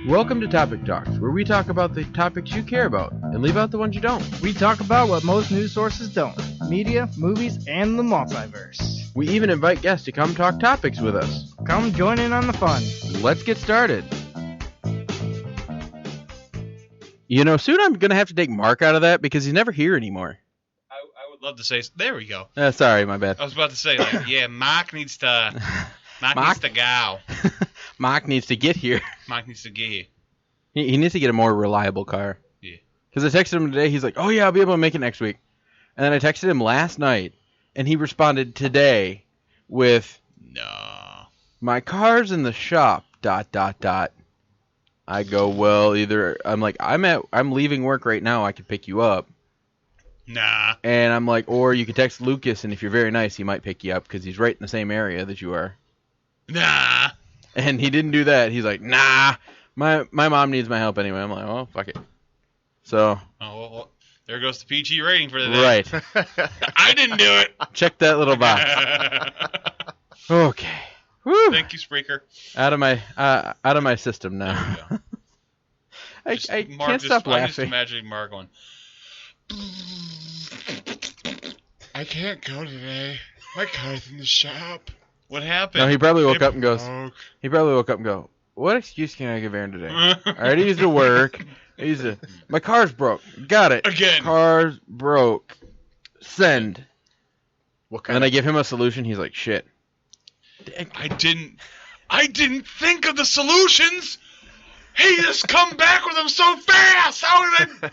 Welcome to Topic Talks, where we talk about the topics you care about and leave out the ones you don't. We talk about what most news sources don't. Media, movies, and the multiverse. We even invite guests to come talk topics with us. Come join in on the fun. Let's get started. You know, soon I'm going to have to take Mark out of that because he's never here anymore. I would love to say, there we go. Sorry, my bad. I was about to say, like, yeah, Mark needs to go. Mark needs to get here. Mark needs to get here. He needs to get a more reliable car. Yeah. Because I texted him today, he's like, oh yeah, I'll be able to make it next week. And then I texted him last night, and he responded today with, no. My car's in the shop, ... I go, well, either, I'm like, I'm leaving work right now, I could pick you up. Nah. And I'm like, or you could text Lucas, and if you're very nice, he might pick you up, because he's right in the same area that you are. Nah. And he didn't do that. He's like, nah, my mom needs my help anyway. I'm like, oh, fuck it. So. Oh, well, there goes the PG rating for the day. Right. I didn't do it. Check that little box. Okay. Woo. Thank you, Spreaker. Out of my system now. I can't stop laughing. I'm just imagining Mark going, I can't go today. My car's in the shop. What happened? No, he probably woke up and goes, what excuse can I give Aaron today? I already used to work. My car's broke. Got it. Again. Car's broke. Send. What And then I give him a solution. He's like, shit. I didn't think of the solutions. He just come back with them so fast. How did I?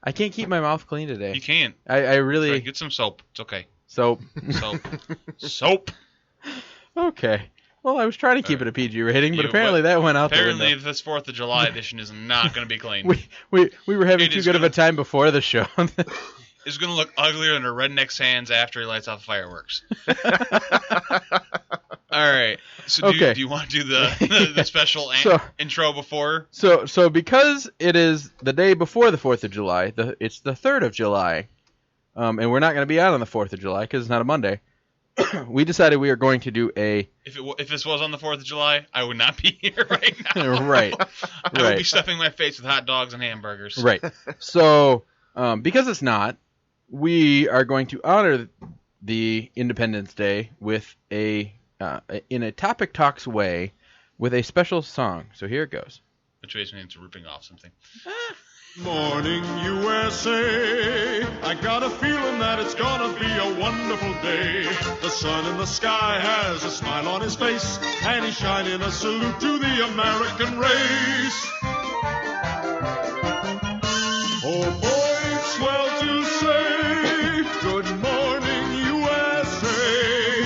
I can't keep my mouth clean today. You can't. I really. Sorry, get some soap. It's okay. Soap. Soap. Okay. Well, I was trying to keep it a PG rating, but apparently that went out the window. Apparently this 4th of July edition is not going to be clean. we were having too good of a time before the show. It's going to look uglier than a redneck's hands after he lights off fireworks. All right. So do you want to do the special intro before? So because it is the day before the 4th of July, it's the 3rd of July, and we're not going to be out on the 4th of July because it's not a Monday. We decided we are going to do a... If this was on the 4th of July, I would not be here right now. Right. I would be stuffing my face with hot dogs and hamburgers. Right. So, because it's not, we are going to honor the Independence Day with in a Topic Talks way with a special song. So here it goes. Which makes me into ripping off something. Morning USA, I got a feeling that it's gonna be a wonderful day. The sun in the sky has a smile on his face, and he's shining a salute to the American race. Oh boy, it's swell to say, good morning USA.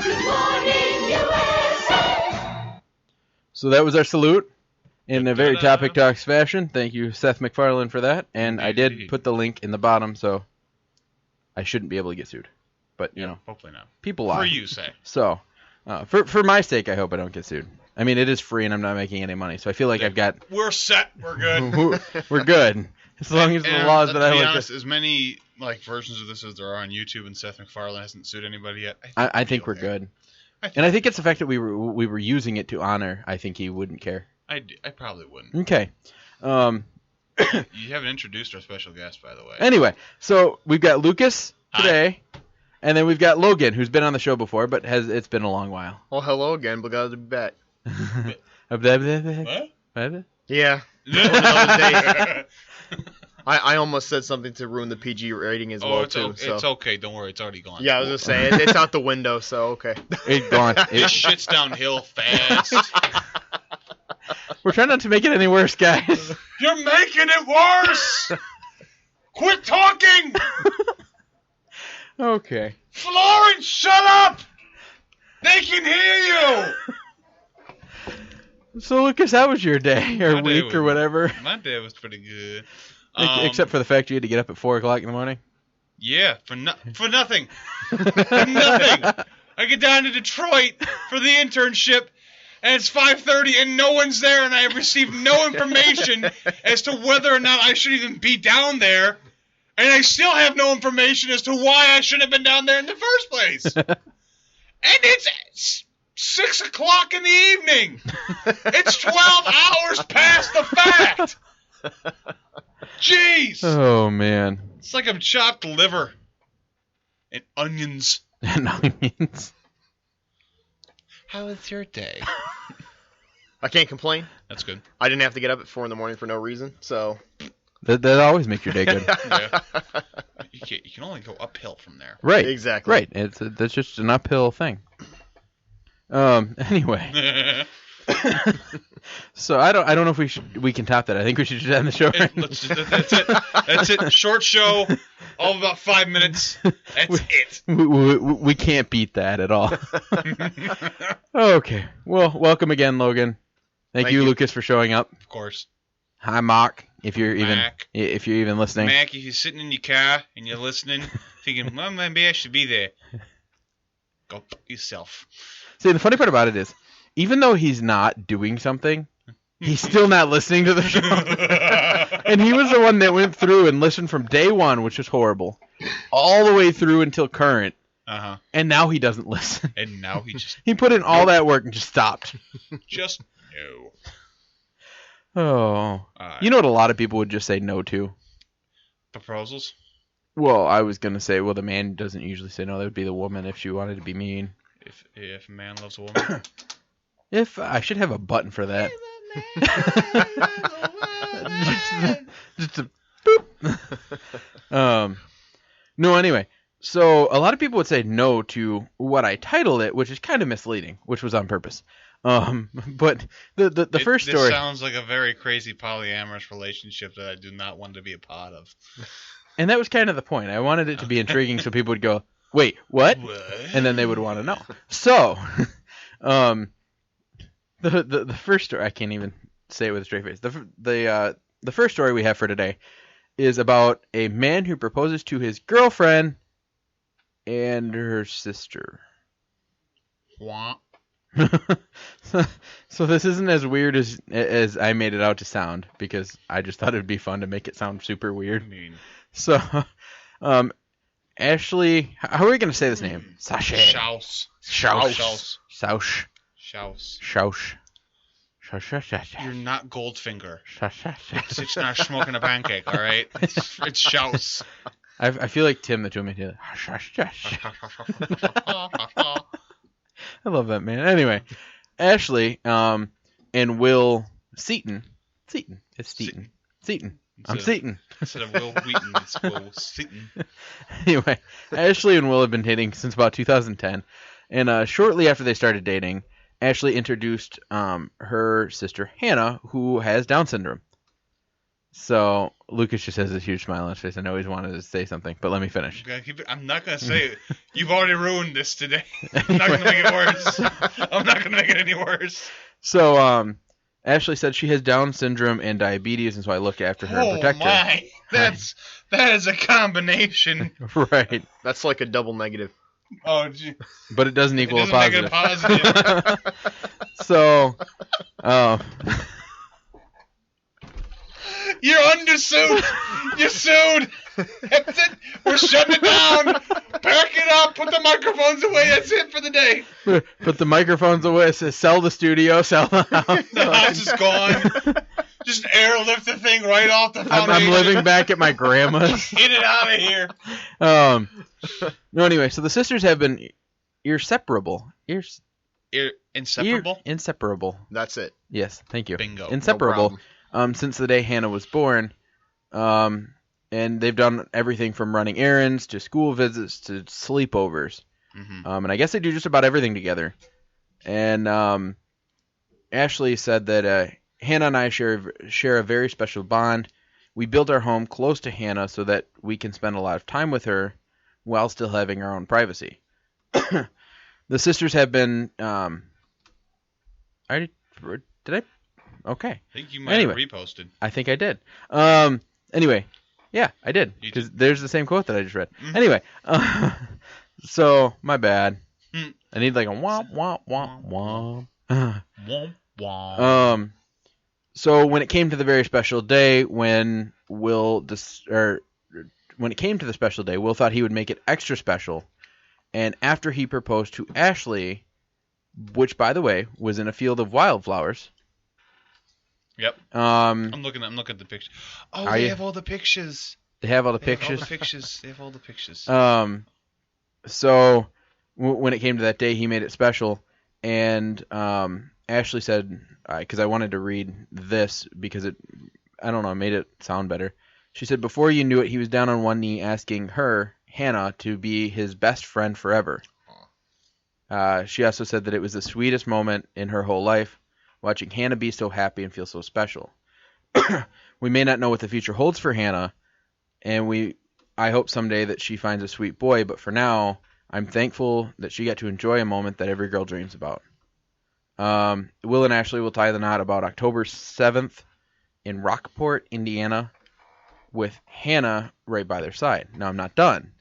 Good morning USA. So that was our salute. In a very Topic Talks fashion. Thank you, Seth MacFarlane, for that. And I did put the link in the bottom, so I shouldn't be able to get sued. But, you know. Hopefully not. People lie. For you, say. So, for my sake, I hope I don't get sued. I mean, it is free and I'm not making any money, so I feel like I've got... We're set. We're good. We're good. As long as the laws that I like... To be honest, as many versions of this as there are on YouTube and Seth MacFarlane hasn't sued anybody yet, I think we're good. And I think it's the fact that we were using it to honor. I think he wouldn't care. I probably wouldn't. Okay. You haven't introduced our special guest, by the way. Anyway, so we've got Lucas today, and then we've got Logan, who's been on the show before, but it's been a long while. Well, hello again, but glad to be back. What? Yeah. I almost said something to ruin the PG rating as well, too. It's okay. Don't worry. It's already gone. Yeah, I was going to say, it's out the window, so okay. It's gone. This shit's downhill fast. We're trying not to make it any worse, guys. You're making it worse! Quit talking! Okay. Florence, shut up! They can hear you! So, Lucas, how was your day, or week, or whatever? My day was pretty good. Except for the fact you had to get up at 4 o'clock in the morning? Yeah, for nothing. For nothing! I get down to Detroit for the internship, and it's 5:30 and no one's there, and I have received no information as to whether or not I should even be down there, and I still have no information as to why I shouldn't have been down there in the first place. And it's 6 o'clock in the evening. It's 12 hours past the fact. Jeez. Oh, man. It's like I'm chopped liver and onions. And onions. How was your day? I can't complain. That's good. I didn't have to get up at 4 in the morning for no reason, so. That always makes your day good. Yeah. You can only go uphill from there. Right. Exactly. Right. That's just an uphill thing. Anyway. So I don't know if we can top that. I think we should just end the show. That's it. That's it. Short show. All about 5 minutes. That's it. We can't beat that at all. Okay. Well, welcome again, Logan. Thank you, Lucas, for showing up. Of course. Hi, Mark. If you're Mac. even listening. Mac, if you're sitting in your car and you're listening, thinking, well, maybe I should be there. Go fuck yourself. See, the funny part about it is, even though he's not doing something, he's still not listening to the show. And he was the one that went through and listened from day one, which was horrible, all the way through until current. Uh-huh. And now he doesn't listen. And now he just... He put in all that work and just stopped. Just no. Oh. You know what a lot of people would just say no to? Proposals? Well, I was going to say, well, the man doesn't usually say no. That would be the woman if she wanted to be mean. If a man loves a woman? If I should have a button for that. just a boop. No, anyway. So a lot of people would say no to what I titled it, which is kind of misleading, which was on purpose. But the first story... This sounds like a very crazy polyamorous relationship that I do not want to be a part of. And that was kind of the point. I wanted it to be intriguing so people would go, wait, what? And then they would want to know. So, the first story... I can't even say it with a straight face. The first story we have for today is about a man who proposes to his girlfriend and her sister. Wah. So this isn't as weird as I made it out to sound, because I just thought it would be fun to make it sound super weird. I mean, So, Ashley, how are we going to say this name? Sasha. Schaus. Schaus. Schaus. Schaus. Schaus. You're not Goldfinger. Schaus. It's not smoking a pancake, all right? It's Schaus. I feel like Tim the Toolman Taylor. I love that man. Anyway, Ashley and Will Seaton. It's Seaton. Seaton. I'm Seaton. Instead of Will Wheaton, it's Will Seaton. Anyway, Ashley and Will have been dating since about 2010. And shortly after they started dating, Ashley introduced her sister Hannah, who has Down syndrome. So Lucas just has this huge smile on his face. I know he's wanted to say something, but let me finish. I'm not going to say it. You've already ruined this today. I'm not going to make it worse. I'm not going to make it any worse. So Ashley said she has Down syndrome and diabetes, and so I look after her and protect her. Oh my! That is a combination. Right. That's like a double negative. Oh, gee. But it doesn't equal It doesn't a positive. make it a positive. So, You're undersued. You're sued. That's it. We're shutting it down. Pack it up. Put the microphones away. That's it for the day. put the microphones away. Sell the studio. Sell the house. The house is gone. Just airlift the thing right off the foundation. I'm living back at my grandma's. Get it out of here. No, anyway, so the sisters have been inseparable. Inseparable? Inseparable. That's it. Yes, thank you. Bingo. Inseparable. Since the day Hannah was born. And they've done everything from running errands to school visits to sleepovers. Mm-hmm. And I guess they do just about everything together. And Ashley said that Hannah and I share a very special bond. We built our home close to Hannah so that we can spend a lot of time with her while still having our own privacy. The sisters have been... Did I? Okay. I think you might have reposted. I think I did. Anyway, yeah, I did. Because there's the same quote that I just read. Mm-hmm. Anyway, so, my bad. I need like a womp, womp, womp, womp. Womp, womp. So when it came to the very special day, when it came to the special day, Will thought he would make it extra special. And after he proposed to Ashley, which, by the way, was in a field of wildflowers. Yep. Um, I'm looking at the picture. Oh, Are they you? have all the pictures. they have all the They have pictures. all the pictures. They have all the pictures. So when it came to that day, he made it special, and Ashley said, because I wanted to read this because it made it sound better. She said, before you knew it, he was down on one knee asking her, Hannah, to be his best friend forever. She also said that it was the sweetest moment in her whole life, watching Hannah be so happy and feel so special. We may not know what the future holds for Hannah, and I hope someday that she finds a sweet boy, but for now, I'm thankful that she got to enjoy a moment that every girl dreams about. Will and Ashley will tie the knot about October 7th in Rockport, Indiana, with Hannah right by their side. Now, I'm not done.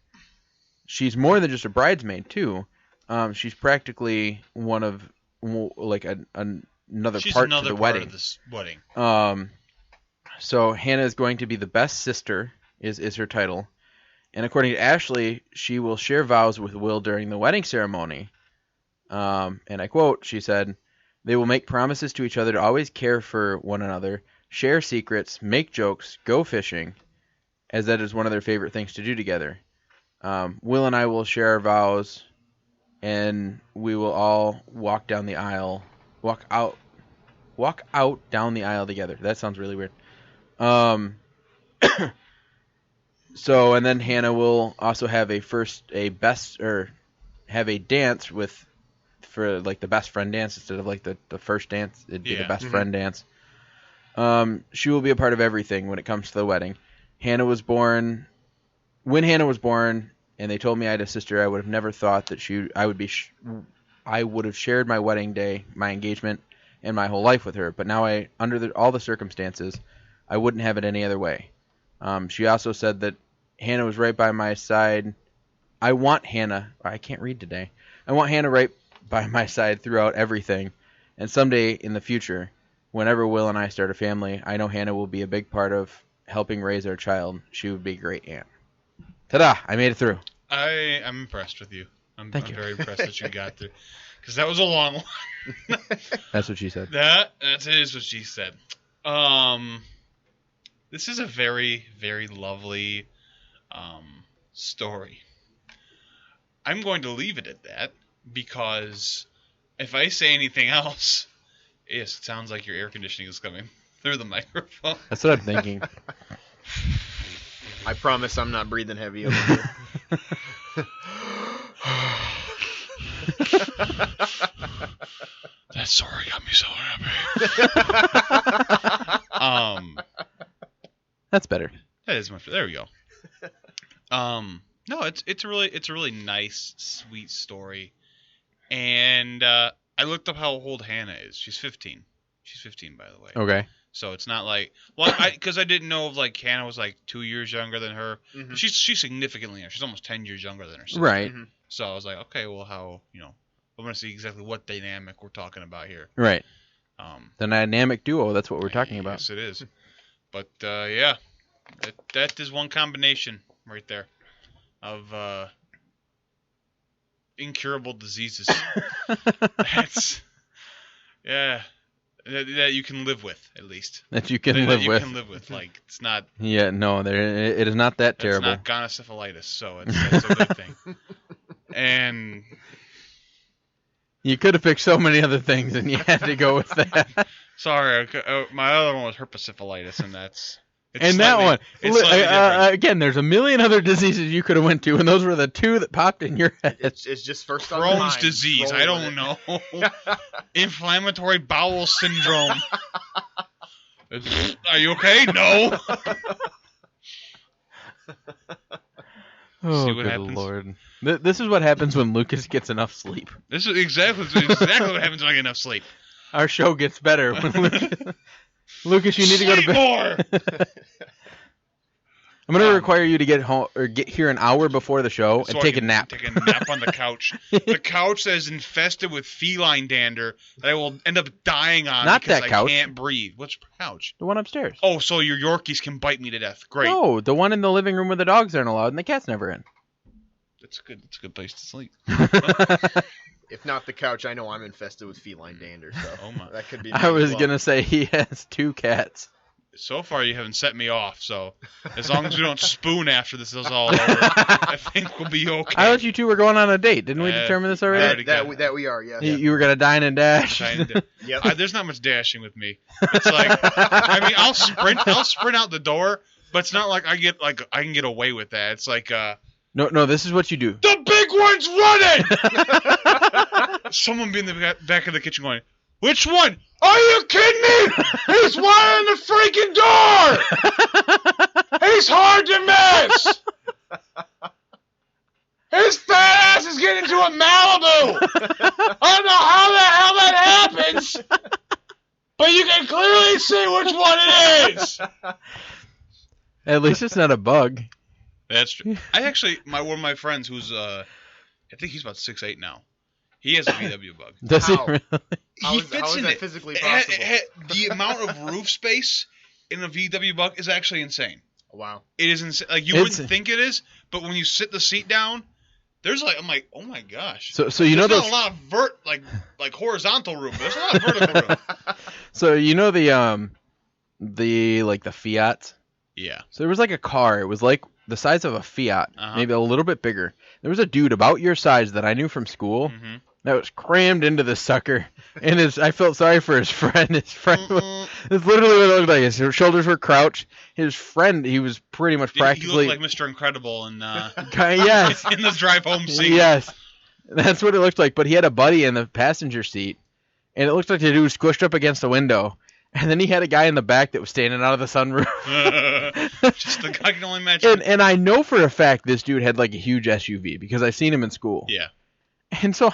She's more than just a bridesmaid, too. She's practically one of, like, another She's part another to the part wedding. of this wedding. So Hannah is going to be the best sister, is her title. And according to Ashley, she will share vows with Will during the wedding ceremony. And I quote, she said, they will make promises to each other to always care for one another, share secrets, make jokes, go fishing, as that is one of their favorite things to do together. Will and I will share our vows, and we will all walk out down the aisle together. That sounds really weird. So, and then Hannah will also have have a dance for like the best friend dance instead of like the first dance. It'd be the best friend dance. She will be a part of everything when it comes to the wedding. When Hannah was born, and they told me I had a sister, I would have never thought that I would have shared my wedding day, my engagement, and my whole life with her. But now under all the circumstances, I wouldn't have it any other way. She also said that Hannah was right by my side. I want Hannah right by my side throughout everything. And someday in the future, whenever Will and I start a family, I know Hannah will be a big part of helping raise our child. She would be a great aunt. Ta-da! I made it through. I'm impressed with you. I'm very impressed that you got through. Because that was a long one. That's what she said. That is what she said. This is a very, very lovely story. I'm going to leave it at that because if I say anything else, yes, it sounds like your air conditioning is coming through the microphone. That's what I'm thinking. I promise I'm not breathing heavy over here. That story got me so happy. That's better. That is much. There we go. No, it's a really nice, sweet story, and I looked up how old Hannah is. She's 15. She's 15, by the way. Okay. So it's not like because I didn't know if like Hannah was like 2 years younger than her. Mm-hmm. She's significantly younger. She's almost 10 years younger than her sister. Right. Mm-hmm. So I was like, okay, well, how I want to see exactly what dynamic we're talking about here. Right. The dynamic duo. That's what we're talking about. Yes, it is. But yeah, that is one combination right there of incurable diseases. That's that you can live with at least. That you can live with. You can live with. Like it's not. Yeah. No. It is not that terrible. It's not gonosyphilitis, so that's a good thing. And you could have picked so many other things, and you had to go with that. Sorry, my other one was herpetosyphilitis, and that's. And that one, again, there's a million other diseases you could have went to, and those were the two that popped in your head. It's just first on the mind. Crohn's disease. I don't know. Inflammatory bowel syndrome. Are you okay? No. Oh, See what good happens? Lord. This is what happens when Lucas gets enough sleep. This is exactly what happens when I get enough sleep. Our show gets better when Lucas, you need to go to bed. More. I'm going to require you to get home or get here an hour before the show and take a nap. Take a nap on the couch. The couch that is infested with feline dander that I will end up dying on Not because that couch. I can't breathe. Which couch? The one upstairs. Oh, so your Yorkies can bite me to death. Great. No, the one in the living room where the dogs aren't allowed and the cat's never in. That's a good place to sleep. If not the couch, I know I'm infested with feline dander, so Oh my. that could be. I was well. gonna say he has 2 cats. So far, you haven't set me off, so as long as we don't spoon after this is all over, I think we'll be okay. I thought you 2 were going on a date. Didn't we determine this already? That we are, yes. You were gonna dine and dash. Yep. There's not much dashing with me. It's like, I mean, I'll sprint out the door, but it's not like I can get away with that. It's like, No, this is what you do. the big one's running! Someone be in the back of the kitchen going, which one? Are you kidding me? He's wiring the freaking door! He's hard to miss! His fat ass is getting into a Malibu! I don't know how the hell that happens! But you can clearly see which one it is! At least it's not a bug. That's true. I actually, one of my friends who's, I think he's about 6'8" now. He has a VW bug. Does he How? really? He fits how is in that it. physically possible? The amount of roof space in a VW bug is actually insane. Wow. It is insane. Like, you wouldn't think it is, but when you sit the seat down, there's like, I'm like, oh my gosh. So you know there's those. not a lot of like horizontal room. There's a lot of vertical room. So you know the Fiats. Yeah. So there was like a car. It was like the size of a Fiat, maybe a little bit bigger. There was a dude about your size that I knew from school that was crammed into the sucker, and I felt sorry for his friend. His friend was literally what it looked like. His shoulders were crouched. His friend, he was pretty much practically. He looked like Mr. Incredible in yes, in the drive home scene. yes, that's what it looked like. But he had a buddy in the passenger seat, and it looked like the dude was squished up against the window. And then he had a guy in the back that was standing out of the sunroof. Just I can only imagine. And I know for a fact this dude had like a huge SUV because I've seen him in school. Yeah. And so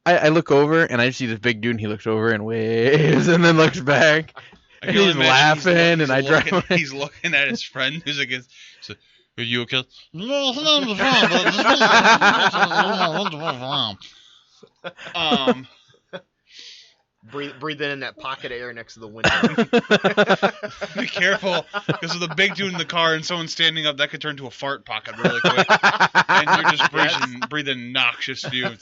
I look over and I see this big dude and he looks over and waves and then looks back. I And can he's only imagine laughing and I drive away. He's looking at his friend who's against. So, are you okay? Breathe in that pocket air next to the window. Be careful, because of the big dude in the car and someone standing up, that could turn into a fart pocket really quick. And you're just breathing noxious fumes.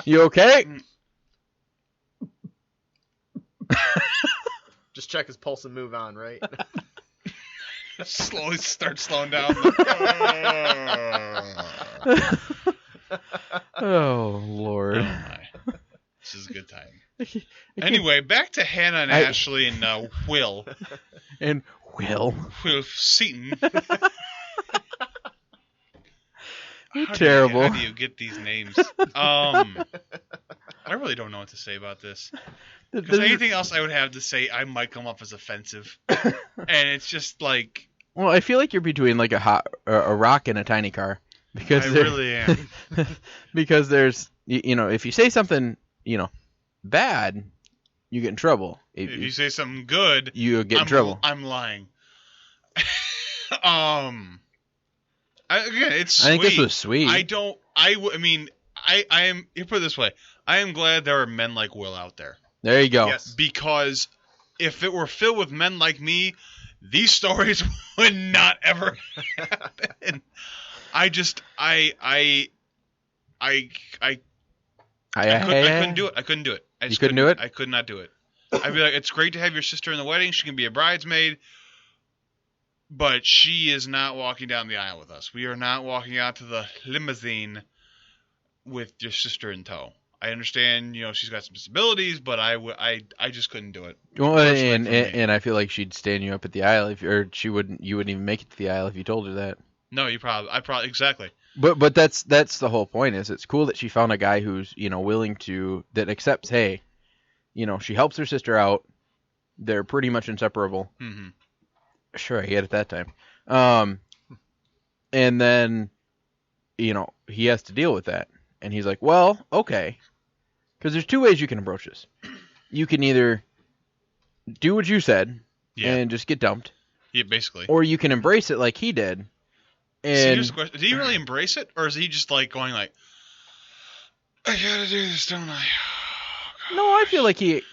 You okay? Just check his pulse and move on, right? Slowly start slowing down. Oh, Lord. Oh my. This is a good time. Anyway, back to Hannah and Ashley and Will. And Will Seaton. Terrible. How do you get these names? I really don't know what to say about this. Because anything else I would have to say, I might come off as offensive. And it's just like... Well, I feel like you're between like a rock and a tiny car. Because I really am. Because there's, if you say something, bad, you get in trouble. If you say something good, you get in trouble. I'm lying. Again, it's sweet. I think this was sweet. I am, you put it this way, I am glad there are men like Will out there. There you go. Yes. Because if it were filled with men like me, these stories would not ever happen. I couldn't do it. I couldn't do it. You couldn't do it? I could not do it. I'd be like, it's great to have your sister in the wedding. She can be a bridesmaid. But she is not walking down the aisle with us. We are not walking out to the limousine with your sister in tow. I understand, she's got some disabilities, but I just couldn't do it. Well, and I feel like she'd stand you up at the aisle you wouldn't even make it to the aisle if you told her that. No, exactly. But that's the whole point. Is it's cool that she found a guy who's willing to that accepts. Hey, she helps her sister out. They're pretty much inseparable. Mm-hmm. Sure, I get it that time. And then he has to deal with that, and he's like, well, okay, because there's 2 ways you can approach this. You can either do what you said and just get dumped. Yeah, basically. Or you can embrace it like he did. And did he really embrace it, or is he just like going like, I gotta do this, don't I? No, I feel like he.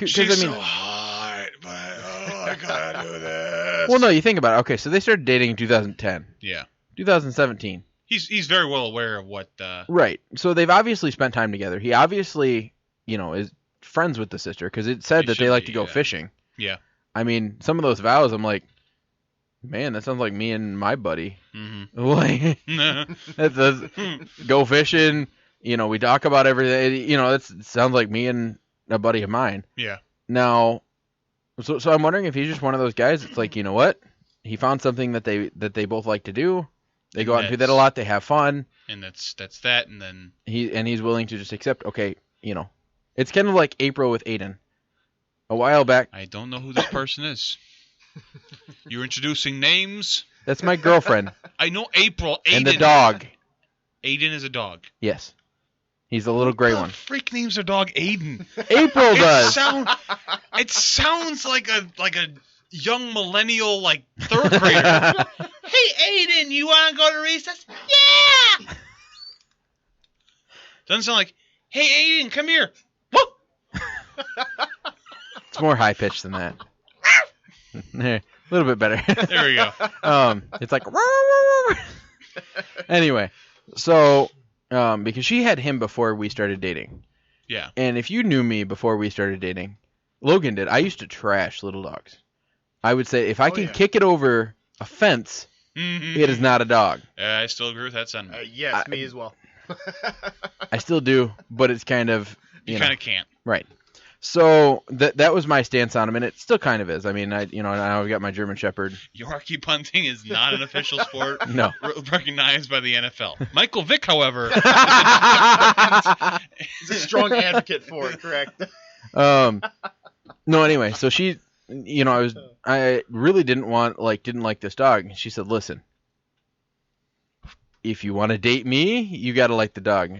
She's so hot, but I gotta do this. Well, no, you think about it. Okay, so they started dating in 2010. Yeah. 2017. He's very well aware of what. Right. So they've obviously spent time together. He obviously, is friends with the sister because it said that they like to go fishing. Yeah. I mean, some of those vows, I'm like, man, that sounds like me and my buddy. Mm-hmm. Like, that's go fishing. We talk about everything. That sounds like me and a buddy of mine. Yeah. Now, so I'm wondering if he's just one of those guys. It's like, you know what? He found something that they both like to do. They go out and do that a lot. They have fun. And that's that. And then he's willing to just accept. Okay, it's kind of like April with Aiden. A while back. I don't know who this person is. You're introducing names. That's my girlfriend. I know April. Aiden. And the dog. Aiden is a dog. Yes. He's the little gray one. Freak names their dog Aiden. April does. It sounds like a young millennial, like, third grader. Hey, Aiden, you want to go to recess? Yeah! Doesn't sound like, hey, Aiden, come here. Whoop! It's more high-pitched than that. A little bit better. There we go. It's like, anyway, so, because she had him before we started dating. Yeah. And if you knew me before we started dating, Logan did, I used to trash little dogs. I would say if I can kick it over a fence, it is not a dog. I still agree with that sentiment. Yes, me as well. I still do, but it's kind of you kind of can't. Right. So that was my stance on him, and it still kind of is. I mean, now I've got my German Shepherd. Yorkie punting is not an official sport. No. Recognized by the NFL. Michael Vick, however, is a strong advocate for it. Correct. No. Anyway, so she. I really didn't like this dog. She said, listen, if you want to date me, you got to like the dog.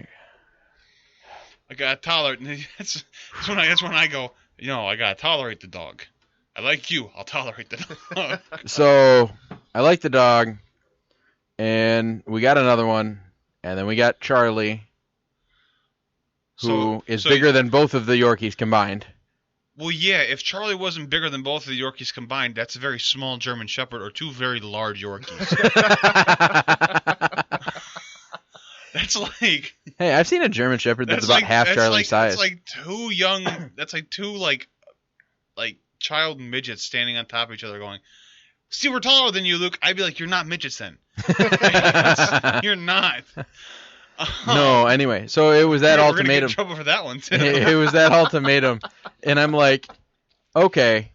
I got to tolerate. That's when I go, I got to tolerate the dog. I like you. I'll tolerate the dog. So I like the dog, and we got another one, and then we got Charlie, who is bigger than both of the Yorkies combined. Well, yeah, if Charlie wasn't bigger than both of the Yorkies combined, that's a very small German Shepherd or two very large Yorkies. That's like... Hey, I've seen a German Shepherd that's about half Charlie's size. That's like two young... That's like two, like child midgets standing on top of each other going, see, we're taller than you, Luke. I'd be like, you're not midgets then. You're not. No, anyway, so it was that ultimatum. We're gonna get in trouble for that one too. It was that ultimatum, and I'm like, okay,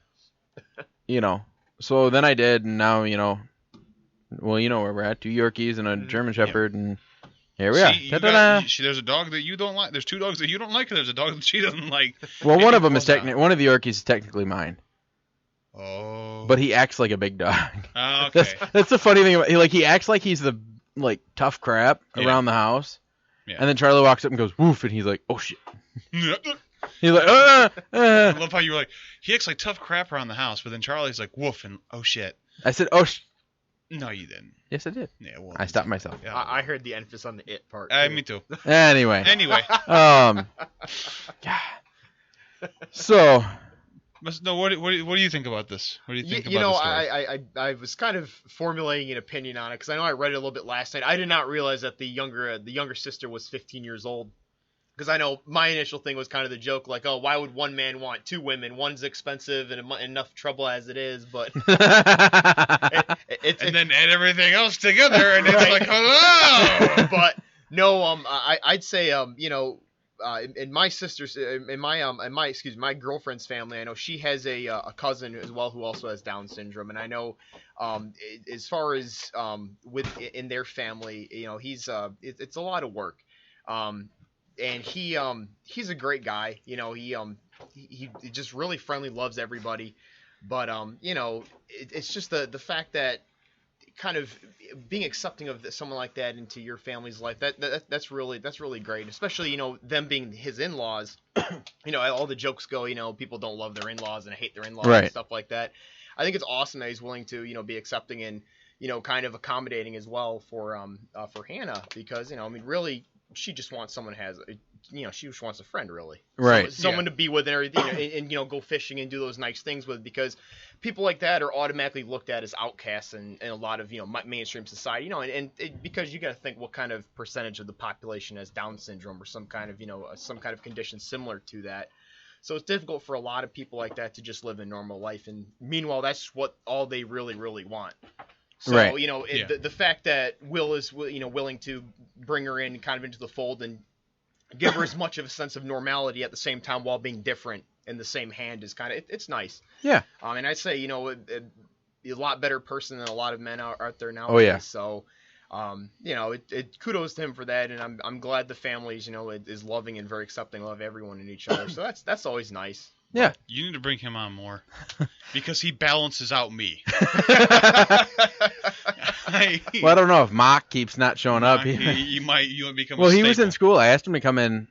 So then I did, and now well, where we're at: 2 Yorkies and a German Shepherd, and here we are. There's a dog that you don't like. There's 2 dogs that you don't like, and there's a dog that she doesn't like. Well, one of them is one of the Yorkies is technically mine. Oh. But he acts like a big dog. Oh, okay. That's the funny thing about he acts like he's the tough crap around the house. Yeah. And then Charlie walks up and goes, woof, and he's like, oh shit. He's like, I love how you were like, he acts like tough crap around the house, but then Charlie's like, woof, and oh shit. I said, oh shit. No, you didn't. Yes, I did. Yeah, well, I stopped myself. Yeah, I heard the emphasis on the it part. Me too. Anyway. So. No, what do you think about this? What do you think about this story? I was kind of formulating an opinion on it because I know I read it a little bit last night. I did not realize that the younger sister was 15 years old. Because I know my initial thing was kind of the joke, like, oh, why would one man want 2 women? One's expensive and enough trouble as it is, but and then add everything else together, and it's like, hello. But no, I'd say, in my sister's, my girlfriend's family, I know she has a cousin as well who also has Down syndrome, and I know, as far as in their family, he's it's a lot of work. And he's a great guy. He just really friendly, loves everybody. But it's just the fact that kind of being accepting of someone like that into your family's life. That's really great. Especially them being his in-laws. All the jokes go. People don't love their in-laws and hate their in-laws and stuff like that. I think it's awesome that he's willing to be accepting and kind of accommodating as well for Hannah because really. she just wants someone who has, she just wants a friend, really. Right. Someone to be with and everything, and go fishing and do those nice things with, because people like that are automatically looked at as outcasts in a lot of, mainstream society, because you got to think what kind of percentage of the population has Down syndrome or some kind of condition similar to that. So it's difficult for a lot of people like that to just live a normal life, and meanwhile, that's what all they really, really want. So, Right. The fact that Will is, willing to bring her in kind of into the fold and give her as much of a sense of normality at the same time while being different in the same hand is kind of, it's nice. Yeah. And I'd say, a lot better person than a lot of men out there now. Oh, yeah. So, kudos to him for that, and I'm glad the families, is loving and very accepting of everyone and each other. So that's always nice. Yeah. You need to bring him on more because he balances out me. Well, I don't know if Mock keeps not showing up. You might become. Well, a he was staple. in school. I asked him to come in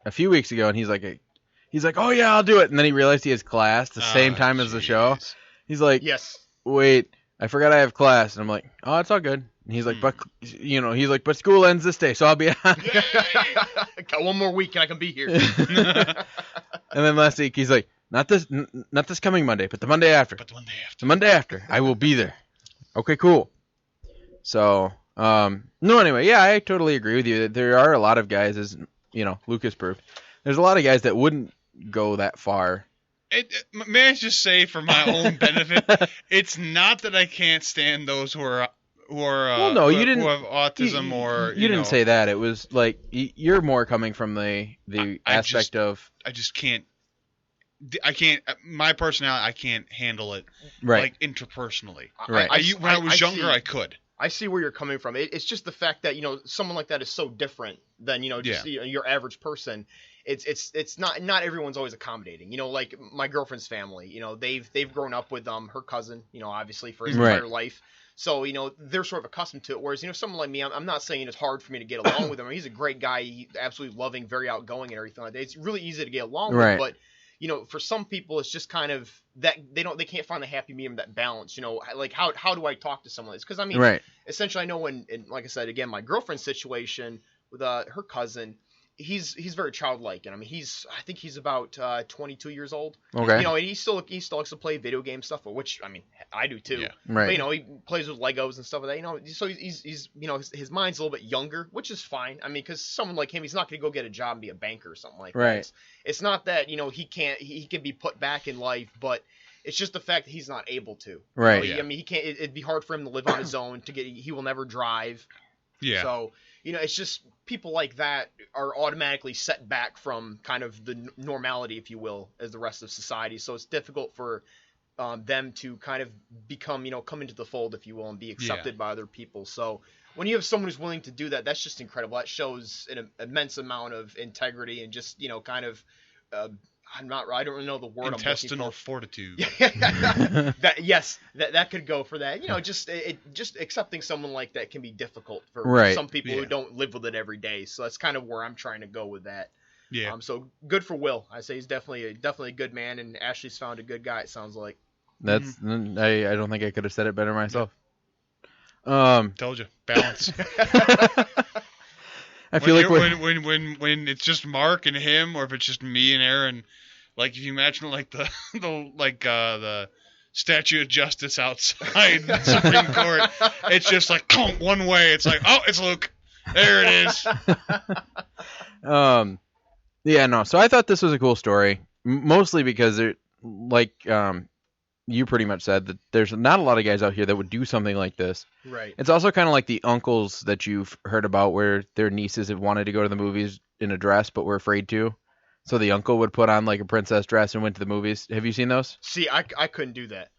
a few weeks ago, and he's like, oh yeah, I'll do it. And then he realized he has class the same time as the show. Jeez. He's like, Yes. wait, I forgot I have class. And I'm like, oh, it's all good. And he's like, but but school ends this day, so I'll be on. Got one more week and I can be here. And then last week he's like, not this coming Monday, but the Monday after. But the one day after. The Monday after, I will be there. Okay, cool. So, anyway, yeah, I totally agree with you. There are a lot of guys, as Lucas proved. There's a lot of guys that wouldn't go that far. May I just say, for my own benefit, it's not that I can't stand those who are Well, no, you didn't. who have autism you didn't say that. It was like you're more coming from the aspect of. I just can't. I can't. My personality, I can't handle it. Right. Like interpersonally. Right. When I was younger, I could. I see where you're coming from. It's just the fact that someone like that is so different than your average person. It's not everyone's always accommodating. Like my girlfriend's family. They've grown up with her cousin. Obviously for his entire life. So they're sort of accustomed to it. Whereas someone like me, I'm not saying it's hard for me to get along with him. He's a great guy. He's absolutely loving, very outgoing, and everything like that. It's really easy to get along with. But for some people, it's just kind of that they can't find the happy medium, that balance. Like how do I talk to someone? Because essentially I know when, and like I said again, my girlfriend's situation with her cousin. He's very childlike, and I think he's about 22 years old. Okay. And he still likes to play video game stuff, which I do too. Yeah. Right. But, he plays with Legos and stuff like that. So he's his mind's a little bit younger, which is fine. Because someone like him, he's not going to go get a job and be a banker or something like that. Right. It's not that he can be put back in life, but it's just the fact that he's not able to. Right. He can't. It'd be hard for him to live on his own. He will never drive. Yeah. So. It's just people like that are automatically set back from kind of the normality, if you will, as the rest of society. So it's difficult for them to kind of become, come into the fold, if you will, and be accepted by other people. So when you have someone who's willing to do that, that's just incredible. That shows an immense amount of integrity and just, kind of I don't really know the word. Intestinal fortitude. that could go for that. Just accepting someone like that can be difficult for some people who don't live with it every day. So that's kind of where I'm trying to go with that. Yeah. So good for Will. I say he's definitely a good man, and Ashley's found a good guy. It sounds like. That's I don't think I could have said it better myself. Told you, balance. I feel like when it's just Mark and him, or if it's just me and Aaron, like if you imagine like the Statue of Justice outside the Supreme Court, it's just like one way. It's like, oh, it's Luke. There it is. So I thought this was a cool story, mostly because you pretty much said that there's not a lot of guys out here that would do something like this. Right. It's also kind of like the uncles that you've heard about where their nieces have wanted to go to the movies in a dress but were afraid to. So the uncle would put on like a princess dress and went to the movies. Have you seen those? See, I couldn't do that.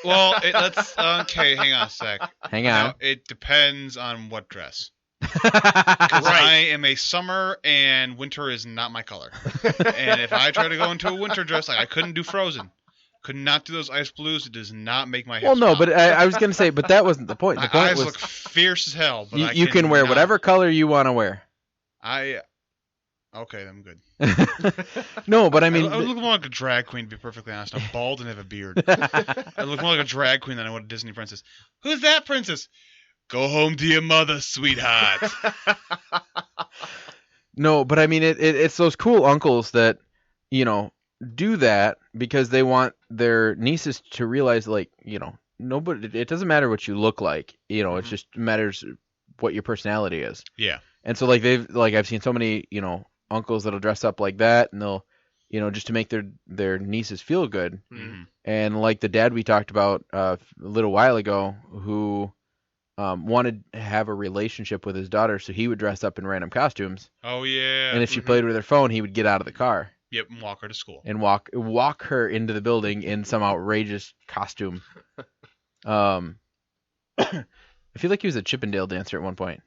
Well, let's okay. Hang on a sec. Hang on. Now, it depends on what dress. Because I am a summer and winter is not my color. And if I try to go into a winter dress, like I couldn't do Frozen. Could not do those ice blues. It does not make my hips Well, no, pop. but I was going to say, but that wasn't the point. The My point eyes was look fierce as hell. But you can wear cannot. whatever color you want to wear. Okay, I'm good. No, but I mean... I look more like a drag queen, to be perfectly honest. I'm bald and have a beard. I look more like a drag queen than I would a Disney princess. Who's that princess? Go home to your mother, sweetheart. No, but I mean, it's those cool uncles that, do that because they want their nieces to realize, like, nobody. It doesn't matter what you look like, It just matters what your personality is. Yeah. And so, like, I've seen so many, uncles that'll dress up like that, and they'll, just to make their nieces feel good. Mm-hmm. And like the dad we talked about a little while ago, who wanted to have a relationship with his daughter, so he would dress up in random costumes. Oh yeah. And if she played with her phone, he would get out of the car. Yep, and walk her to school. And walk her into the building in some outrageous costume. I feel like he was a Chippendale dancer at one point.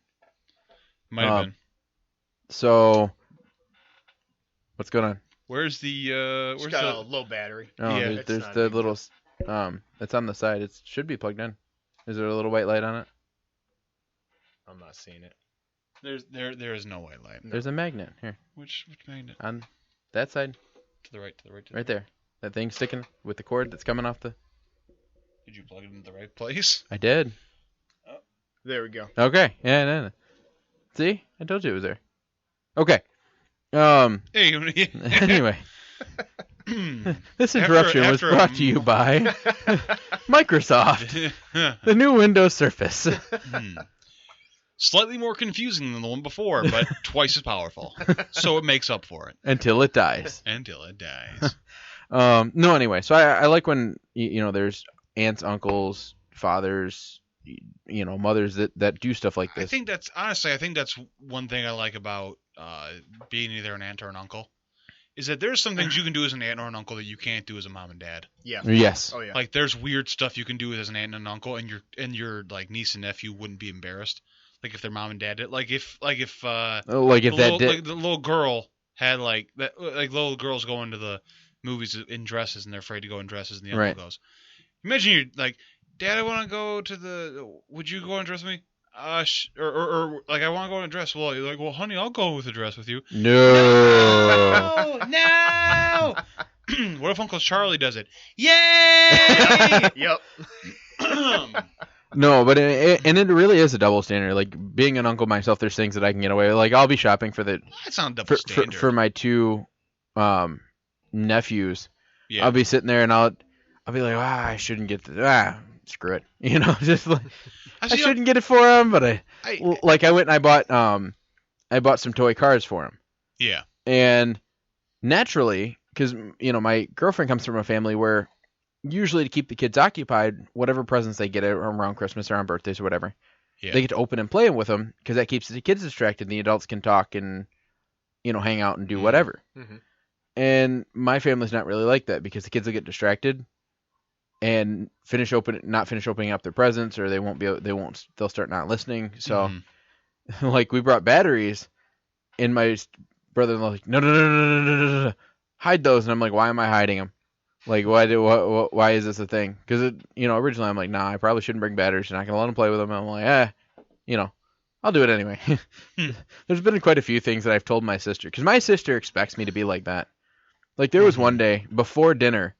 Might have been. So, what's going on? Where's the It's got a low battery. Oh, Yeah, there's the little it's on the side. It should be plugged in. Is there a little white light on it? I'm not seeing it. There is no white light. There's a magnet here Which magnet? on that side, To the right. right there. That thing sticking with the cord that's coming off the. Did you plug it into the right place? I did. There we go. Okay. Yeah. No. See, I told you it was there. Okay. Hey. Anyway, this interruption was brought to you by Microsoft, the new Windows Surface. Slightly more confusing than the one before, but twice as powerful. So it makes up for it. Until it dies. Until it dies. No, anyway, so I like when, there's aunts, uncles, fathers, mothers that do stuff like this. I think that's one thing I like about being either an aunt or an uncle, is that there's some things you can do as an aunt or an uncle that you can't do as a mom and dad. Yeah. Yes. Oh yeah. Like there's weird stuff you can do as an aunt and an uncle, and your like niece and nephew wouldn't be embarrassed. Like if their mom and dad did. Like if the little girl had like that, like little girls go into the movies in dresses and they're afraid to go in dresses, and the uncle goes. Imagine you're like, Dad, I want to go to the. Would you go and dress with me? Or like I want to go in a dress. Well, you're like, well, honey, I'll go with a dress with you. No. No. What if Uncle Charlie does it? Yay! Yep. No, but it really is a double standard. Like being an uncle myself, there's things that I can get away with. Like I'll be shopping for that's not double standard. for my two nephews. Yeah. I'll be sitting there and I'll be like, I shouldn't get screw it. Just like I shouldn't get it for him, but I went and I bought some toy cars for him. Yeah. And naturally, because my girlfriend comes from a family where usually to keep the kids occupied, whatever presents they get around Christmas or on birthdays or whatever, they get to open and play with them because that keeps the kids distracted. And the adults can talk and hang out and do whatever. Mm-hmm. And my family's not really like that because the kids will get distracted and not finish opening up their presents, or they'll start not listening. So like we brought batteries, and my brother-in-law was like, no, hide those. And I'm like, why am I hiding them? Like, why is this a thing? Because originally I'm like, nah, I probably shouldn't bring batteries. You're not gonna let them play with them. And I'm like, I'll do it anyway. There's been quite a few things that I've told my sister, because my sister expects me to be like that. Like there was one day before dinner,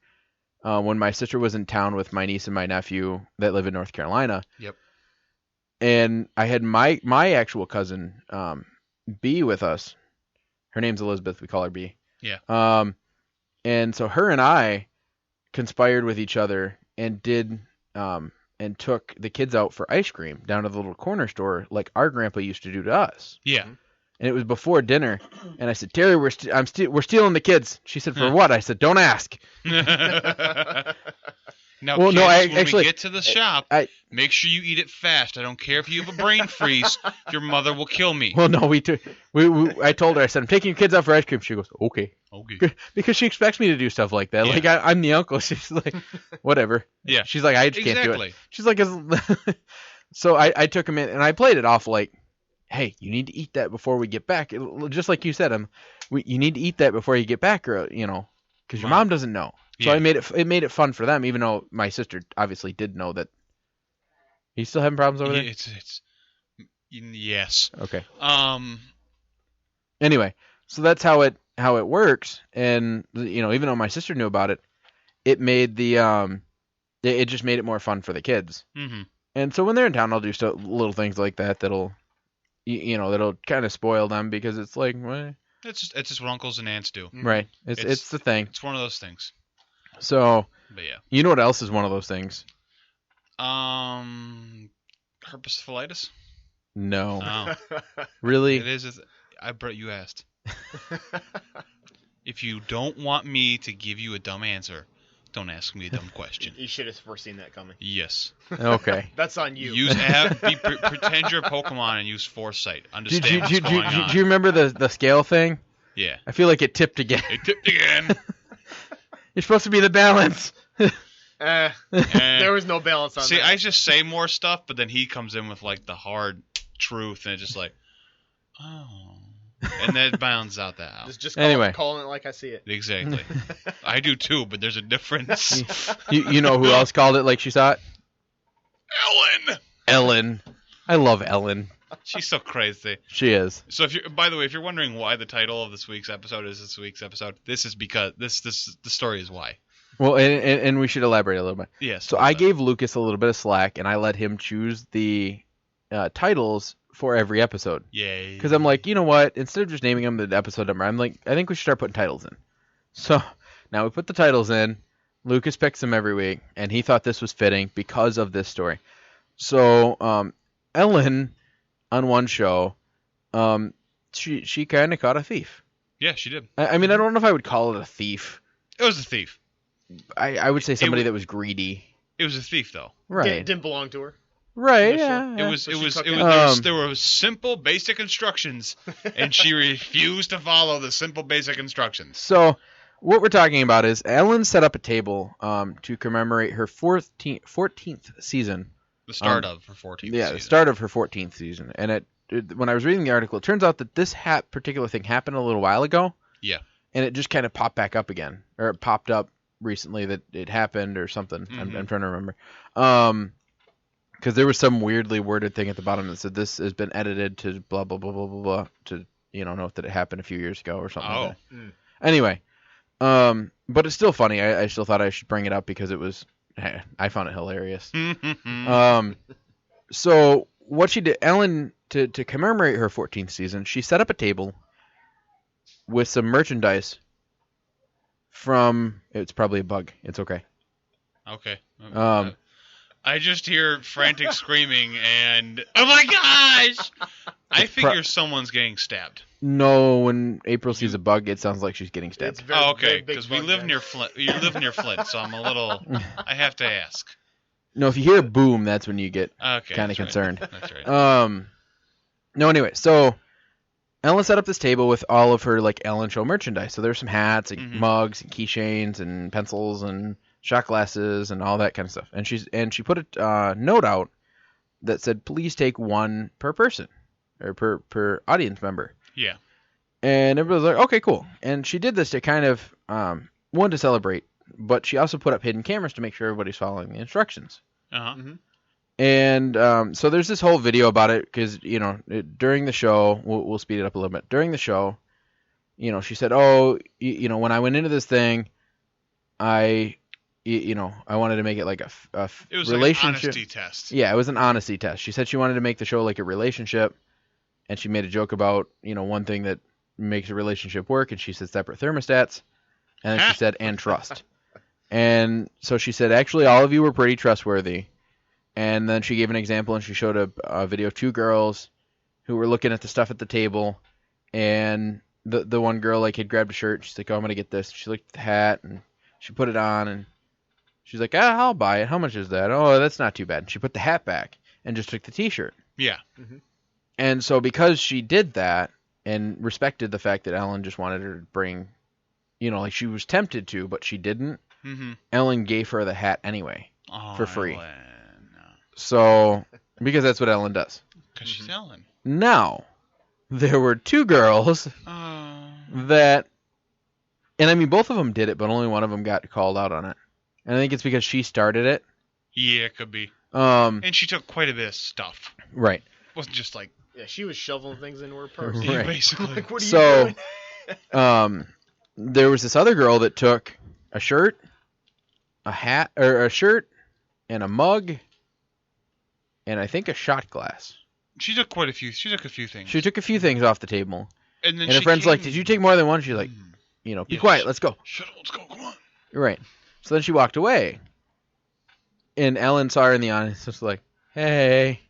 when my sister was in town with my niece and my nephew that live in North Carolina. Yep. And I had my actual cousin B with us. Her name's Elizabeth. We call her B. Yeah. And so her and I conspired with each other and and took the kids out for ice cream down to the little corner store like our grandpa used to do to us. Yeah. And it was before dinner, and I said, Terry, we're stealing the kids. She said, for what? I said, don't ask. Now, well, kids, no, when we get to the shop, make sure you eat it fast. I don't care if you have a brain freeze. Your mother will kill me. Well, no, I told her, I said, I'm taking your kids out for ice cream. She goes, okay. Because she expects me to do stuff like that. Yeah. Like, I'm the uncle. She's like, whatever. Yeah. She's like, I just can't do it. She's like, so I took him in, and I played it off like, hey, you need to eat that before we get back. Just like you said, you need to eat that before you get back, or because your mom doesn't know. So I made it fun for them, even though my sister obviously did know that. Are you still having problems over there? It's yes. Okay. Anyway, so that's how it works, and even though my sister knew about it, it made it just made it more fun for the kids. Mm-hmm. And so when they're in town, I'll do little things like that that'll, that'll kind of spoil them because it's like, well, It's just what uncles and aunts do. right. It's the thing. It's one of those things. So, But yeah. you know what else is one of those things? Herpesphilitis? No. Oh. Really? It is. You asked. If you don't want me to give you a dumb answer, don't ask me a dumb question. You should have foreseen that coming. Yes. Okay. That's on you. Pretend you're Pokemon and use foresight. Understand what's going on. Do you remember the scale thing? Yeah. I feel like it tipped again. It tipped again. You're supposed to be the balance. There was no balance on that. See, I just say more stuff, but then he comes in with like the hard truth, and it's just like, oh, and then it balances out that out. Just Anyway. calling it like I see it. Exactly. I do too, but there's a difference. You know who else called it like she saw it? Ellen. Ellen. I love Ellen. She's so crazy. She is. So by the way, if you're wondering why the title of this week's episode is this week's episode, this is because the story is why. Well, and we should elaborate a little bit. Yes. So I gave Lucas a little bit of slack, and I let him choose the titles for every episode. Yay. Because I'm like, you know what? Instead of just naming them the episode number, I'm like, I think we should start putting titles in. So now we put the titles in. Lucas picks them every week, and he thought this was fitting because of this story. So Ellen, on one show, she kind of caught a thief. Yeah, she did. I mean, I don't know if I would call it a thief. It was a thief. I would say somebody that was greedy. It was a thief, though. Right. Didn't belong to her. Right. Initially. Yeah. There were simple, basic instructions, and she refused to follow the simple, basic instructions. So what we're talking about is Ellen set up a table to commemorate her 14th season. The start of her 14th season. Yeah, the start of her 14th season. And when I was reading the article, it turns out that this particular thing happened a little while ago. Yeah. And it just kind of popped back up again. Or it popped up recently that it happened or something. Mm-hmm. I'm trying to remember. Because there was some weirdly worded thing at the bottom that said this has been edited to blah, blah, blah, blah, blah, blah, to, note that it happened a few years ago or something like that. Mm. Anyway, but it's still funny. I still thought I should bring it up because it was, I found it hilarious. So what she did, Ellen, to commemorate her 14th season, she set up a table with some merchandise from, it's probably a bug. It's okay. Okay. I just hear frantic screaming and, oh my gosh! I figure someone's getting stabbed. No, when April sees a bug, it sounds like she's getting stabbed. Oh, okay, because we live near Flint. You live near Flint, so I'm a little, I have to ask. No, if you hear a boom, that's when you get Okay, kind of concerned. Right. That's right. No, anyway, so Ellen set up this table with all of her like Ellen Show merchandise. So there's some hats and mugs and keychains and pencils and shot glasses and all that kind of stuff. And she put a note out that said, "Please take one per person or per audience member." Yeah. And everybody was like, "Okay, cool." And she did this to kind of one, to celebrate, but she also put up hidden cameras to make sure everybody's following the instructions. Uh-huh. Mm-hmm. And so there's this whole video about it because, during the show, we'll speed it up a little bit. During the show, she said, "Oh, when I went into this thing, I wanted to make it like a It was relationship." like an honesty test. Yeah, it was an honesty test. She said she wanted to make the show like a relationship, and she made a joke about, one thing that makes a relationship work, and she said separate thermostats, and then she said, and trust. And so she said, actually, all of you were pretty trustworthy. And then she gave an example, and she showed a video of two girls who were looking at the stuff at the table, and the one girl had grabbed a shirt. She's like, "Oh, I'm gonna get this." She looked at the hat, and she put it on, and she's like, "I'll buy it. How much is that?" "Oh, that's not too bad." And she put the hat back and just took the T-shirt. Yeah. Mm-hmm. And so because she did that and respected the fact that Ellen just wanted her to bring, she was tempted to, but she didn't. Mm-hmm. Ellen gave her the hat anyway for free. Ellen. So, because that's what Ellen does. Because she's Ellen. Now, there were two girls that, and I mean, both of them did it, but only one of them got called out on it. And I think it's because she started it. Yeah, it could be. And she took quite a bit of stuff. Right. It wasn't just like... Yeah, she was shoveling things into her purse. Right. Yeah, basically. Like, what are you doing? There was this other girl that took a shirt, a hat, or a shirt, and a mug, and I think a shot glass. She took quite a few. She took a few things. She took a few things off the table. and then And her friend's like, "Did you take more than one?" She's like, "Be Yeah, quiet. Let's go." Shut up, let's go. Come on. Right. So then she walked away. And Ellen saw her in the audience, just like, "Hey."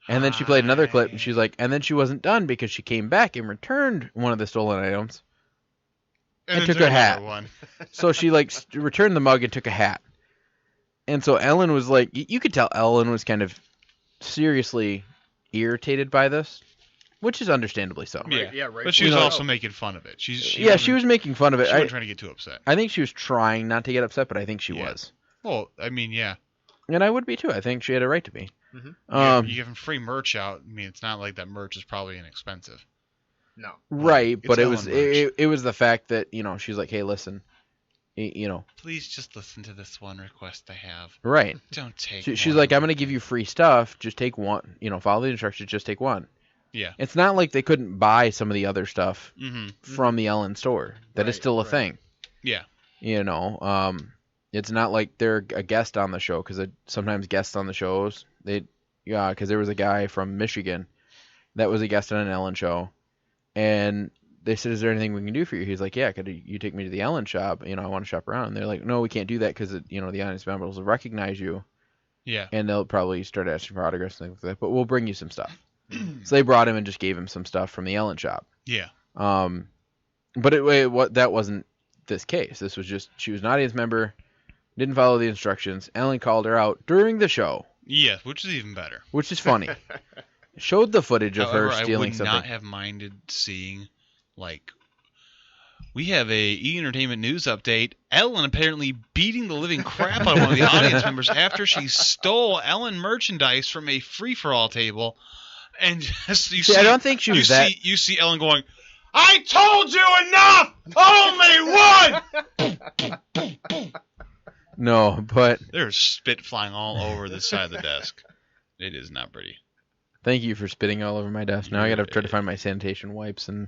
And then she played another clip, and she's like, and then she wasn't done because she came back and returned one of the stolen items. And then took a hat. another one. So she like returned the mug and took a hat. And so Ellen was like, you could tell Ellen was kind of seriously irritated by this, which is understandably so. Yeah, right. But she was also making fun of it. She was making fun of it. She wasn't trying to get too upset. I think she was trying not to get upset, but I think she was. Well, I mean, yeah. And I would be too. I think she had a right to be. Mm-hmm. You give them free merch out. I mean, it's not like that merch is probably inexpensive. No. Right, but it was Ellen it was the fact that she's like, "Hey, listen, Please just listen to this one request I have. Right. Don't take. She's like, "I'm gonna give you free stuff. Just take one. Follow the instructions. Just take one." Yeah. It's not like they couldn't buy some of the other stuff Mm-hmm. from the Ellen store. That is still a thing. Yeah. It's not like they're a guest on the show, because sometimes guests on the shows, because there was a guy from Michigan that was a guest on an Ellen show, and they said, "Is there anything we can do for you?" He's like, "Yeah, could you take me to the Ellen shop? I want to shop around." And they're like, "No, we can't do that because the audience members will recognize you, Yeah. and they'll probably start asking for autographs and things like that. But we'll bring you some stuff." So they brought him and just gave him some stuff from the Ellen shop. Yeah. But that wasn't this case. This was just, she was an audience member, didn't follow the instructions. Ellen called her out during the show. Yeah, which is even better. Which is funny. Showed the footage of However, her stealing something. I would not have minded seeing, we have a E-Entertainment news update. Ellen apparently beating the living crap out of one of the audience members after she stole Ellen merchandise from a free-for-all table. And just, I don't think she was that... You see Ellen going, "I told you enough! Only one!" No, but... There's spit flying all over the side of the desk. It is not pretty. Thank you for spitting all over my desk. Now I gotta try to find my sanitation wipes and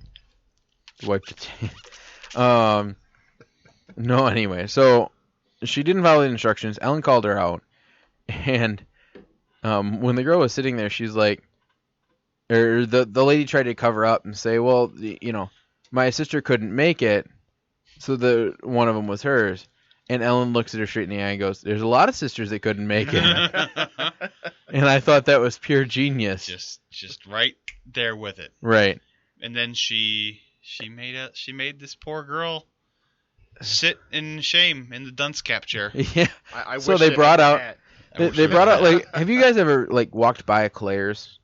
wipe the No, anyway. So, she didn't follow the instructions. Ellen called her out. And when the girl was sitting there, she's like... Or the lady tried to cover up and say, "Well, my sister couldn't make it, so one of them was hers." And Ellen looks at her straight in the eye and goes, "There's a lot of sisters that couldn't make it." And I thought that was pure genius. Just right there with it. Right. And then she made this poor girl sit in shame in the dunce cap chair. Yeah. I so wish they brought out. I They brought out Have you guys ever walked by a Claire's?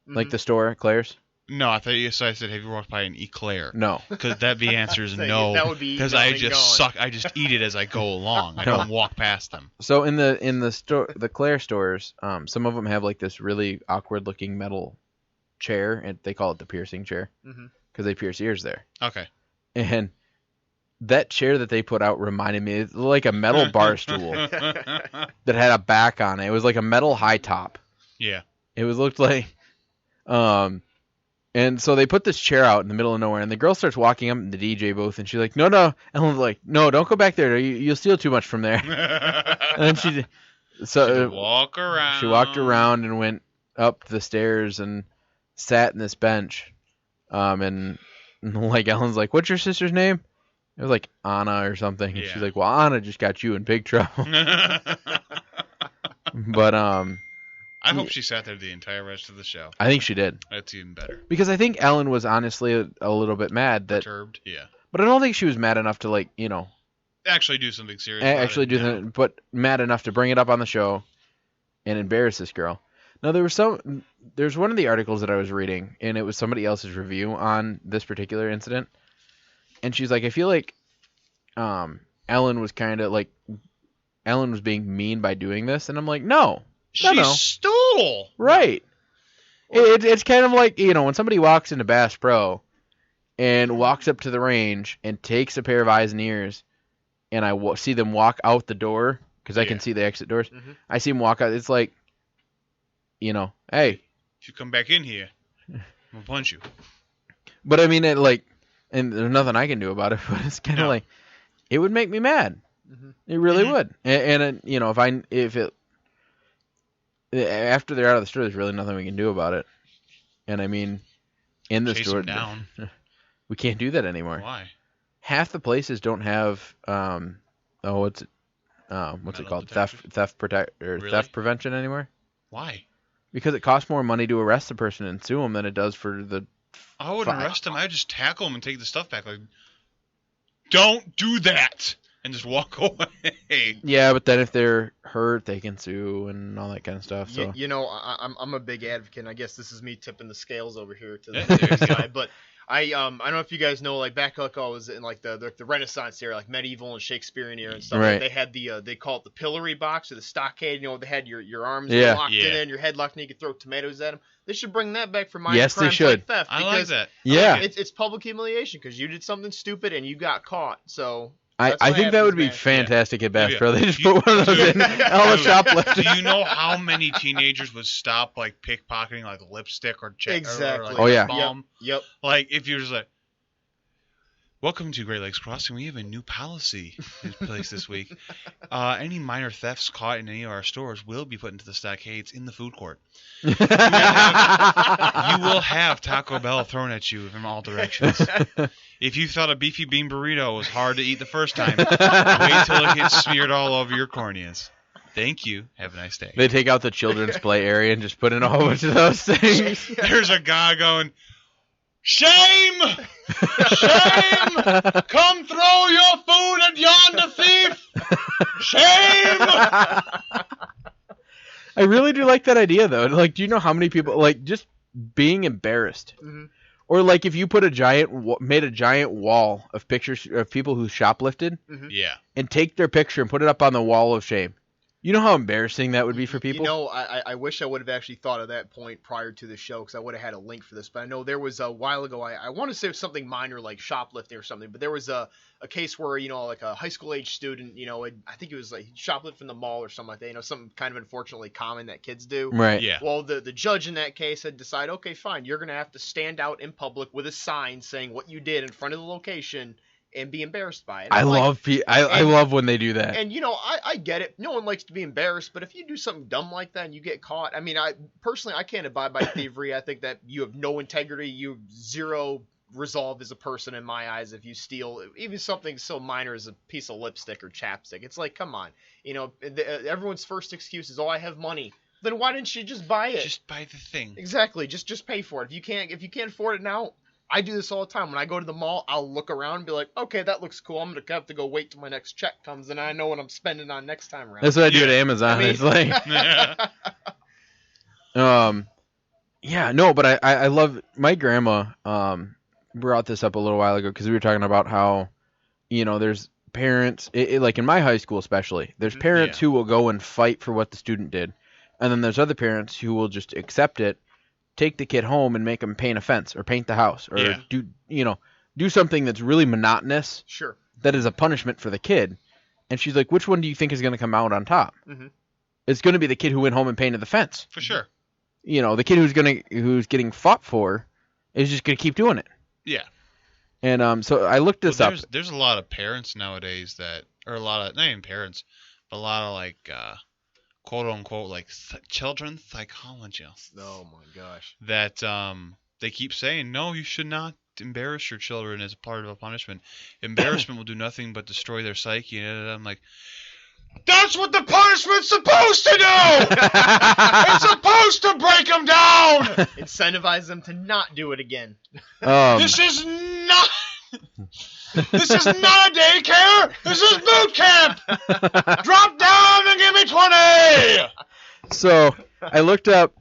Like the store, Claire's? No, I thought you said, "Have you walked by an eclair?" No. Because the answer is no. That would be because I just suck. I just eat it as I go along. I don't walk past them. So in the store, the Claire stores, some of them have this really awkward looking metal chair, and they call it the piercing chair because they pierce ears there. Okay. And that chair that they put out reminded me, it's like a metal bar stool that had a back on it. It was like a metal high top. Yeah. Looked like. And so they put this chair out in the middle of nowhere, and the girl starts walking up in the DJ booth, and she's like, "No." Ellen's like, "No, don't go back there. You'll steal too much from there." And then she walk around. She walked around and went up the stairs and sat in this bench. And Ellen's like, "What's your sister's name?" It was like Anna or something. And she's like, "Well, Anna just got you in big trouble." But I hope she sat there the entire rest of the show. I think she did. That's even better. Because I think Ellen was honestly a little bit mad that. Perturbed, yeah. But I don't think she was mad enough to actually do something serious. But mad enough to bring it up on the show and embarrass this girl. Now there's one of the articles that I was reading, and it was somebody else's review on this particular incident, and she's like, "I feel like Ellen was kind of Ellen was being mean by doing this," and I'm like, "No." She stole. Right. It's kind of like, when somebody walks into Bass Pro and walks up to the range and takes a pair of eyes and ears, and I see them walk out the door, because I can see the exit doors. I see them walk out. It's like, hey. If you come back in here, I'm going to punch you. But I mean, and there's nothing I can do about it, but it's kind of it would make me mad. It really would. And if after they're out of the store, there's really nothing we can do about it. And I mean, in the Chase store, them down. we can't do that anymore. Why? Half the places don't have what's it called, theft prevention anymore. Why? Because it costs more money to arrest the person and sue them than it does for the. I wouldn't arrest them. I'd just tackle them and take the stuff back. Like, don't do that, and just walk away. Yeah, but then if they're hurt, they can sue and all that kind of stuff. So I'm a big advocate. And I guess this is me tipping the scales over here to Yeah, the guy, but I don't know if you guys know, like back like I was in like the Renaissance era, like medieval and Shakespearean era and stuff. Right. Like, they had they call it the pillory box or the stockade. You know, they had your arms locked in, your head locked in, you could throw tomatoes at them. They should bring that back for minor Yes, they crimes should. like theft. I like because, that. Yeah. it's public humiliation because you did something stupid and you got caught. So I that's what think that happens, would be man. fantastic at Bass Yeah. Pro. They just put one of those in all the shoplifting. Do you know how many teenagers would stop like pickpocketing like lipstick or Exactly. or, like, Oh, yeah. balm? Yep. Like if you're just like, welcome to Great Lakes Crossing. We have a new policy in place this week. Any minor thefts caught in any of our stores will be put into the stockades in the food court. You will have Taco Bell thrown at you from all directions. If you thought a beefy bean burrito was hard to eat the first time, wait till it gets smeared all over your corneas. Thank you. Have a nice day. They take out the children's play area and just put in a whole bunch of those things. There's a guy going, shame! Shame! Come throw your food at yonder thief! Shame! I really do like that idea, though. Like, do you know how many people, like, just being embarrassed? Mhm. Or, like, if you put made a giant wall of pictures of people who shoplifted Yeah. and take their picture and put it up on the wall of shame. You know how embarrassing that would be for people? You know, I wish I would have actually thought of that point prior to the show because I would have had a link for this. But I know there was a while ago, I want to say it was something minor like shoplifting or something, but there was a case where, you know, like a high school age student, you know, I think it was like shoplifting from the mall or something like that, you know, something kind of unfortunately common that kids do. Right. Yeah. Well, the judge in that case had decided, okay, fine, you're going to have to stand out in public with a sign saying what you did in front of the location and be embarrassed by it. I love when they do that. And, you know, I get it. No one likes to be embarrassed, but if you do something dumb like that and you get caught, I mean, I can't abide by thievery. I think that you have no integrity. You have zero resolve as a person in my eyes if you steal even something so minor as a piece of lipstick or chapstick. It's like, come on. You know, everyone's first excuse is, oh, I have money. Then why didn't you just buy it? Just buy the thing. Exactly. Just pay for it. If you can't afford it now, I do this all the time. When I go to the mall, I'll look around and be like, okay, that looks cool. I'm going to have to go wait till my next check comes, and I know what I'm spending on next time around. That's what I do at Amazon. I mean- It's like, yeah, no, but I love, my grandma brought this up a little while ago because we were talking about how, you know, there's parents, like in my high school especially, there's parents who will go and fight for what the student did. And then there's other parents who will just accept it, take the kid home and make them paint a fence or paint the house or do something that's really monotonous. Sure. That is a punishment for the kid. And she's like, which one do you think is going to come out on top? Mhm. It's going to be the kid who went home and painted the fence. For sure. You know, the kid who's getting fought for is just going to keep doing it. Yeah. And so I looked this up. There's a lot of parents nowadays or a lot of, not even parents, but a lot of like, quote unquote, like children's psychologists. Oh my gosh. That they keep saying, no, you should not embarrass your children as part of a punishment. Embarrassment will do nothing but destroy their psyche. And I'm like, that's what the punishment's supposed to do! It's supposed to break them down! Incentivize them to not do it again. This is not... This is not a daycare! This is boot camp! Drop down and give me 20! So I looked up,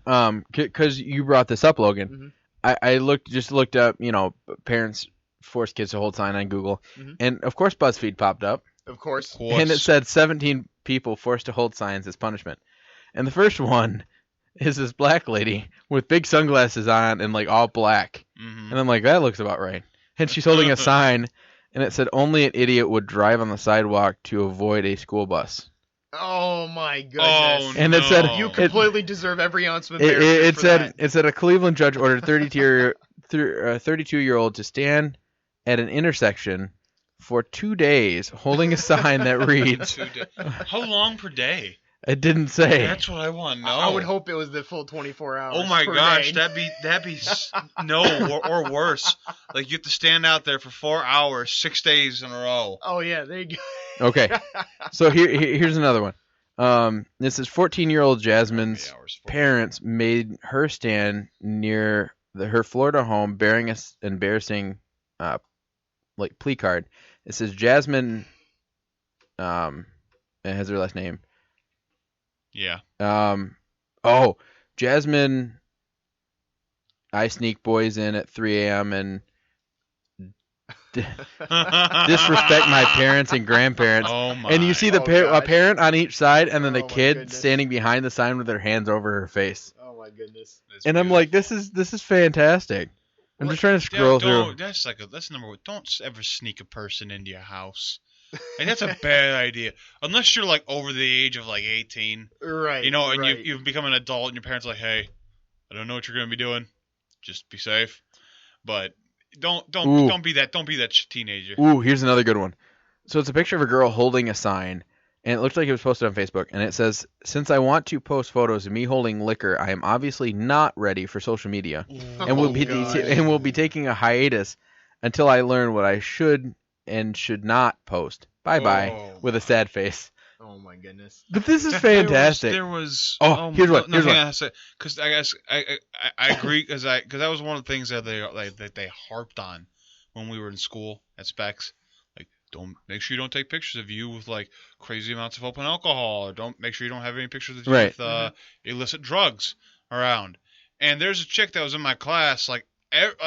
because you brought this up, Logan. Mhm. I looked up, you know, parents force kids to hold sign on Google. Mhm. And of course BuzzFeed popped up. Of course. And it said 17 people forced to hold signs as punishment. And the first one is this black lady with big sunglasses on and like all black. Mm-hmm. And I'm like, that looks about right. And she's holding a sign and it said only an idiot would drive on the sidewalk to avoid a school bus. Oh my goodness. Oh, And it said no. You completely deserve every ounce of embarrassment it for said that. it said a Cleveland judge ordered 32-year-old to stand at an intersection for 2 days holding a sign that reads, How long per day? It didn't say. That's what I want to know. I would hope it was the full 24 hours. Oh my per gosh, day. that'd be no or worse. Like you have to stand out there for 4 hours, 6 days in a row. Oh yeah, there you go. Okay, so here's another one. This is 14-year-old Jasmine's parents made her stand near her Florida home bearing an embarrassing like plea card. It says Jasmine. It has her last name. Yeah. Jasmine. I sneak boys in at 3 a.m. and disrespect my parents and grandparents. Oh my. And you see a parent on each side, and then the Oh my kid goodness. standing behind the sign with their hands over her face. Oh my goodness. That's And I'm beautiful. like, this is fantastic. I'm just trying to scroll through. That's number one. Don't ever sneak a person into your house. Like, that's a bad idea. Unless you're like over the age of like 18, Right. you know, and right. you've become an adult, and your parents are like, hey, I don't know what you're gonna be doing. Just be safe. But don't be that teenager. Ooh, here's another good one. So it's a picture of a girl holding a sign, and it looks like it was posted on Facebook, and it says, "Since I want to post photos of me holding liquor, I am obviously not ready for social media, and will be taking a hiatus until I learn what I should and should not post. Bye bye," Oh. with a sad face. Oh my goodness. But this is fantastic. There was here's what. Because I guess I agree because that was one of the things that they harped on when we were in school at Specs. Like, don't make sure you don't take pictures of you with like crazy amounts of open alcohol, or don't make sure you don't have any pictures of you Right. with illicit drugs around. And there's a chick that was in my class. Like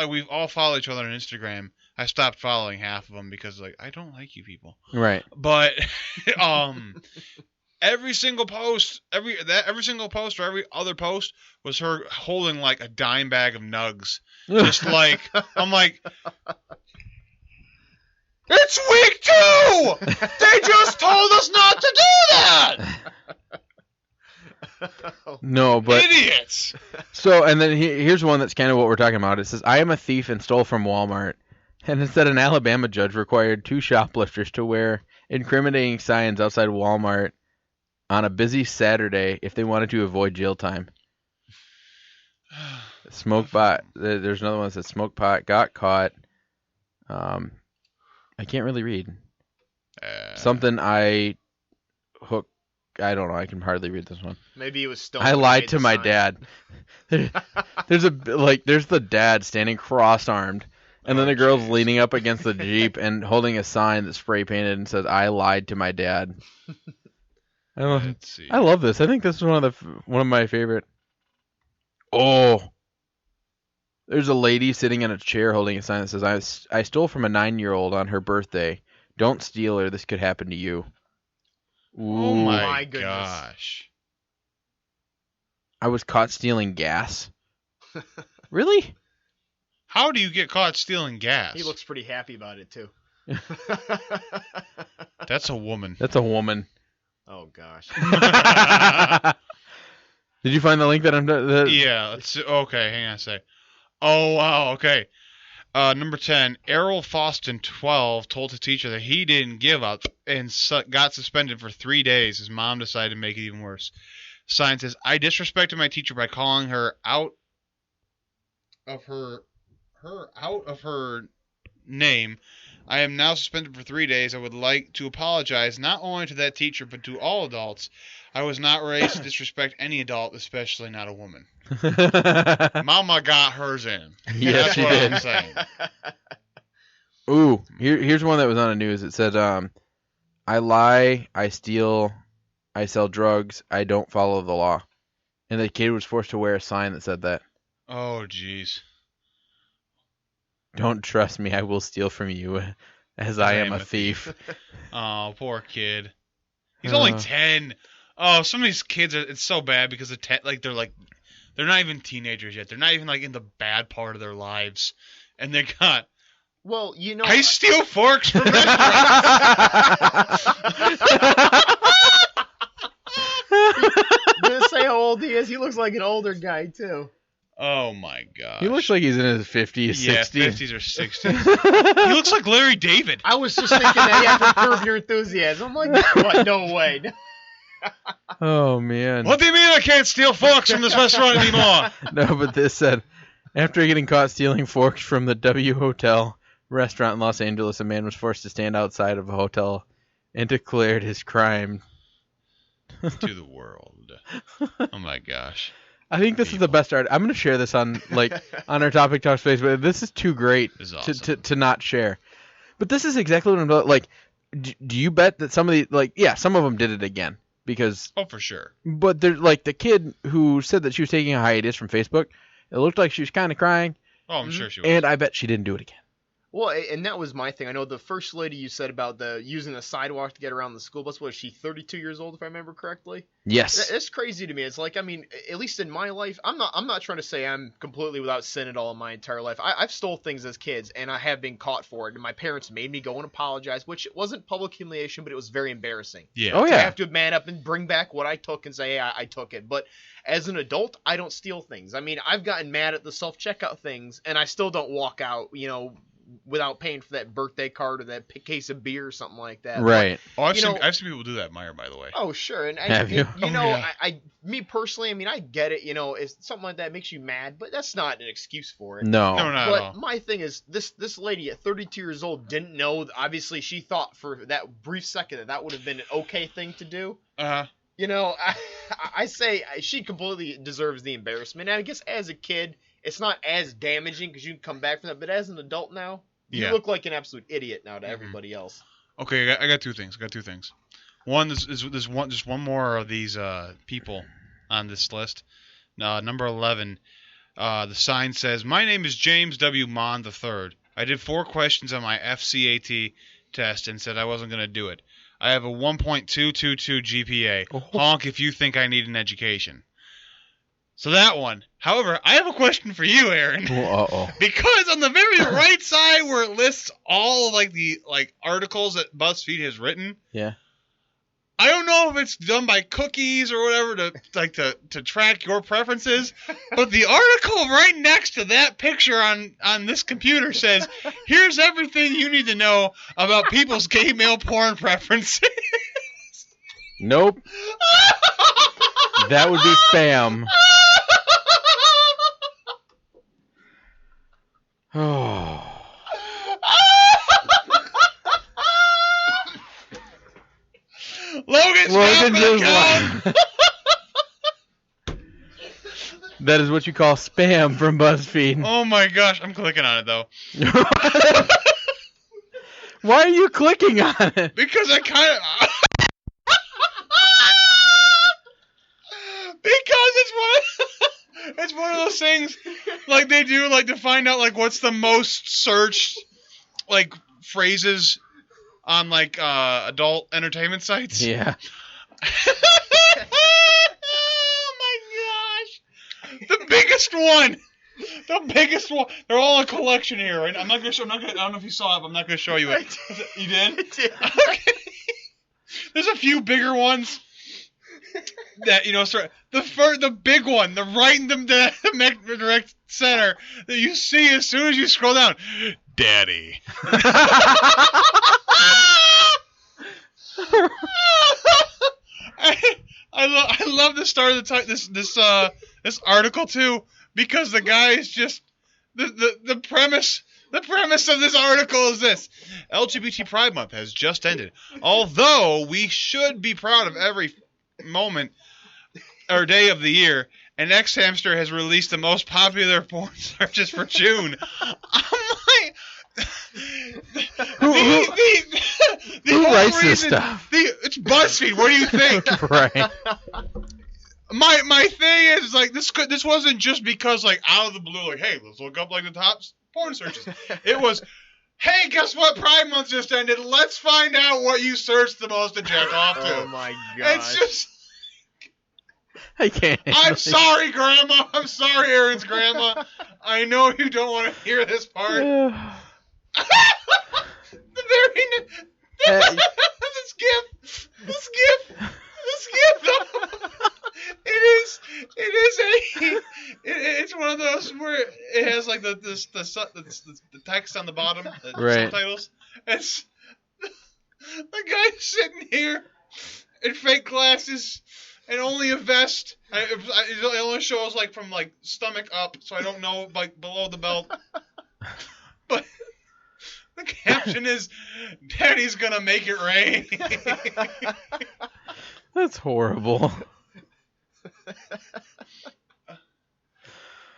we've all followed each other on Instagram. I stopped following half of them because like I don't like you people. Right. But every single post or every other post was her holding like a dime bag of nugs. Just like I'm like, it's week 2. They just told us not to do that. No, but Idiots. so and then here's one that's kind of what we're talking about. It says, "I am a thief and stole from Walmart." And it said an Alabama judge required 2 shoplifters to wear incriminating signs outside Walmart on a busy Saturday if they wanted to avoid jail time. Smoke pot. There's another one that says smoke pot got caught. I can't really read. Something I hook. I don't know. I can hardly read this one. Maybe it was stone. I lied to my dad. There's the dad standing cross-armed. And then the girl's leaning up against the Jeep and holding a sign that's spray painted and says, "I lied to my dad." Let's see. I love this. I think this is one of my favorite. Oh, there's a lady sitting in a chair holding a sign that says, "I stole from a 9-year-old on her birthday. Don't steal her. This could happen to you." Oh Ooh. my goodness. gosh. I was caught stealing gas. Really? How do you get caught stealing gas? He looks pretty happy about it too. That's a woman. That's a woman. Oh gosh. Did you find the link that I'm? Yeah. Okay. Hang on a sec. Oh wow. Okay. Number 10. Errol Foston, 12, told his teacher that he didn't give up and got suspended for 3 days. His mom decided to make it even worse. Sign says, "I disrespected my teacher by calling her out of her name. I am now suspended for 3 days. I would like to apologize not only to that teacher but to all adults. I was not raised to disrespect any adult, especially not a woman." Mama got hers in. Yeah, That's she what did. I'm saying. Ooh, here's one that was on the news. It said, "I lie, I steal, I sell drugs, I don't follow the law." And the kid was forced to wear a sign that said that. Oh, jeez. "Don't trust me, I will steal from you, as I am a thief." Oh, poor kid. He's only 10. Oh, some of these kids it's so bad because they're not even teenagers yet. They're not even like in the bad part of their lives. And they got, Well, you know. I steal forks from restaurants. Gonna say how old he is. He looks like an older guy too. Oh my god. He looks like he's in his 50s, yeah, 60s. 50s or 60s. He looks like Larry David. I was just thinking that he had to Curb Your Enthusiasm. I'm like, what? No way. Oh man. What do you mean I can't steal forks from this restaurant anymore? No, but this said, after getting caught stealing forks from the W Hotel restaurant in Los Angeles, a man was forced to stand outside of a hotel and declared his crime. To the world. Oh my gosh. I think this is the best art. I'm going to share this on on our Topic Talk space, but this is too great This is awesome. to not share. But this is exactly what I'm like. Do you bet that some of the some of them did it again because? Oh, for sure. But there's the kid who said that she was taking a hiatus from Facebook. It looked like she was kind of crying. Oh, I'm sure she was. And I bet she didn't do it again. Well, and that was my thing. I know the first lady you said about using the sidewalk to get around the school bus. Was she 32 years old, if I remember correctly? Yes. That's crazy to me. It's like, I mean, at least in my life, I'm not trying to say I'm completely without sin at all in my entire life. I've stole things as kids, and I have been caught for it. And my parents made me go and apologize, which wasn't public humiliation, but it was very embarrassing. Yeah. Oh To yeah. have to man up and bring back what I took and say, hey, I took it. But as an adult, I don't steal things. I mean, I've gotten mad at the self-checkout things, and I still don't walk out, without paying for that birthday card or that case of beer or something like that. Right. Oh, I've You seen know- I've seen people do that, Meyer, by the way. Oh, sure. And Have you? Oh, yeah. me personally, I mean, I get it. If something like that makes you mad, but that's not an excuse for it. No. No, not at all. But my thing is, this lady at 32 years old didn't know. Obviously, she thought for that brief second that would have been an okay thing to do. Uh-huh. I say she completely deserves the embarrassment. And I guess as a kid, it's not as damaging because you can come back from that. But as an adult now, Yeah. you look like an absolute idiot now to everybody else. Okay, I got two things. One is there's one more of these people on this list. Number 11. The sign says, "My name is James W. Mon III. I did 4 questions on my FCAT test and said I wasn't going to do it. I have a 1.222 GPA. Oh. Honk if you think I need an education." So that one. However, I have a question for you, Aaron. Uh-oh. Because on the very right side where it lists all of the articles that BuzzFeed has written, Yeah. I don't know if it's done by cookies or whatever to track your preferences, but the article right next to that picture on this computer says, "Here's everything you need to know about people's gay male porn preferences." Nope. That would be spam. Oh. Logan's Logan not just gonna lied. That is what you call spam from BuzzFeed. Oh my gosh, I'm clicking on it though. Why are you clicking on it? Because I kind of... Because it's one of those things like they do to find out what's the most searched phrases on adult entertainment sites. Yeah. Oh my gosh. The biggest one. They're all a collection here, right? I'm not gonna show. I don't know if you saw it, but I'm not gonna show you it. You did? I did. Okay. There's a few bigger ones that the big one, the right in the direct center that you see as soon as you scroll down. Daddy. I love the start of this article too, because the guy is just the premise. The premise of this article is this: LGBT Pride Month has just ended. Although we should be proud of every moment or day of the year, and X Hamster has released the most popular porn searches for June. I'm like, Who writes this stuff? It's BuzzFeed. What do you think? Right. My thing is this wasn't just because out of the blue hey, let's look up the top porn searches. It was, hey, guess what? Pride Month just ended. Let's find out what you searched the most to jack off to. Oh my god. It's just, I can't. I'm sorry, Grandma. I'm sorry, Aaron's grandma. I know you don't want to hear this part. The very this gift. It's one of those where it has the text on the bottom, the Right. subtitles. It's the guy sitting here and fake glasses and only a vest. It only shows like from like stomach up, so I don't know like below the belt. But the caption is, "Daddy's gonna make it rain." That's horrible.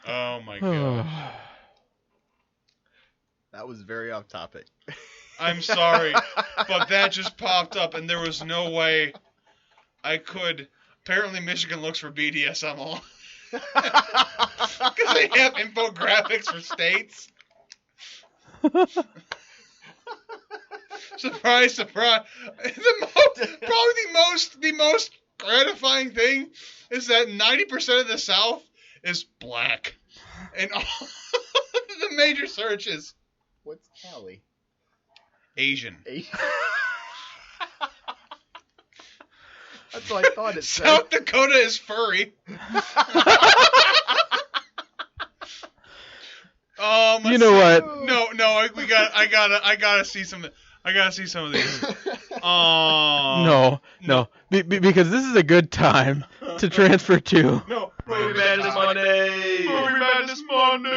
Oh my god. That was very off topic. I'm sorry, but that just popped up, and there was no way I could. Apparently, Michigan looks for BDSM all. Because they have infographics for states. Surprise, surprise. The most gratifying thing is that 90% of the South is black. And all the major searches. What's Cali? Asian. That's what I thought it said. South Dakota is furry. You know what? No, I gotta see some. I gotta see some of these. No. Because this is a good time to transfer to. No. Movie Madness Monday. Movie Madness Monday.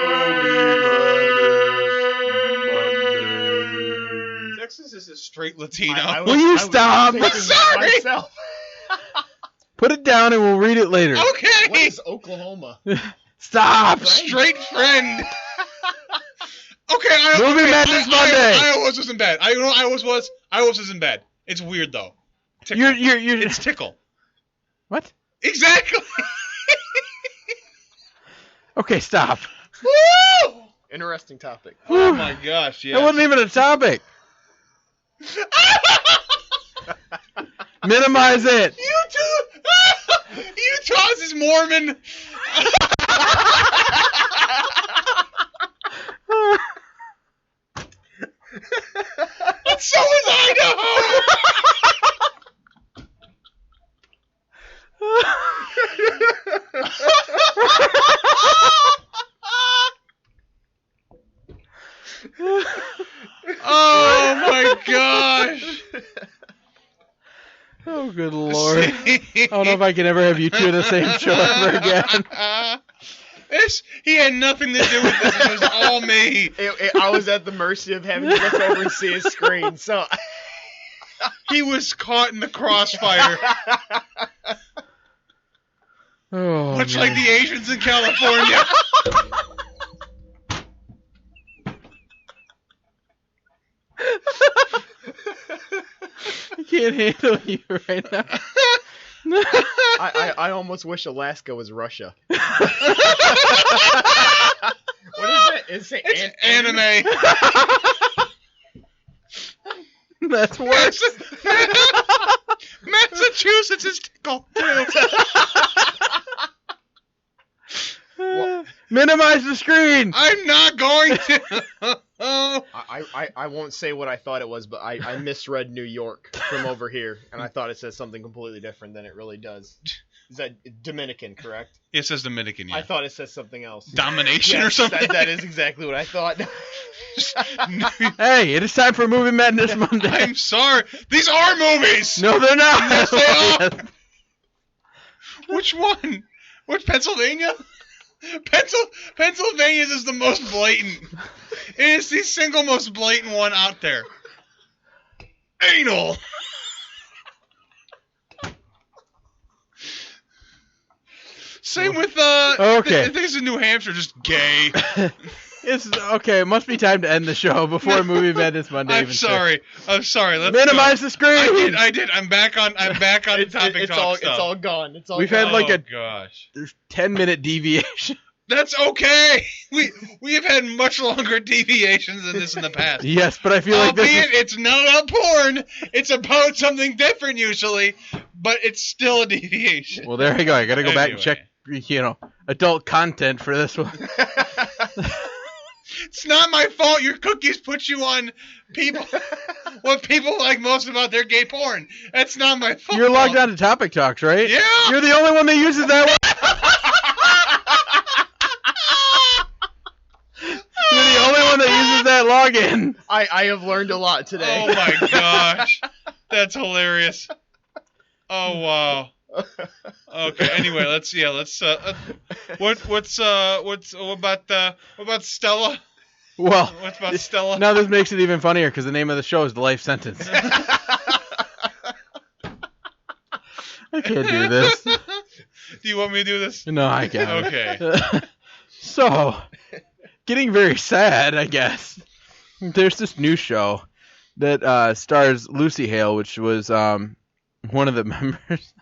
Texas is a straight Latino. Will you stop? I'm sorry. myself. Put it down and we'll read it later. Okay. What is Oklahoma? Stop. Straight friend. Okay, Movie Madness Monday. Iowa's isn't bad. Iowa's isn't bad. It's weird though. Tickle. It's tickle. What? Exactly. Okay, stop. Woo! Interesting topic. Oh my gosh, yeah. That wasn't even a topic. Minimize it. Utah's is Mormon. And so is Idaho. Oh my gosh. Oh, good lord. I don't know if I can ever have you two in the same show ever again. He had nothing to do with this. It was all me. I was at the mercy of having to look over and see his screen, so... He was caught in the crossfire. Oh, Much man. like the Asians in California. I can't handle you right now. I almost wish Alaska was Russia. What is it? It's anime. That's worse. Massachusetts is tickle too. Minimize the screen. I'm not going to. I won't say what I thought it was, but I misread New York from over here, and I thought it said something completely different than it really does. Is that Dominican, correct? It says Dominican, yeah. I thought it said something else. Domination Yes, or something? that is exactly what I thought. Hey, it is time for Movie Madness Monday. I'm sorry. These are movies! No, they're not. Yes, they are. Which one? Which Pennsylvania? Pennsylvania's is the most blatant. It is the single most blatant one out there. Anal. Same with Okay. I think it's in New Hampshire, just gay. It's okay. It must be time to end the show before Movie Madness Monday. I'm even sorry. Let's Minimize go. the screen. I did. I'm back on the topic it's talk all stuff. it's all gone. It's all We've gone. had like a gosh. 10-minute deviation. That's okay. We have had much longer deviations than this in the past. Yes, but I feel like this Albeit is... it's not about porn. It's about something different usually, but it's still a deviation. Well, there you go. I gotta go back and Anyway. check, adult content for this one. It's not my fault your cookies put you on what people like most about their gay porn. That's not my fault. You're logged on to Topic Talks, right? Yeah. You're the only one that uses that one. You're the only one that uses that login. I have learned a lot today. Oh my gosh. That's hilarious. Oh wow. Okay. Anyway, let's what about Stella? Well, What about Stella? now this makes it even funnier because the name of the show is The Life Sentence. I can't do this. Do you want me to do this? No, I can't. Okay. So, getting very sad, I guess. There's this new show that stars Lucy Hale, which was one of the members.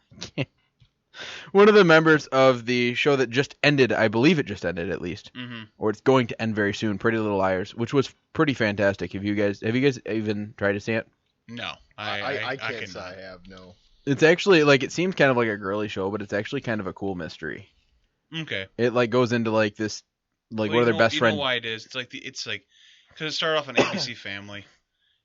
One of the members of the show that just ended. I believe it just ended, at least, or it's going to end very soon. Pretty Little Liars, which was pretty fantastic. Have you guys even tried to see it? No, I can't say I have, no. It's actually it seems kind of like a girly show, but it's actually kind of a cool mystery. Okay. It goes into this one of their best friends. You know why it is? It's because it started off on ABC Family.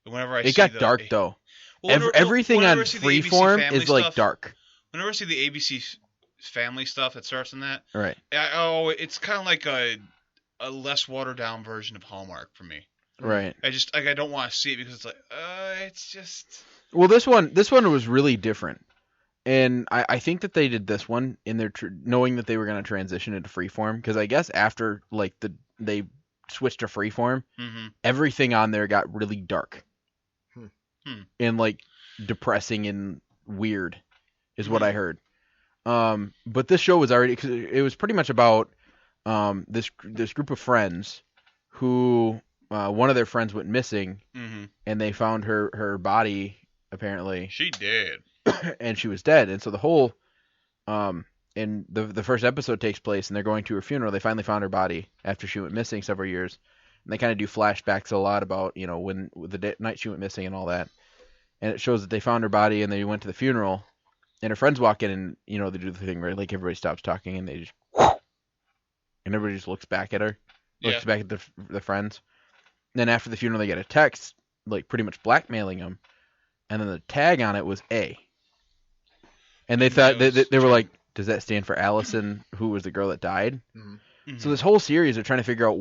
And whenever it got dark though. Everything on Freeform is dark. Whenever I see the ABC Family stuff that starts in that, right? It's kind of like a less watered down version of Hallmark for me. Right. I don't want to see it because it's just. Well, this one was really different, and I think that they did this one in their knowing that they were going to transition into Freeform, because I guess after they switched to Freeform, everything on there got really dark, and depressing and weird, is what I heard. But this show was already, cause it was pretty much about this group of friends who one of their friends went missing, and they found her body. Apparently she did, and she was dead. And so the whole and the first episode takes place, and they're going to her funeral. They finally found her body after she went missing several years, and they kind of do flashbacks a lot about when the night she went missing and all that. And it shows that they found her body, and they went to the funeral, and her friends walk in, and they do the thing where everybody stops talking, and they just and everybody just looks back at her, looks back at the friends. And then after the funeral, they get a text pretty much blackmailing them. And then the tag on it was A. And they thought they were like, does that stand for Allison, who was the girl that died? So this whole series, they're trying to figure out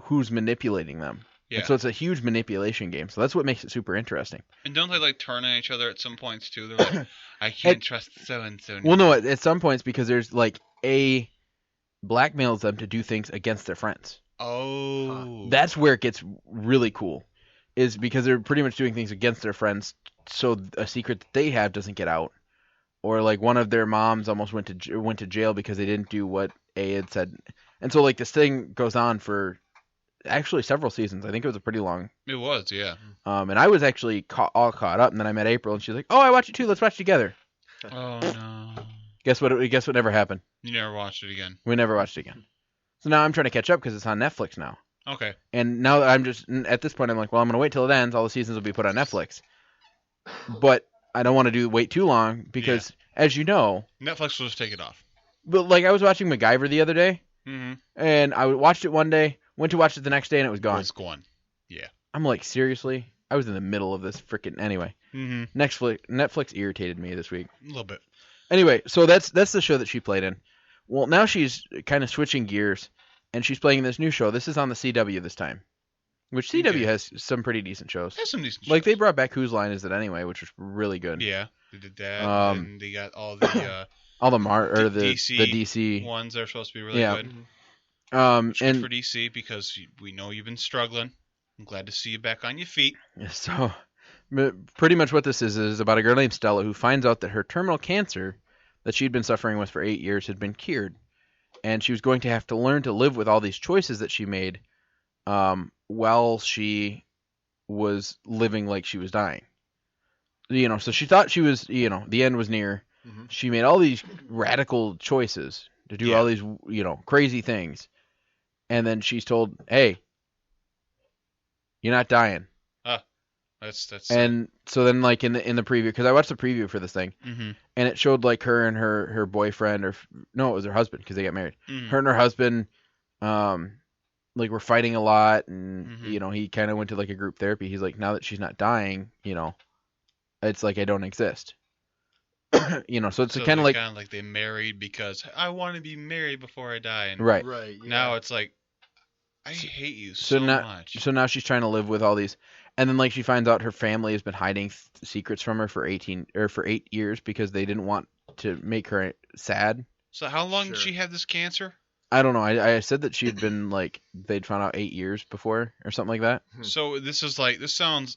who's manipulating them. Yeah. And so it's a huge manipulation game. So that's what makes it super interesting. And don't they turn on each other at some points too? They're like, I can't trust so and so. Well, no, at some points, because there's A blackmails them to do things against their friends. Oh. That's where it gets really cool. Is because they're pretty much doing things against their friends, so a secret that they have doesn't get out. Or one of their moms almost went to jail because they didn't do what A had said. And so this thing goes on for actually several seasons. I think it was a pretty long. It was, yeah. And I was actually all caught up, and then I met April, and she's like, "Oh, I watched it too. Let's watch it together." Oh no. Guess what never happened? You never watched it again. We never watched it again. So now I'm trying to catch up because it's on Netflix now. Okay. And now I'm just at this point I'm like, well, I'm gonna wait till it ends. All the seasons will be put on Netflix. But I don't want to wait too long because, as you know, Netflix will just take it off. But I was watching MacGyver the other day, and I watched it one day, went to watch it the next day, and it was gone. It's gone. Yeah. I'm like, seriously? I was in the middle of this freaking anyway. Netflix irritated me this week. A little bit. Anyway, so that's the show that she played in. Well, now she's kind of switching gears. And she's playing in this new show. This is on the CW this time. Which CW has some pretty decent shows. Has some decent shows. They brought back Whose Line Is It Anyway, which was really good. Yeah, they did that. And they got all the the DC ones that are supposed to be really good. Good for DC because we know you've been struggling. I'm glad to see you back on your feet. So, pretty much what this is about a girl named Stella who finds out that her terminal cancer that she'd been suffering with for 8 years had been cured. And she was going to have to learn to live with all these choices that she made while she was living like she was dying. So she thought she was, the end was near. She made all these radical choices to do all these, crazy things. And then she's told, hey, you're not dying. That's. And so then, in the preview, because I watched the preview for this thing, and it showed her and her boyfriend, it was her husband because they got married. Her and her husband, were fighting a lot, and he kind of went to a group therapy. He's like, now that she's not dying, it's like I don't exist. So it's kind of like they married because I want to be married before I die. And right. Right. Yeah. Now it's like I hate you so much. So now she's trying to live with all these. And then like she finds out her family has been hiding secrets from her for 8 years because they didn't want to make her sad. So how long Sure. did she have this cancer? I don't know. I said that she'd been like they'd found out 8 years before or something like that. So this sounds,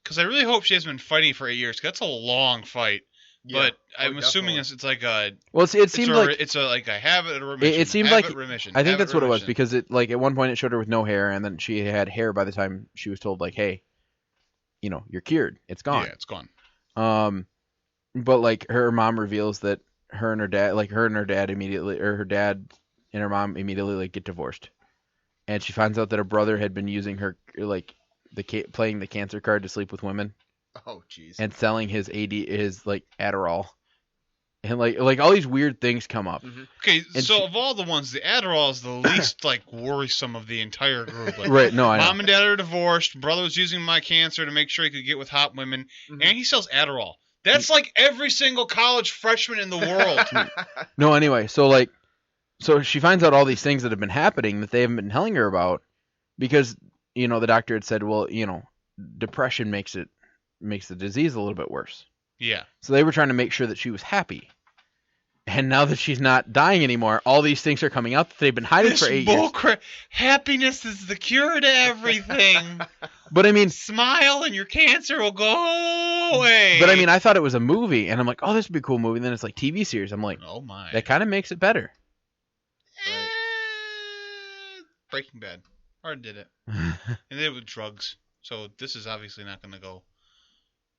because I really hope she has been fighting for 8 years. 'Cause that's a long fight. Yeah. But Oh, I'm assuming definitely. it's like a Well, it seemed like it's a like a habit or remission. it seemed habit, like remission. I think habit, that's what it was remission. because it like at one point it showed her with no hair and then she had hair by the time she was told like, hey, you're cured. It's gone. Yeah, it's gone. But like her mom reveals that her and her dad immediately, or her dad and her mom immediately like get divorced, and she finds out that her brother had been using her like playing the cancer card to sleep with women Oh, jeez. and selling his like Adderall, and like all these weird things come up. Okay, And so she- of all the ones, the Adderall is the least like worrisome of the entire group. Like, Right? No, I know. Mom and dad are divorced. Brother was using my cancer to make sure he could get with hot women, and he sells Adderall. That's like every single college freshman in the world. No, anyway, so she finds out all these things that have been happening that they haven't been telling her about because, the doctor had said, well, depression makes the disease a little bit worse. Yeah. So they were trying to make sure that she was happy. And now that she's not dying anymore, all these things are coming out that they've been hiding for 8 years. Happiness is the cure to everything. But I mean, Smile and your cancer will go away. I thought it was a movie, and I'm like, oh, this would be a cool movie. And then it's like TV series. I'm like, Oh my. that kind of makes it better. Breaking Bad. Hard did it. And they did it with drugs. So this is obviously not going to go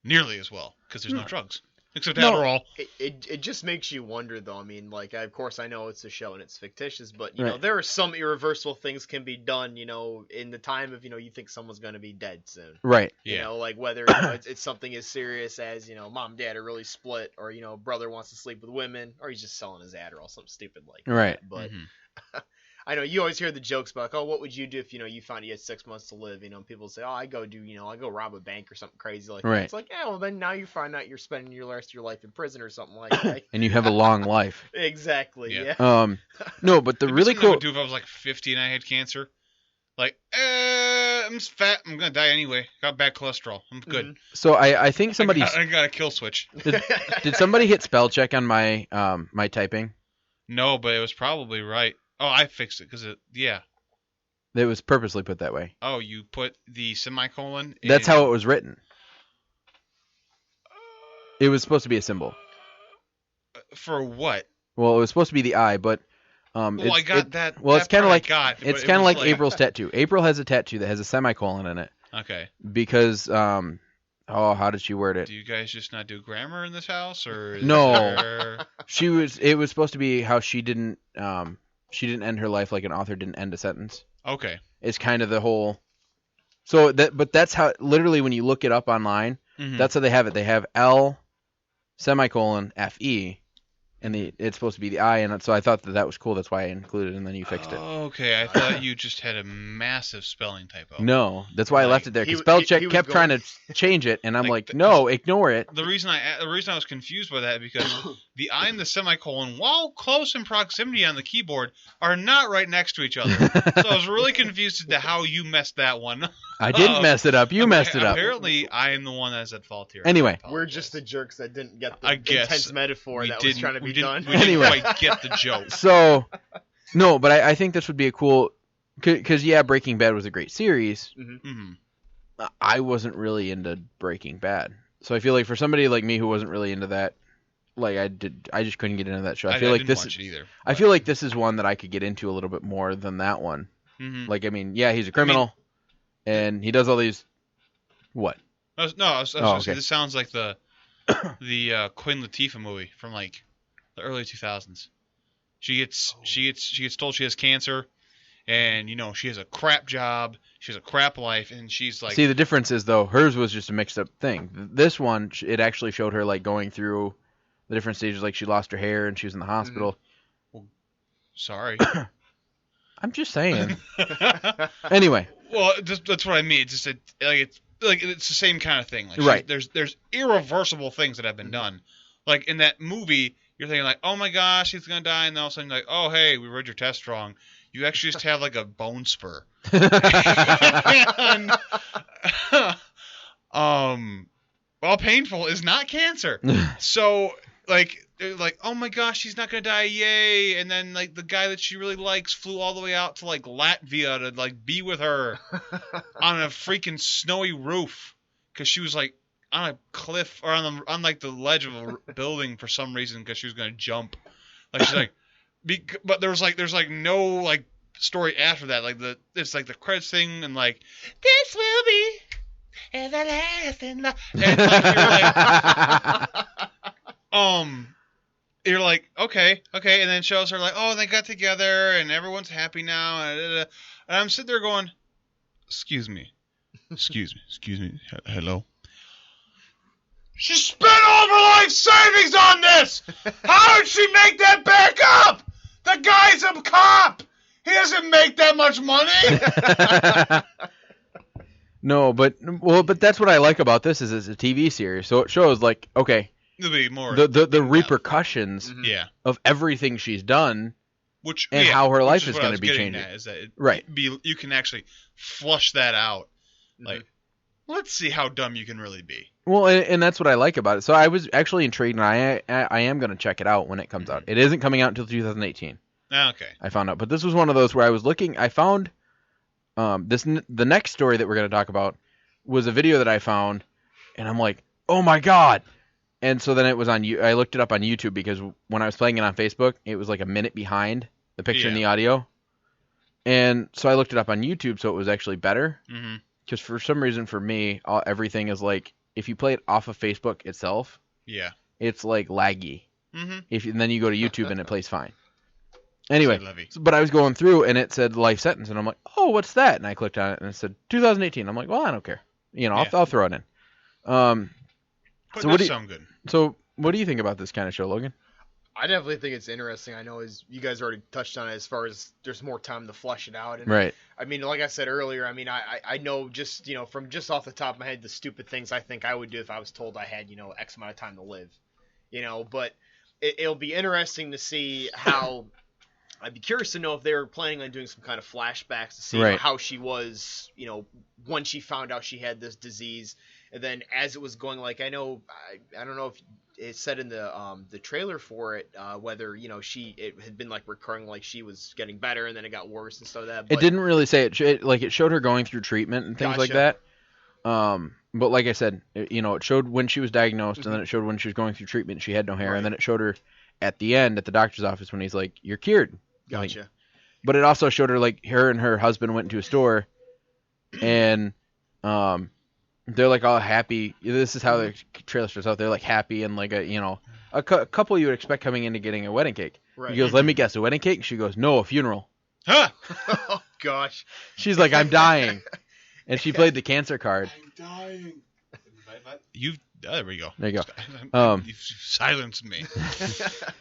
nearly as well because there's no drugs. Except No. Adderall. It just makes you wonder, though. I mean, like, of course, I know it's a show and it's fictitious, but, Right. there are some irreversible things can be done, in the time of, you think someone's going to be dead soon. Right. Yeah. Like, whether, it's something as serious as, mom and dad are really split, or, brother wants to sleep with women, or he's just selling his Adderall, something stupid like Right. that. But Mhm. I know you always hear the jokes about, like, oh, what would you do if, you found you had 6 months to live? People say, oh, I go rob a bank or something crazy like Right. that. It's like, yeah, well, then now you find out you're spending your rest of your life in prison or something like that. And you have a long life. Exactly, Yeah. yeah. No, but the It'd be really something I cool. would do if I was like 50 and I had cancer. Like, I'm fat. I'm going to die anyway. Got bad cholesterol. I'm good. Mhm. So I think somebody I got a kill switch. did somebody hit spell check on my my typing? No, but it was probably right. Oh, I fixed it because yeah. It was purposely put that way. Oh, you put the semicolon. That's in- how it was written. It was supposed to be a symbol. For what? Well, it was supposed to be the I, but Well, I got that. Well, it's that kind of part I like got, but it's it kind of was like April's tattoo. April has a tattoo that has a semicolon in it Okay. because how did she word it? Do you guys just not do grammar in this house, or is No. there- It was supposed to be how she didn't end her life like an author didn't end a sentence. Okay. It's kind of the whole. So but that's how literally when you look it up online, Mhm. that's how they have it. They have L semicolon FE, and it's supposed to be the I, and so I thought that was cool. That's why I included it, and then you fixed it. Okay, I thought you just had a massive spelling typo. No, that's why I left it there. Because spell check he was kept trying to change it, and I'm like, no, ignore it. The reason I was confused by that because the I and the semicolon, while close in proximity on the keyboard, are not right next to each other. So I was really confused as to how you messed that one. I didn't mess it up. You messed it up. Apparently, I am the one that's at fault here. Anyway. We're just the jerks that didn't get the I guess intense metaphor that was trying to be done. We didn't Anyway. quite get the joke. So, no, but I think this would be a cool, because yeah, Breaking Bad was a great series. Mhm. I wasn't really into Breaking Bad, so I feel like for somebody like me who wasn't really into that, like I just couldn't get into that show. I feel like didn't this. watch it either. I feel like this is one that I could get into a little bit more than that one. Mhm. Like, I mean, yeah, he's a criminal, and he does all these. What? I was gonna say, okay. this sounds like the Queen Latifah movie from like the early 2000s. She gets told she has cancer, and she has a crap job, she has a crap life, and she's like, See, the difference is though, hers was just a mixed up thing. This one, it actually showed her like going through the different stages. Like she lost her hair and she was in the hospital. sorry. I'm just saying. Anyway, Well, that's what I mean. It's just it's the same kind of thing. Like Right. There's irreversible things that have been done. Like in that movie, you're thinking like, oh my gosh, he's gonna die, and then all of a sudden you're like, oh hey, we read your test wrong. You actually just have like a bone spur. And, while painful is not cancer. So like they're like, oh my gosh, he's not gonna die, yay! And then like the guy that she really likes flew all the way out to like Latvia to like be with her on a freaking snowy roof because she was like on a cliff or on like the ledge of a building for some reason because she was gonna jump. Like she's like, but there's like no like story after that. Like it's like the credits thing and like this will be everlasting love. And like you're like okay, and then it shows her like, oh, they got together and everyone's happy now, and I'm sitting there going, excuse me, hello. She spent all of her life savings on this. How did she make that back up? The guy's a cop. He doesn't make that much money. No, but that's what I like about this is it's a TV series, so it shows like okay. There'll be more the repercussions of everything she's done, which and how her life is going to be changing. changing. Is that right? You can actually flush that out. Like, let's see how dumb you can really be. Well, and that's what I like about it. So I was actually intrigued, and I am going to check it out when it comes out. It isn't coming out until 2018. Okay. I found out, but this was one of those where I was looking. I found the next story that we're going to talk about was a video that I found, and I'm like, oh my god. And so then it was on. I looked it up on YouTube because when I was playing it on Facebook, it was like a minute behind the picture and the audio. And so I looked it up on YouTube, so it was actually better. Because for some reason, for me, everything is like if you play it off of Facebook itself, it's like laggy. And then you go to YouTube and it plays fine. Anyway, but I was going through and it said life sentence, and I'm like, oh, what's that? And I clicked on it and it said 2018. I'm like, well, I don't care. I'll throw it in. So what sound good. So what do you think about this kind of show, Logan? I definitely think it's interesting. I know as you guys already touched on it as far as there's more time to flush it out. And right. I mean, like I said earlier, I mean, I know just, from just off the top of my head, the stupid things I think I would do if I was told I had, X amount of time to live, but it'll be interesting to see how, I'd be curious to know if they were planning on doing some kind of flashbacks to see how she was, when she found out she had this disease. And then as it was going, like I don't know if it said in the trailer for it whether it had been like recurring, like she was getting better and then it got worse and stuff like that. But, it didn't really say it. It showed her going through treatment and things like that. But like I said, it showed when she was diagnosed, and then it showed when she was going through treatment. She had no hair, and then it showed her at the end at the doctor's office when he's like, "You're cured." Gotcha. Like, but it also showed her like her and her husband went into a store, and they're like all happy. This is how the trailer starts out. They're like happy and like a couple you would expect coming into getting a wedding cake. Right. He goes, "Let me guess, a wedding cake?" She goes, "No, a funeral." Huh? Oh gosh. She's like, "I'm dying," and she played the cancer card. I'm dying. There we go. There you go. You've silenced me.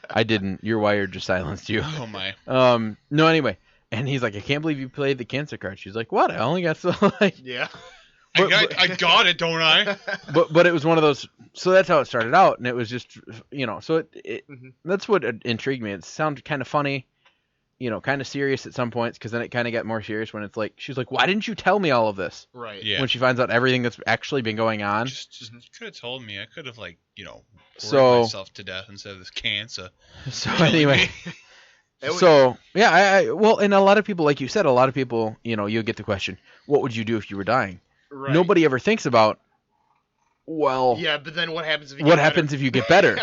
I didn't. Your wire just silenced you. Oh my. No. Anyway, and he's like, "I can't believe you played the cancer card." She's like, "What? I only got so like." Yeah. I got it, don't I? But it was one of those. So that's how it started out, and it was just So it that's what intrigued me. It sounded kind of funny, kind of serious at some points, because then it kind of got more serious when it's like she's like, "Why didn't you tell me all of this?" Right. Yeah. When she finds out everything that's actually been going on. Just could have told me. I could have bored myself to death instead of this cancer. So anyway. So yeah, well, and a lot of people, like you said, you'll get the question, "What would you do if you were dying?" Right. Nobody ever thinks about, well, yeah, but then what happens if you get better?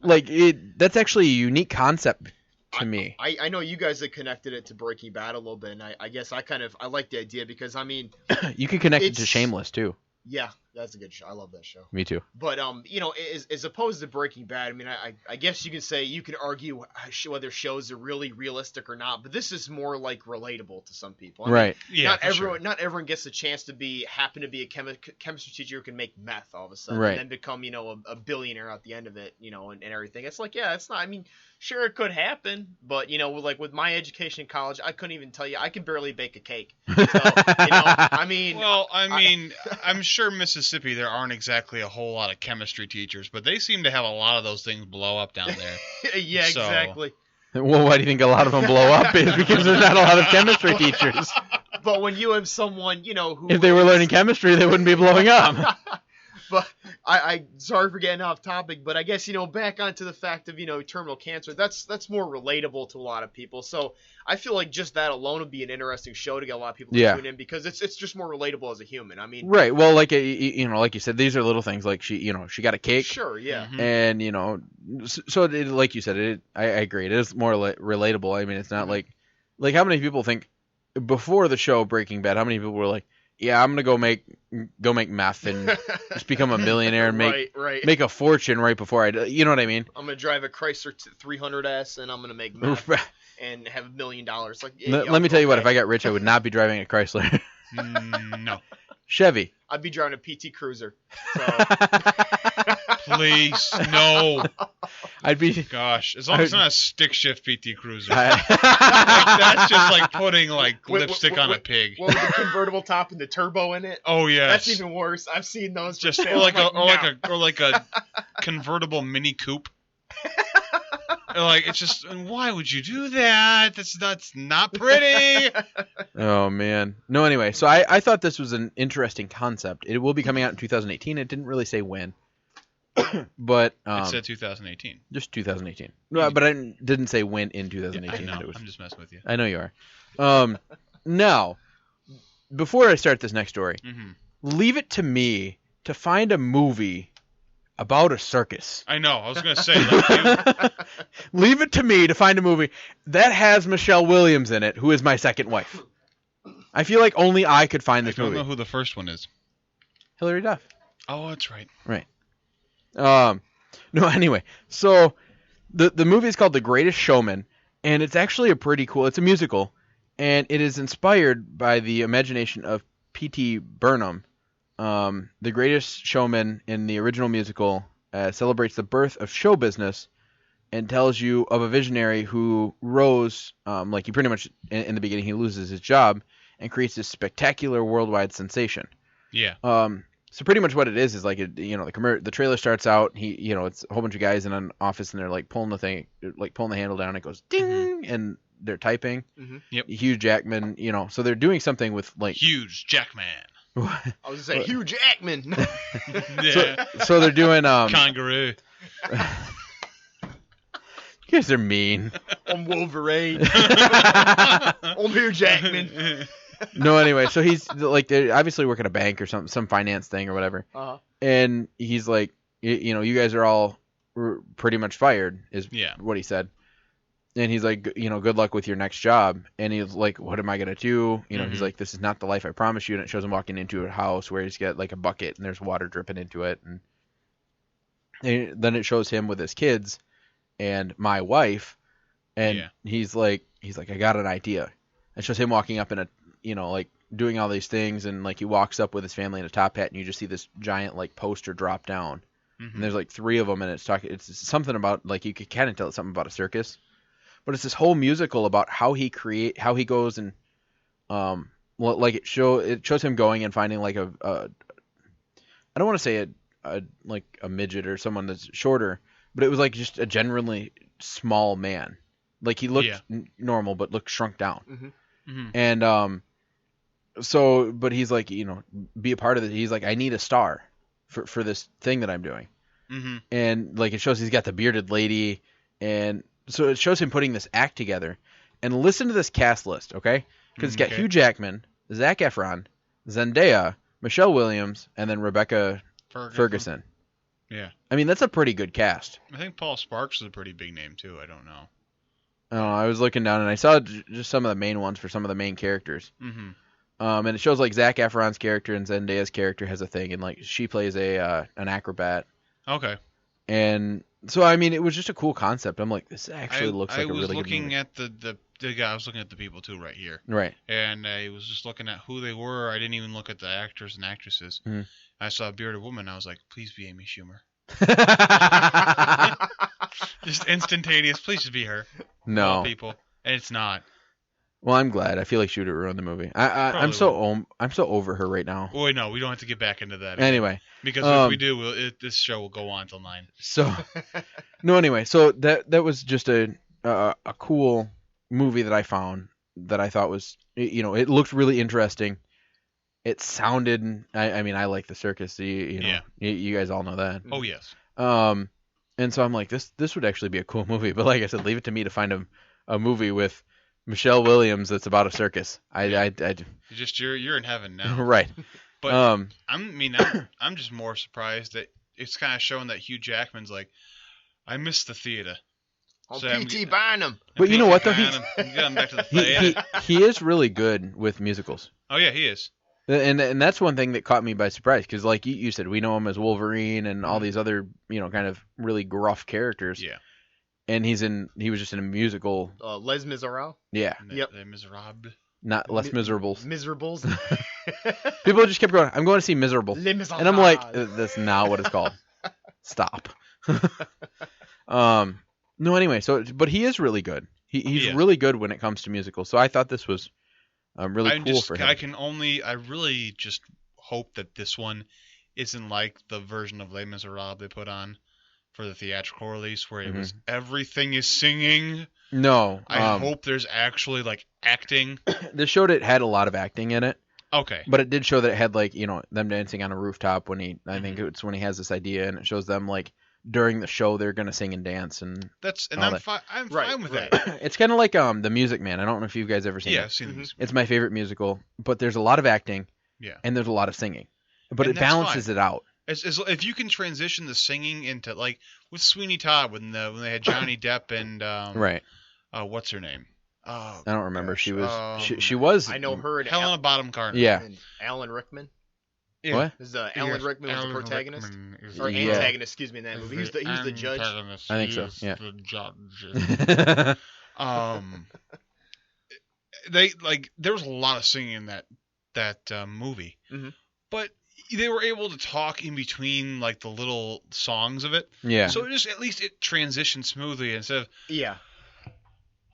Like that's actually a unique concept to me. I know you guys have connected it to Breaking Bad a little bit, and I guess I like the idea because I mean you can connect it to Shameless too. Yeah, that's a good show. I love that show. Me too. But as opposed to Breaking Bad, I mean, I guess you can argue whether shows are really realistic or not. But this is more like relatable to some people. I right. mean, not everyone gets a chance to happen to be a chemistry teacher who can make meth all of a sudden, right, and then become a billionaire at the end of it, and everything. It's like, yeah, it's not. I mean, sure, it could happen, but like with my education in college, I couldn't even tell you. I can barely bake a cake. So, I mean, well, I'm sure Mrs. Mississippi, there aren't exactly a whole lot of chemistry teachers, but they seem to have a lot of those things blow up down there. Yeah, So- exactly. Well, why do you think a lot of them blow up? Is because there's not a lot of chemistry teachers. But when you have someone, who... If they were learning chemistry, they wouldn't be blowing up. But I sorry for getting off topic, but I guess, back onto the fact of, terminal cancer, that's more relatable to a lot of people. So I feel like just that alone would be an interesting show to get a lot of people to tune in, because it's just more relatable as a human. I mean, Right. Well, like like you said, these are little things. Like she got a cake. Sure, yeah. Mhm. And so like you said, I agree. It is more relatable. I mean, it's not like how many people think before the show Breaking Bad? How many people were like, yeah, I'm gonna go make meth and just become a millionaire and right. make a fortune right before I do. You know what I mean? I'm gonna drive a Chrysler 300S and I'm gonna make meth and have $1 million. Like, Let me tell you what. If I got rich, I would not be driving a Chrysler. No. Chevy. I'd be driving a PT Cruiser. So. Please, no. I'd be. Gosh, as long as it's not a stick shift PT Cruiser. I- That's just like putting lipstick on a pig. What with the convertible top and the turbo in it? Oh yes. That's even worse. I've seen those. Just for sale. or like a convertible mini coupe. It's just, why would you do that? That's not pretty. Oh man. No. Anyway, so I thought this was an interesting concept. It will be coming out in 2018. It didn't really say when, but It said 2018. just 2018. No, but I didn't say when in 2018. I know. It was- I'm just messing with you. I know you are. Now, before I start this next story, hmm leave it to me to find a movie about a circus. I know. I was gonna say. Like, Leave it to me to find a movie that has Michelle Williams in it, who is my second wife. I feel like only I could find I this don't movie. know who the first one is. Hilary Duff. Oh, that's right. No, anyway, so the movie is called The Greatest Showman, and it's actually it's a musical, and it is inspired by the imagination of P.T. Burnham. The Greatest Showman in the original musical celebrates the birth of show business and tells you of a visionary who rose, he pretty much, in the beginning, he loses his job and creates this spectacular worldwide sensation. Yeah. So pretty much what it is like, the trailer starts out, it's a whole bunch of guys in an office and they're like pulling the handle down, it goes ding, and they're typing. Mhm. Yep. Hugh Jackman, so they're doing something with like. Huge Jackman. I was gonna say Hugh Jackman. Yeah. So they're doing Kangaroo. You guys are mean. I'm Wolverine. I'm Hugh Jackman. No, anyway, so he's like, they obviously work at a bank or some finance thing or whatever, and he's like, you guys are all pretty much fired, is what he said, and he's like, good luck with your next job, and he's like, what am I gonna do? He's like, this is not the life I promised you, and it shows him walking into a house where he's got like a bucket and there's water dripping into it, and then it shows him with his kids and my wife, and he's like, I got an idea. It shows him walking up in a, doing all these things, and like he walks up with his family in a top hat, and you just see this giant like poster drop down, and there's like 3 of them, and it's something about, like, you could kind of tell it's something about a circus, but it's this whole musical about how he goes and it shows him going and finding like I don't want to say a midget or someone that's shorter, but it was like just a generally small man, like he looked normal but looked shrunk down. Mm-hmm. And but he's like, be a part of it. He's like, I need a star for this thing that I'm doing. Mm-hmm. And like, it shows he's got the bearded lady, and so it shows him putting this act together. And listen to this cast list, okay? Because it's got Hugh Jackman, Zac Efron, Zendaya, Michelle Williams, and then Rebecca Ferguson. Yeah. I mean, that's a pretty good cast. I think Paul Sparks is a pretty big name too. I don't know. I was looking down and I saw just some of the main ones for some of the main characters. Mm-hmm. And it shows like Zac Efron's character and Zendaya's character has a thing, and like she plays an acrobat. Okay. And so I mean, it was just a cool concept. I'm like, this actually looks like a really good movie. I was looking at the guy. I was looking at the people too right here. Right. And I was just looking at who they were. I didn't even look at the actors and actresses. Mhm. I saw a bearded woman. I was like, please be Amy Schumer. Just instantaneous. Please just be her. No. All people. And it's not. Well, I'm glad. I feel like she would have ruined the movie. I'm so over her right now. Wait, no, we don't have to get back into that again. Anyway, Because if we do, this show will go on till 9. so no. Anyway, so that was just a cool movie that I found that I thought was, it looked really interesting. It sounded. I mean, I like the circus. You guys all know that. Oh yes. And so I'm like, this would actually be a cool movie. But like I said, leave it to me to find a movie with Michelle Williams that's about a circus. You're in heaven now. Right. But I'm just more surprised that it's kind of showing that Hugh Jackman's like, I miss the theater. On So P.T. Barnum. But you know what, though? I'm getting back to the theater. he is really good with musicals. Oh yeah, he is. And that's one thing that caught me by surprise, because like you said, we know him as Wolverine and all these other, kind of really gruff characters. Yeah. And he was just in a musical. Les Miserables. Yeah. Yep. Les Miserables. Not Les Miserables. Miserables. People just kept going, I'm going to see Miserable. Les Miserables. And I'm like, that's not what it's called. Stop. No, anyway, but he is really good. He's really good when it comes to musicals. So I thought this was really cool for him. I really just hope that this one isn't like the version of Les Miserables they put on for the theatrical release, where it was everything is singing. No. I hope there's actually like acting. This showed it had a lot of acting in it. Okay. But it did show that it had like, them dancing on a rooftop I think it's when he has this idea, and it shows them like during the show they're gonna sing and dance and I'm fine with that. It's kind of like The Music Man. I don't know if you guys ever seen it. Yeah, I've seen this. It's my favorite musical, but there's a lot of acting. Yeah. And there's a lot of singing, but And it that's balances fine. it out. If you can transition the singing into like with Sweeney Todd when they had Johnny Depp and Right. What's her name? I don't remember. She was I know her and Helena Bottom Carter. Yeah. and Alan Rickman. Yeah. What? Alan Rickman was the protagonist or Yeah. antagonist, excuse me, in that movie. He was the judge. I think so. Yeah. The judge. There was a lot of singing in that movie, but they were able to talk in between like the little songs of it. Yeah. So at least it transitioned smoothly instead of Yeah.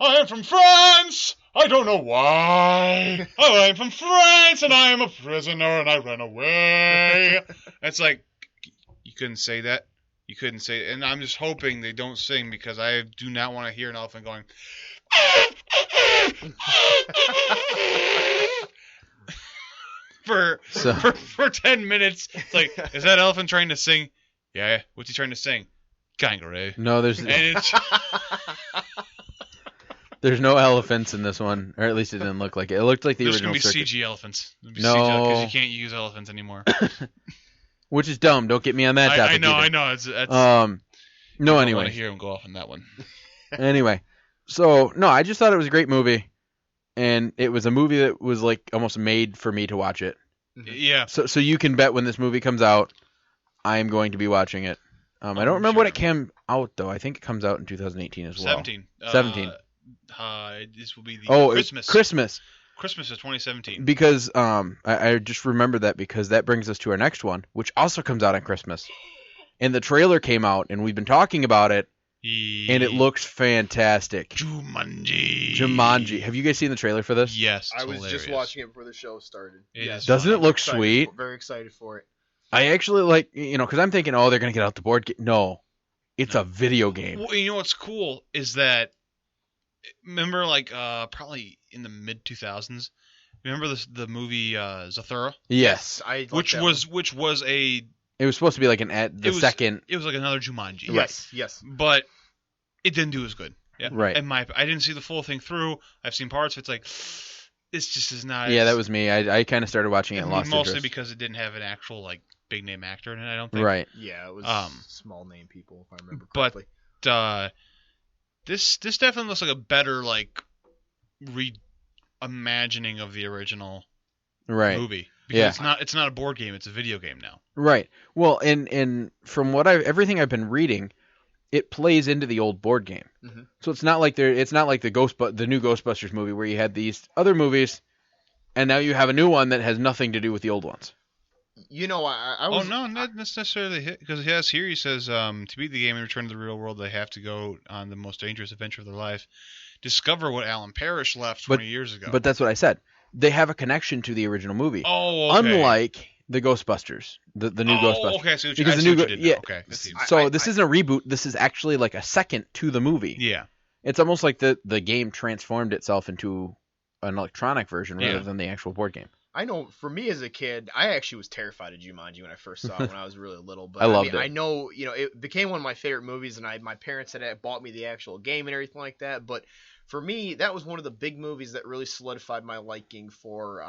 I am from France. I don't know why. I am from France and I am a prisoner and I ran away. It's like you couldn't say that. You couldn't say it. And I'm just hoping they don't sing because I do not want to hear an elephant going for 10 minutes. It's like, is that elephant trying to sing? Yeah. What's he trying to sing? Kangaroo. No, And it's there's no elephants in this one, or at least it didn't look like it. It looked like the there's original gonna be circus. CG elephants. No. Because you can't use elephants anymore. Which is dumb. Don't get me on that topic. I know. That's No, I want anyway. to hear him go off on that one. Anyway, so no, I just thought it was a great movie, and it was a movie that was like almost made for me to watch it. Yeah. So you can bet when this movie comes out, I am going to be watching it. I don't remember when it came out though. I think it comes out in 2018 as well. 17. 17. This will be the Christmas. Christmas of 2017. Because I just remember that because that brings us to our next one, which also comes out on Christmas. And the trailer came out, and we've been talking about it, and it looks fantastic. Jumanji. Have you guys seen the trailer for this? Yes. I was just watching it before the show started. Yes. Doesn't it look Excited sweet? Very excited for it. I actually like, because I'm thinking, oh, they're going to get out the board game. No, it's a video game. Well, you know what's cool is that, remember, like, probably in the mid 2000s, remember the movie Zathura? Yes. Which was a. It was supposed to be like second. It was like another Jumanji. Yes. But it didn't do as good. Yeah. Right. And I didn't see the full thing through. I've seen parts. It's like, this just is not. Yeah, that was me. I kind of started watching it and lost mostly interest. because it didn't have an actual like big name actor in it. I don't think. Right. Yeah, it was small name people, if I remember correctly. But this definitely looks like a better like reimagining of the original movie. Because it's not a board game, it's a video game now. Right. Well, and from everything I've been reading, it plays into the old board game. Mm-hmm. So it's not like the new Ghostbusters movie where you had these other movies, and now you have a new one that has nothing to do with the old ones. I was. Oh no, not necessarily because he says to beat the game and return to the real world, they have to go on the most dangerous adventure of their life. discover what Alan Parrish left 20 years ago. But that's what I said. They have a connection to the original movie. Oh, okay. Unlike the Ghostbusters, the new Ghostbusters. Okay, so because I the new what you did now. yeah. Okay. I see. So this isn't a reboot. This is actually like a second to the movie. Yeah. It's almost like the game transformed itself into an electronic version rather than the actual board game. I know for me as a kid, I actually was terrified of Jumanji when I first saw it when I was really little. But I loved it. I know, it became one of my favorite movies, and my parents had bought me the actual game and everything like that. But for me, that was one of the big movies that really solidified my liking for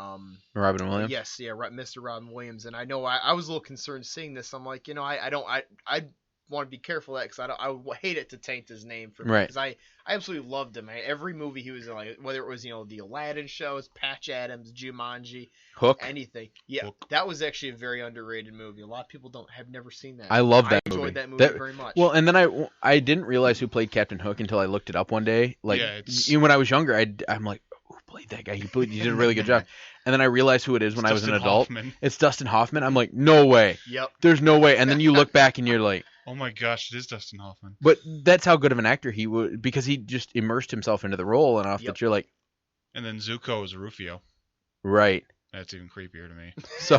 Robin Williams. Yes, yeah, Mr. Robin Williams. And I know I was a little concerned seeing this. I'm like, I want to be careful of that because I would hate it to taint his name for me. Right. Because I absolutely loved him. Every movie he was in, like, whether it was the Aladdin shows, Patch Adams, Jumanji, Hook. anything. Yeah, Hook. that was actually a very underrated movie. A lot of people have never seen that. I love that I movie. enjoyed that movie very much. Well, and then I didn't realize who played Captain Hook until I looked it up one day. Like, Yeah, even when I was younger, I'm like, who played that guy? He did a really good job. And then I realized who it is when I was an Dustin adult. Hoffman. It's Dustin Hoffman. I'm like, no way. Yep. There's no way. And then you look back and you're like, Oh my gosh, it is Dustin Hoffman. but that's how good of an actor he would, because he just immersed himself into the role enough that you're like, And then Zuko is Rufio. right. That's even creepier to me. So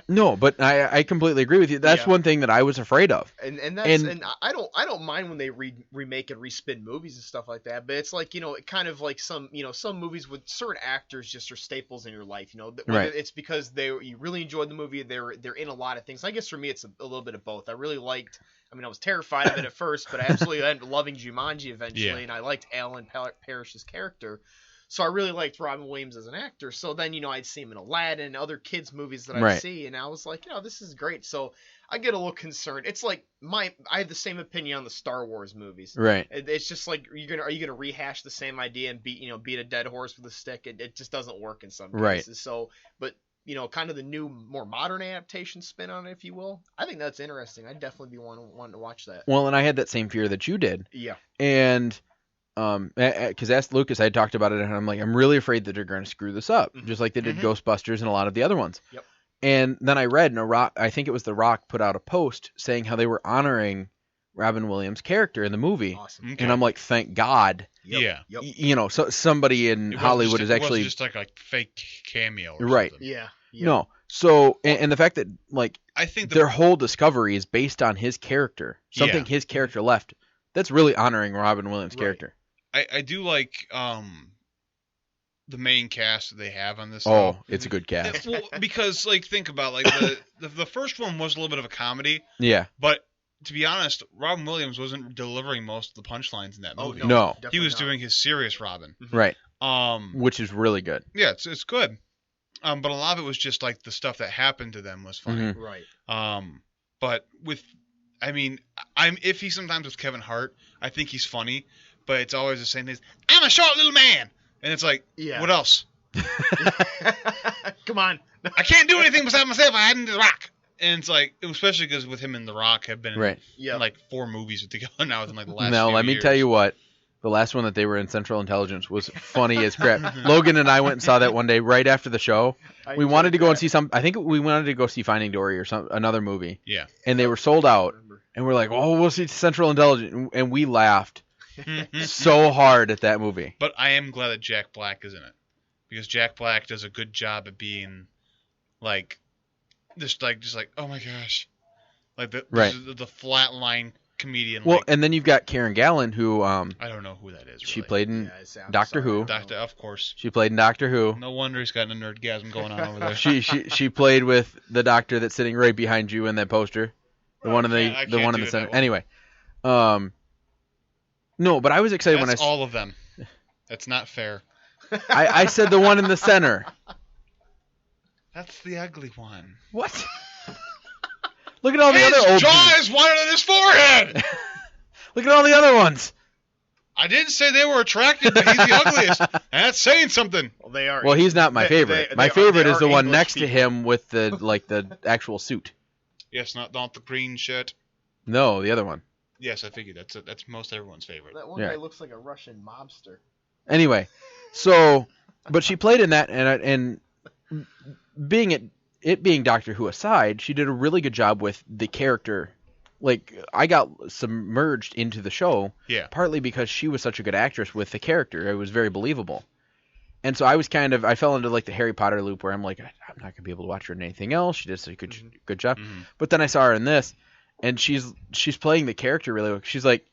no, but I completely agree with you. That's one thing that I was afraid of. And I don't mind when they remake and respin movies and stuff like that, but it's like, it kind of like some movies with certain actors just are staples in your life, whether Right. it's because you really enjoyed the movie, they're in a lot of things. I guess for me it's a little bit of both. I really liked, I was terrified of it at first, but I absolutely ended up loving Jumanji eventually, and I liked Alan Parrish's character. So I really liked Robin Williams as an actor. So then, I'd see him in Aladdin and other kids' movies that I'd Right. see, and I was like, this is great. So I get a little concerned. It's like I have the same opinion on the Star Wars movies. Right. It's just like, are you gonna rehash the same idea and beat a dead horse with a stick? It just doesn't work in some cases. Right. So, but kind of the new, more modern adaptation spin on it, if you will. I think that's interesting. I'd definitely be wanting to watch that. Well, and I had that same fear that you did. Yeah. And because asked Lucas, I had talked about it, and I'm like, I'm really afraid that they're going to screw this up, just like they did Ghostbusters and a lot of the other ones. Yep. And then I read, I think it was The Rock put out a post saying how they were honoring Robin Williams' character in the movie, Awesome. Okay. and I'm like, thank God. Yeah. Yep. So somebody in It wasn't Hollywood just, is it actually wasn't just like a fake cameo or Right. something. Yeah. no. So and the fact that like I think their whole discovery is based on his character, something his character left. That's really honoring Robin Williams' Right. character. I do like the main cast that they have on this. Oh, show. it's a good cast. Well, because like think about like the first one was a little bit of a comedy, Yeah. but to be honest, Robin Williams wasn't delivering most of the punchlines in that Oh, movie. No. He was definitely doing his serious Robin. Right. Um, Which is really good. yeah, it's good. But a lot of it was just like the stuff that happened to them was funny. Mhm. not. Right. But I'm iffy sometimes with Kevin Hart. I think he's funny, but it's always the same thing. I'm a short little man, and it's like, Yeah. what else? Come on. I can't do anything besides myself. I hadn't The Rock, and it's like, especially because with him and The Rock have been Right. Yeah. in like 4 movies together now within like the last. Now, few let me years. tell you what. The last one that they were in, Central Intelligence, was funny as crap. Logan and I went and saw that one day right after the show. We wanted to go and see I think we wanted to go see Finding Dory or another movie. Yeah. And they were sold out. And we're like, oh, we'll see Central Intelligence. And we laughed so hard at that movie. But I am glad that Jack Black is in it, because Jack Black does a good job at being like just like oh my gosh, like the flatline comedian. Well, like, and then you've got Karen Gallen, who I don't know who that is. she Really. played in Yeah, it sounds Doctor Who. Doctor, of course. She played in Doctor Who. No wonder he's got a nerdgasm going on over there. She played with the doctor that's sitting right behind you in that poster. The one in I the can't one in do the it center. that way. Anyway, no, but I was excited That's when all of them. That's not fair. I said the one in the center. That's the ugly one. What? Look at all the His other old jaw people. is wider than his forehead. Look at all the other ones. I didn't say they were attractive, but he's the ugliest. And that's saying something. Well, they are. Well, he's not my favorite. they My are- favorite they is are the one English next to people. him with the actual suit. Yes, not the green shirt. No, the other one. Yes, I figured that's most everyone's favorite. That one Yeah. guy looks like a Russian mobster. Anyway, so but she played in that, and being it being Doctor Who aside, she did a really good job with the character like I got submerged into the show. Yeah. Partly because she was such a good actress with the character. It was very believable. And so I was I fell into like the Harry Potter loop where I'm like, I'm not going to be able to watch her in anything else. She did such a good job. But then I saw her in this, and she's playing the character really well. She's like,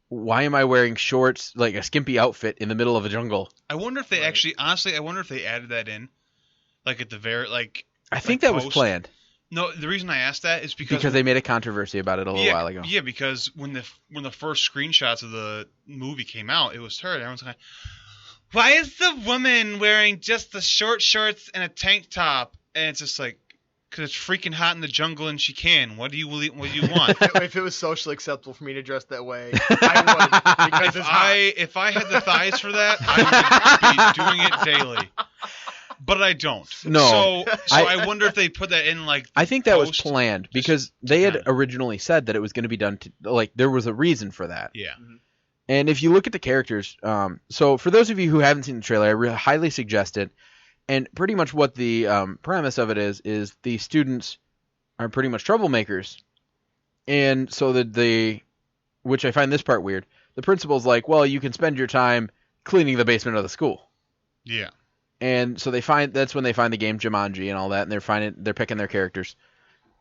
why am I wearing shorts, like a skimpy outfit in the middle of a jungle? I wonder if they actually, honestly, I wonder if they added that in, like at the very, like. I think like that was planned. No, the reason I asked that is because they made a controversy about it a little while ago. Yeah, because when the first screenshots of the movie came out, it was her. And everyone's like, why is the woman wearing just the short shorts and a tank top? And it's just like, because it's freaking hot in the jungle and she can. What do you want? If it was socially acceptable for me to dress that way, I would. Because if I had the thighs for that, I would be doing it daily. But I don't. No. So I wonder if they put that in like. I think that was planned because they had originally said that it was going to be done like there was a reason for that. Yeah. And if you look at the characters, so for those of you who haven't seen the trailer, I really highly suggest it. And pretty much what the premise of it is the students are pretty much troublemakers. And so which I find this part weird, the principal's like, well, you can spend your time cleaning the basement of the school. Yeah. And so that's when they find the game Jumanji and all that, and they're picking their characters.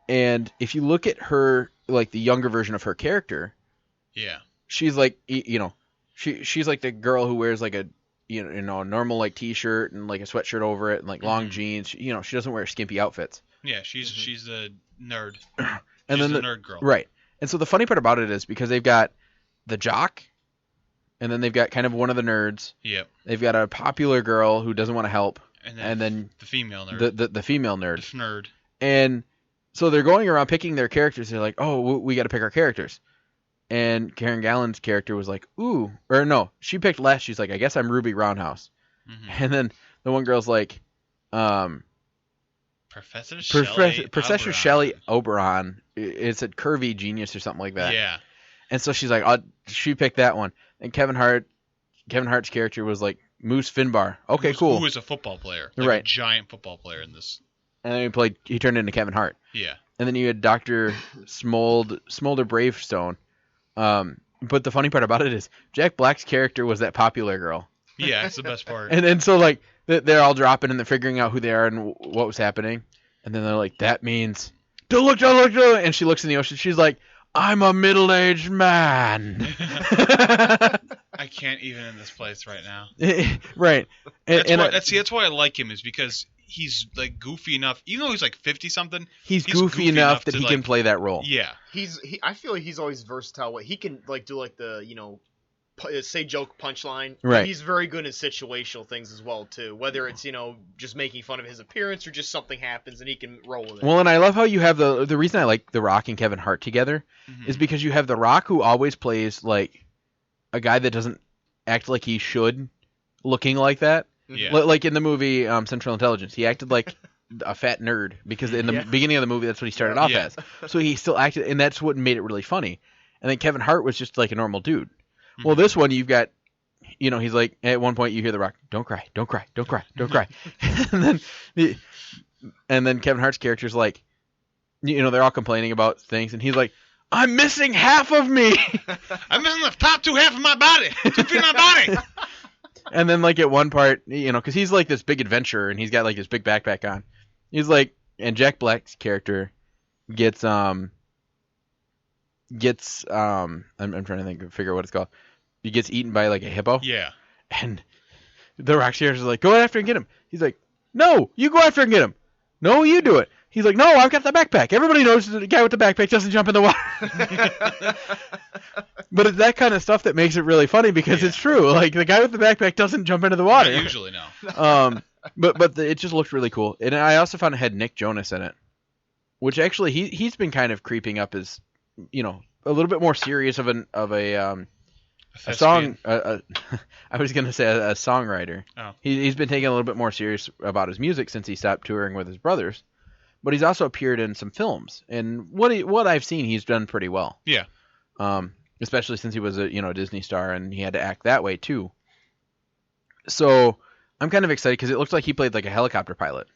And if you look at her, like the younger version of her character, yeah, she's like, she's like the girl who wears like a a normal like t-shirt and like a sweatshirt over it and like long jeans. She doesn't wear skimpy outfits. Yeah, she's a nerd. And she's then a nerd girl. Right. And so the funny part about it is because they've got the jock, and then they've got kind of one of the nerds. Yep. They've got a popular girl who doesn't want to help. And then the female nerd. The female nerd. The nerd. And so they're going around picking their characters. They're like, oh, we got to pick our characters. And Karen Gallen's character was like, ooh. Or no, she picked last. She's like, I guess I'm Ruby Roundhouse. Mm-hmm. And then the one girl's like, Professor Shelley Oberon. It's a curvy genius or something like that. Yeah. And so she's like, she picked that one. And Kevin Hart's character was like Moose Finbar. Okay, cool. Who is a football player. Like right. A giant football player in this. And then he turned into Kevin Hart. Yeah. And then you had Dr. Smolder Bravestone. But the funny part about it is Jack Black's character was that popular girl. Yeah, it's the best part. And then so like they're all dropping and they're figuring out who they are and what was happening. And then they're like, that means don't look. And she looks in the ocean. She's like, I'm a middle-aged man. I can't even in this place right now. Right. That's why I like him is because he's like goofy enough, even though he's like 50-something. He's goofy enough that he can play that role. Yeah. I feel like he's always versatile. He can like do like the say joke punchline. Right. He's very good in situational things as well too. Whether it's just making fun of his appearance or just something happens and he can roll with it. Well, and I love how you have the reason I like The Rock and Kevin Hart together is because you have The Rock who always plays like a guy that doesn't act like he should, looking like that. Yeah. Like in the movie Central Intelligence, he acted like a fat nerd because in the beginning of the movie that's what he started off as. So he still acted, and that's what made it really funny. And then Kevin Hart was just like a normal dude. Well, this one you've got, he's like, at one point you hear The Rock, don't cry. and then Kevin Hart's character's like, they're all complaining about things, and he's like, I'm missing half of me. I'm missing the top 2 half of my body. 2 feet of my body. And then like at one part, because he's like this big adventurer, and he's got like this big backpack on. He's like, and Jack Black's character gets I'm trying to figure out what it's called. He gets eaten by like a hippo. Yeah. And the Rock character's like, go after and get him. He's like, no, you go after and get him. No, you do it. He's like, no, I've got the backpack. Everybody knows the guy with the backpack doesn't jump in the water. But it's that kind of stuff that makes it really funny because it's true. Like the guy with the backpack doesn't jump into the water. Not usually, no. But it just looked really cool. And I also found it had Nick Jonas in it, which actually he's been kind of creeping up as, a little bit more serious of a song. I was gonna say a songwriter. Oh. He's been taking a little bit more serious about his music since he stopped touring with his brothers. But he's also appeared in some films, and what I've seen, he's done pretty well. Yeah. Especially since he was a Disney star and he had to act that way too. So I'm kind of excited because it looks like he played like a helicopter pilot.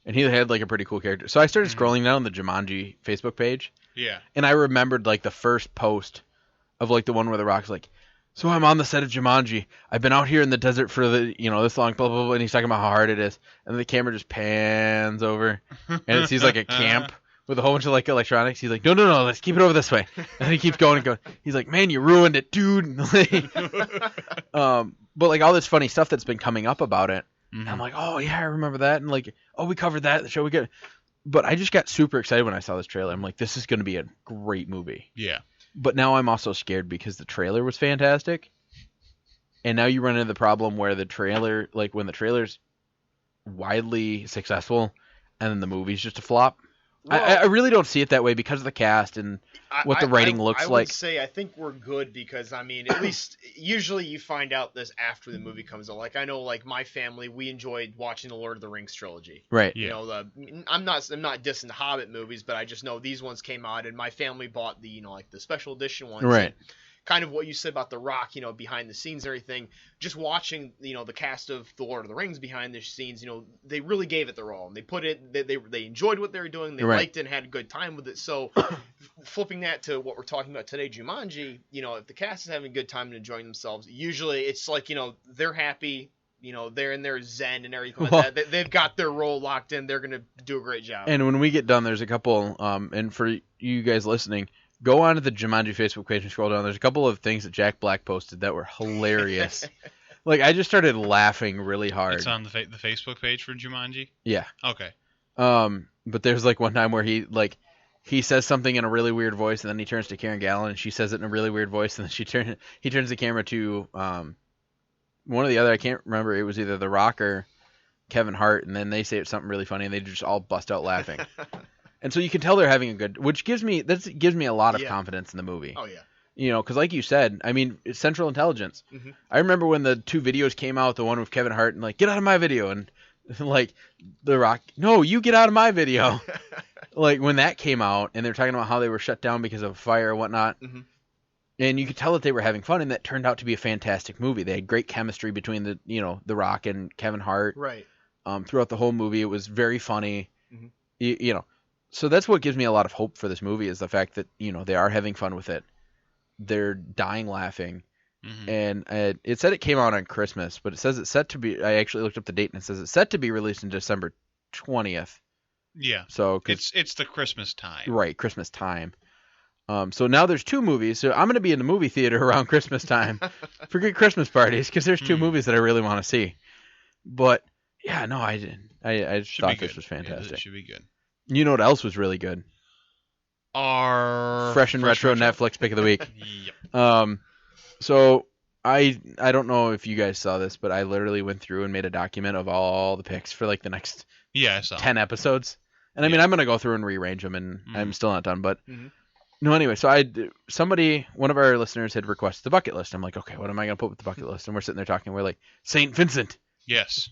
and he had like a pretty cool character. So I started scrolling down the Jumanji Facebook page, Yeah. and I remembered like the first post of like the one where The Rock's like, so I'm on the set of Jumanji. I've been out here in the desert for this long, blah, blah, blah, and he's talking about how hard it is. And the camera just pans over, and it sees like a camp with a whole bunch of like electronics. He's like, no, let's keep it over this way. And he keeps going and going. He's like, man, you ruined it, dude. But like all this funny stuff that's been coming up about it. And I'm like, oh yeah, I remember that. And like, oh, we covered that in the show. We get. But I just got super excited when I saw this trailer. I'm like, this is going to be a great movie. Yeah. But now I'm also scared because the trailer was fantastic. And now you run into the problem where the trailer, like when the trailer's widely successful and then the movie's just a flop. Well, I really don't see it that way because of the cast and what the writing looks I like. would say I think we're good because, I mean, at least usually you find out this after the movie comes out. Like, I know, like, my family, we enjoyed watching the Lord of the Rings trilogy. Right. Yeah. You know, I'm not dissing the Hobbit movies, but I just know these ones came out, and my family bought the, like, the special edition ones. Right. And kind of what you said about The Rock, behind the scenes and everything, just watching, the cast of The Lord of the Rings behind the scenes, they really gave it their all. And they put it, they enjoyed what they were doing, they liked it and had a good time with it. So flipping that to what we're talking about today, Jumanji, if the cast is having a good time and enjoying themselves, usually it's like, they're happy, they're in their zen and everything like that. They've got their role locked in. They're going to do a great job. And when we get done, there's a couple, and for you guys listening, go on to the Jumanji Facebook page and scroll down. There's a couple of things that Jack Black posted that were hilarious. Like, I just started laughing really hard. It's on the Facebook page for Jumanji? Yeah. Okay. But there's like one time where he says something in a really weird voice, and then he turns to Karen Gallon, and she says it in a really weird voice, and then he turns the camera to one or the other. I can't remember. It was either The Rock or Kevin Hart, and then they say something really funny, and they just all bust out laughing. And so you can tell they're having a good, which gives me a lot of confidence in the movie. Oh yeah. Because like you said, I mean, it's Central Intelligence. Mm-hmm. I remember when the two videos came out, the one with Kevin Hart and like, get out of my video, and like The Rock, no, you get out of my video. Like when that came out, and they're talking about how they were shut down because of a fire or whatnot. Mm-hmm. And you could tell that they were having fun, and that turned out to be a fantastic movie. They had great chemistry between The Rock and Kevin Hart. Right. Throughout the whole movie, it was very funny. Mm-hmm. So that's what gives me a lot of hope for this movie is the fact that, they are having fun with it. They're dying laughing. Mm-hmm. And it said it came out on Christmas, but it says it's set to be, I actually looked up the date, and it says it's set to be released in December 20th. Yeah. So it's the Christmas time. Right, Christmas time. So now there's two movies. So I'm going to be in the movie theater around Christmas time for good Christmas parties because there's two movies that I really want to see. But yeah, no, I didn't. I just thought this was fantastic. It should be good. You know what else was really good? Our Fresh and Retro Netflix pick of the week. Yep. So I don't know if you guys saw this, but I literally went through and made a document of all the picks for like the next I saw 10 episodes. And I mean, I'm going to go through and rearrange them, and I'm still not done. But no, anyway, so one of our listeners had requested the bucket list. I'm like, okay, what am I going to put with the bucket list? And we're sitting there talking. We're like, St. Vincent. Yes.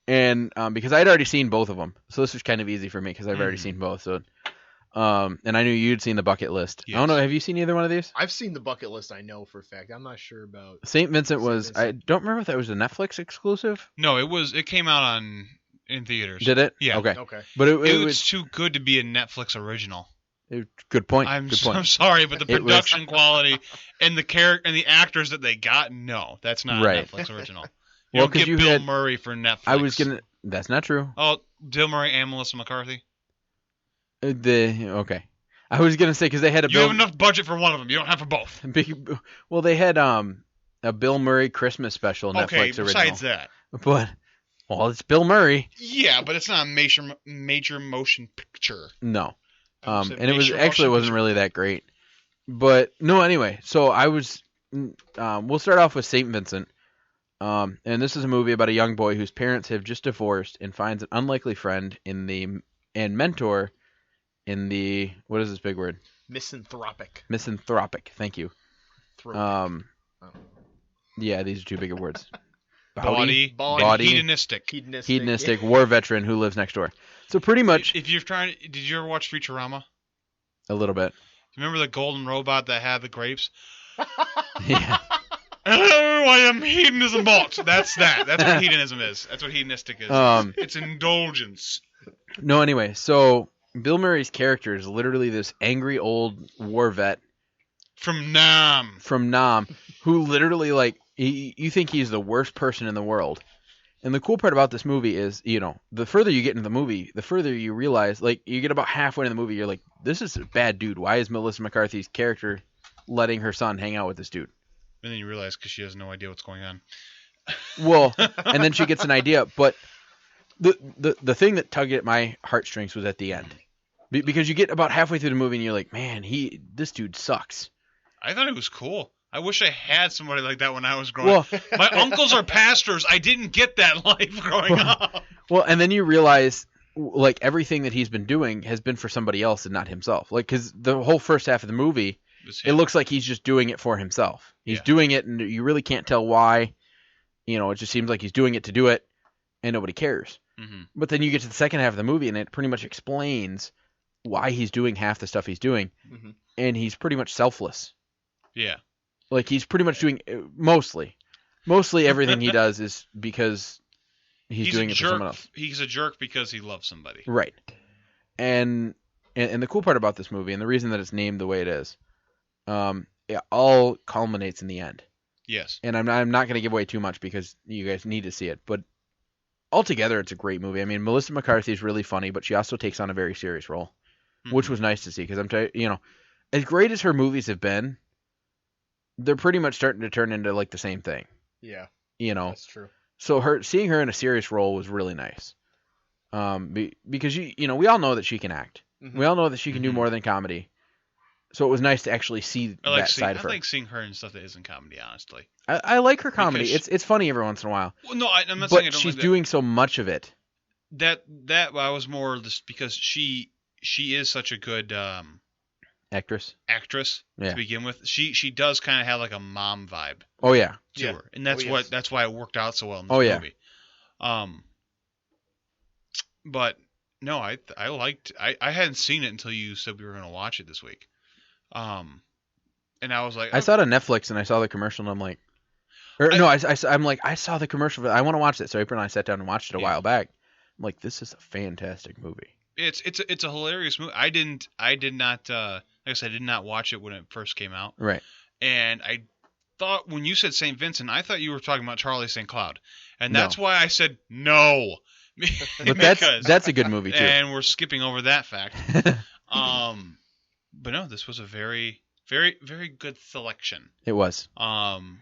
And because I'd already seen both of them, so this was kind of easy for me because I've already seen both. So, and I knew you'd seen the bucket list. Yes. I don't know. Have you seen either one of these? I've seen the bucket list. I know for a fact. I'm not sure about St. Vincent was. Vincent. I don't remember if that was a Netflix exclusive. No, it came out in theaters. Did it? Yeah. Okay. But It was too good to be a Netflix original. Good point. I'm Good point. sorry, but the production quality and the character and the actors that they got, no, that's not Right. a Netflix original. Well, don't 'cause get you Bill had- Murray for Netflix. I was gonna. That's not true. Oh, Bill Murray and Melissa McCarthy. Okay. I was gonna say because they had a You have enough budget for one of them. You don't have for both. Well, they had a Bill Murray Christmas special Netflix Okay, original. besides that. But it's Bill Murray. Yeah, but it's not a major motion picture. No. I would say And it was major actually motion wasn't picture. really that great. But no, anyway. So I was. We'll start off with St. Vincent. And this is a movie about a young boy whose parents have just divorced and finds an unlikely friend and mentor in the, what is this big word? misanthropic. Misanthropic. Thank you. Oh. Yeah, these are two bigger words. Body. Body. Hedonistic. war veteran who lives next door. So pretty much If you're trying, did you ever watch Futurama? a little bit. Remember the golden robot that had the grapes? Yeah. Hello, I am hedonism bot. That's that. That's what hedonism is. That's what hedonistic is. It's indulgence. No, anyway, so Bill Murray's character is literally this angry old war vet From Nam. who literally, like, you think he's the worst person in the world. And the cool part about this movie is, you know, the further you get into the movie, the further you realize, like, you get about halfway in the movie, you're like, this is a bad dude. Why is Melissa McCarthy's character letting her son hang out with this dude? And then you realize because she has no idea what's going on. Well, and then she gets an idea, but the thing that tugged at my heartstrings was at the end. Because you get about halfway through the movie and you're like, man, this dude sucks. I thought it was cool. I wish I had somebody like that when I was growing up. My uncles are pastors. I didn't get that life growing up. Well, and then you realize, like, everything that he's been doing has been for somebody else and not himself. Like, because the whole first half of the movie, it looks like he's just doing it for himself. He's doing it, and you really can't tell why. You know, it just seems like he's doing it to do it, and nobody cares. Mm-hmm. But then you get to the second half of the movie, and it pretty much explains why he's doing half the stuff he's doing, and he's pretty much selfless. Yeah. Like, he's pretty much doing mostly everything he does is because he's doing it for someone else. He's a jerk because he loves somebody. Right. And the cool part about this movie, and the reason that it's named the way it is, it all culminates in the end. Yes. And I'm not going to give away too much because you guys need to see it. But altogether, it's a great movie. I mean, Melissa McCarthy is really funny, but she also takes on a very serious role, which was nice to see. Because as great as her movies have been, they're pretty much starting to turn into like the same thing. Yeah. You know. That's true. So seeing her in a serious role was really nice. Because we all know that she can act. Mm-hmm. We all know that she can do more than comedy. So it was nice to actually see that side of her. I like seeing her in stuff that isn't comedy, honestly. I like her comedy. It's funny every once in a while. Well, no, I'm not saying I don't she's like that. doing so much of it. That I was more just because she is such a good actress to begin with. She does kind of have like a mom vibe. Oh yeah. To her, and that's why it worked out so well in this movie. But no, I hadn't seen it until you said we were going to watch it this week. And I was like, I saw it on Netflix and I saw the commercial and I'm like, I'm like, I saw the commercial, but I want to watch it. So April and I sat down and watched it a while back. I'm like, this is a fantastic movie. It's a hilarious movie. I did not, like I said, I did not watch it when it first came out. Right. And I thought when you said St. Vincent, I thought you were talking about Charlie St. Cloud, and that's why I said no. But that's a good movie too. And we're skipping over that fact. But no, this was a very, very, very good selection. It was. And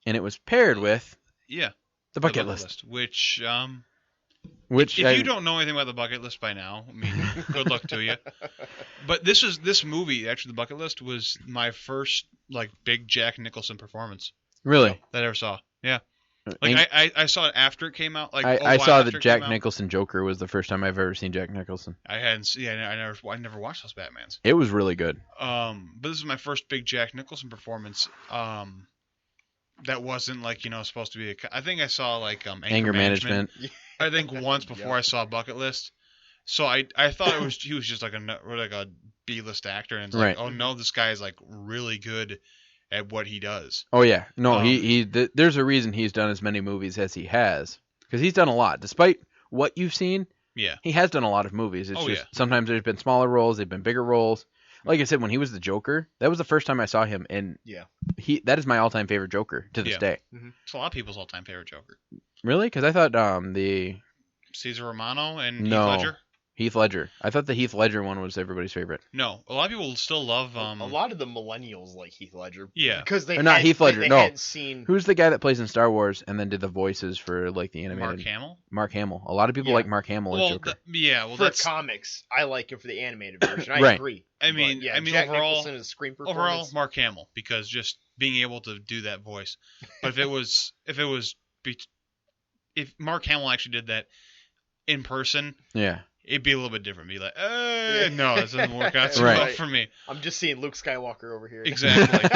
it was paired with the bucket list. Which if you don't know anything about the bucket list by now, I mean, good luck to you. But this movie, actually, the bucket list was my first like big Jack Nicholson performance. Really? That I ever saw. Yeah. Like I saw it after it came out. Like I saw that Jack Nicholson Joker was the first time I've ever seen Jack Nicholson. I hadn't seen. Yeah, I never watched those Batmans. It was really good. But this is my first big Jack Nicholson performance. That wasn't like supposed to be. I think I saw like Anger Management. I think once before I saw Bucket List. So I thought he was just like a B-list actor, and it's like, oh no, this guy is like really good at what he does. Oh yeah, no, there's a reason he's done as many movies as he has, because he's done a lot. Despite what you've seen, he has done a lot of movies. It's sometimes there's been smaller roles, they've been bigger roles. Like I said, when he was the Joker, that was the first time I saw him, and that is my all-time favorite Joker to this day. Mm-hmm. It's a lot of people's all-time favorite Joker. Really? Because I thought the Cesar Romano and Heath Ledger. Heath Ledger. I thought the Heath Ledger one was everybody's favorite. No, a lot of people still love. A lot of the millennials like Heath Ledger. Yeah, because they not Heath Ledger. No, seen... Who's the guy that plays in Star Wars and then did the voices for like the animated? Mark Hamill. Mark Hamill. A lot of people like Mark Hamill as Joker. For comics, I like him for the animated version. I agree. I mean, Jack overall, Nicholson is screen performance. Overall, Mark Hamill, because just being able to do that voice. But if Mark Hamill actually did that in person, it'd be a little bit different. Be like, no, this doesn't work out too well for me. I'm just seeing Luke Skywalker over here. Exactly.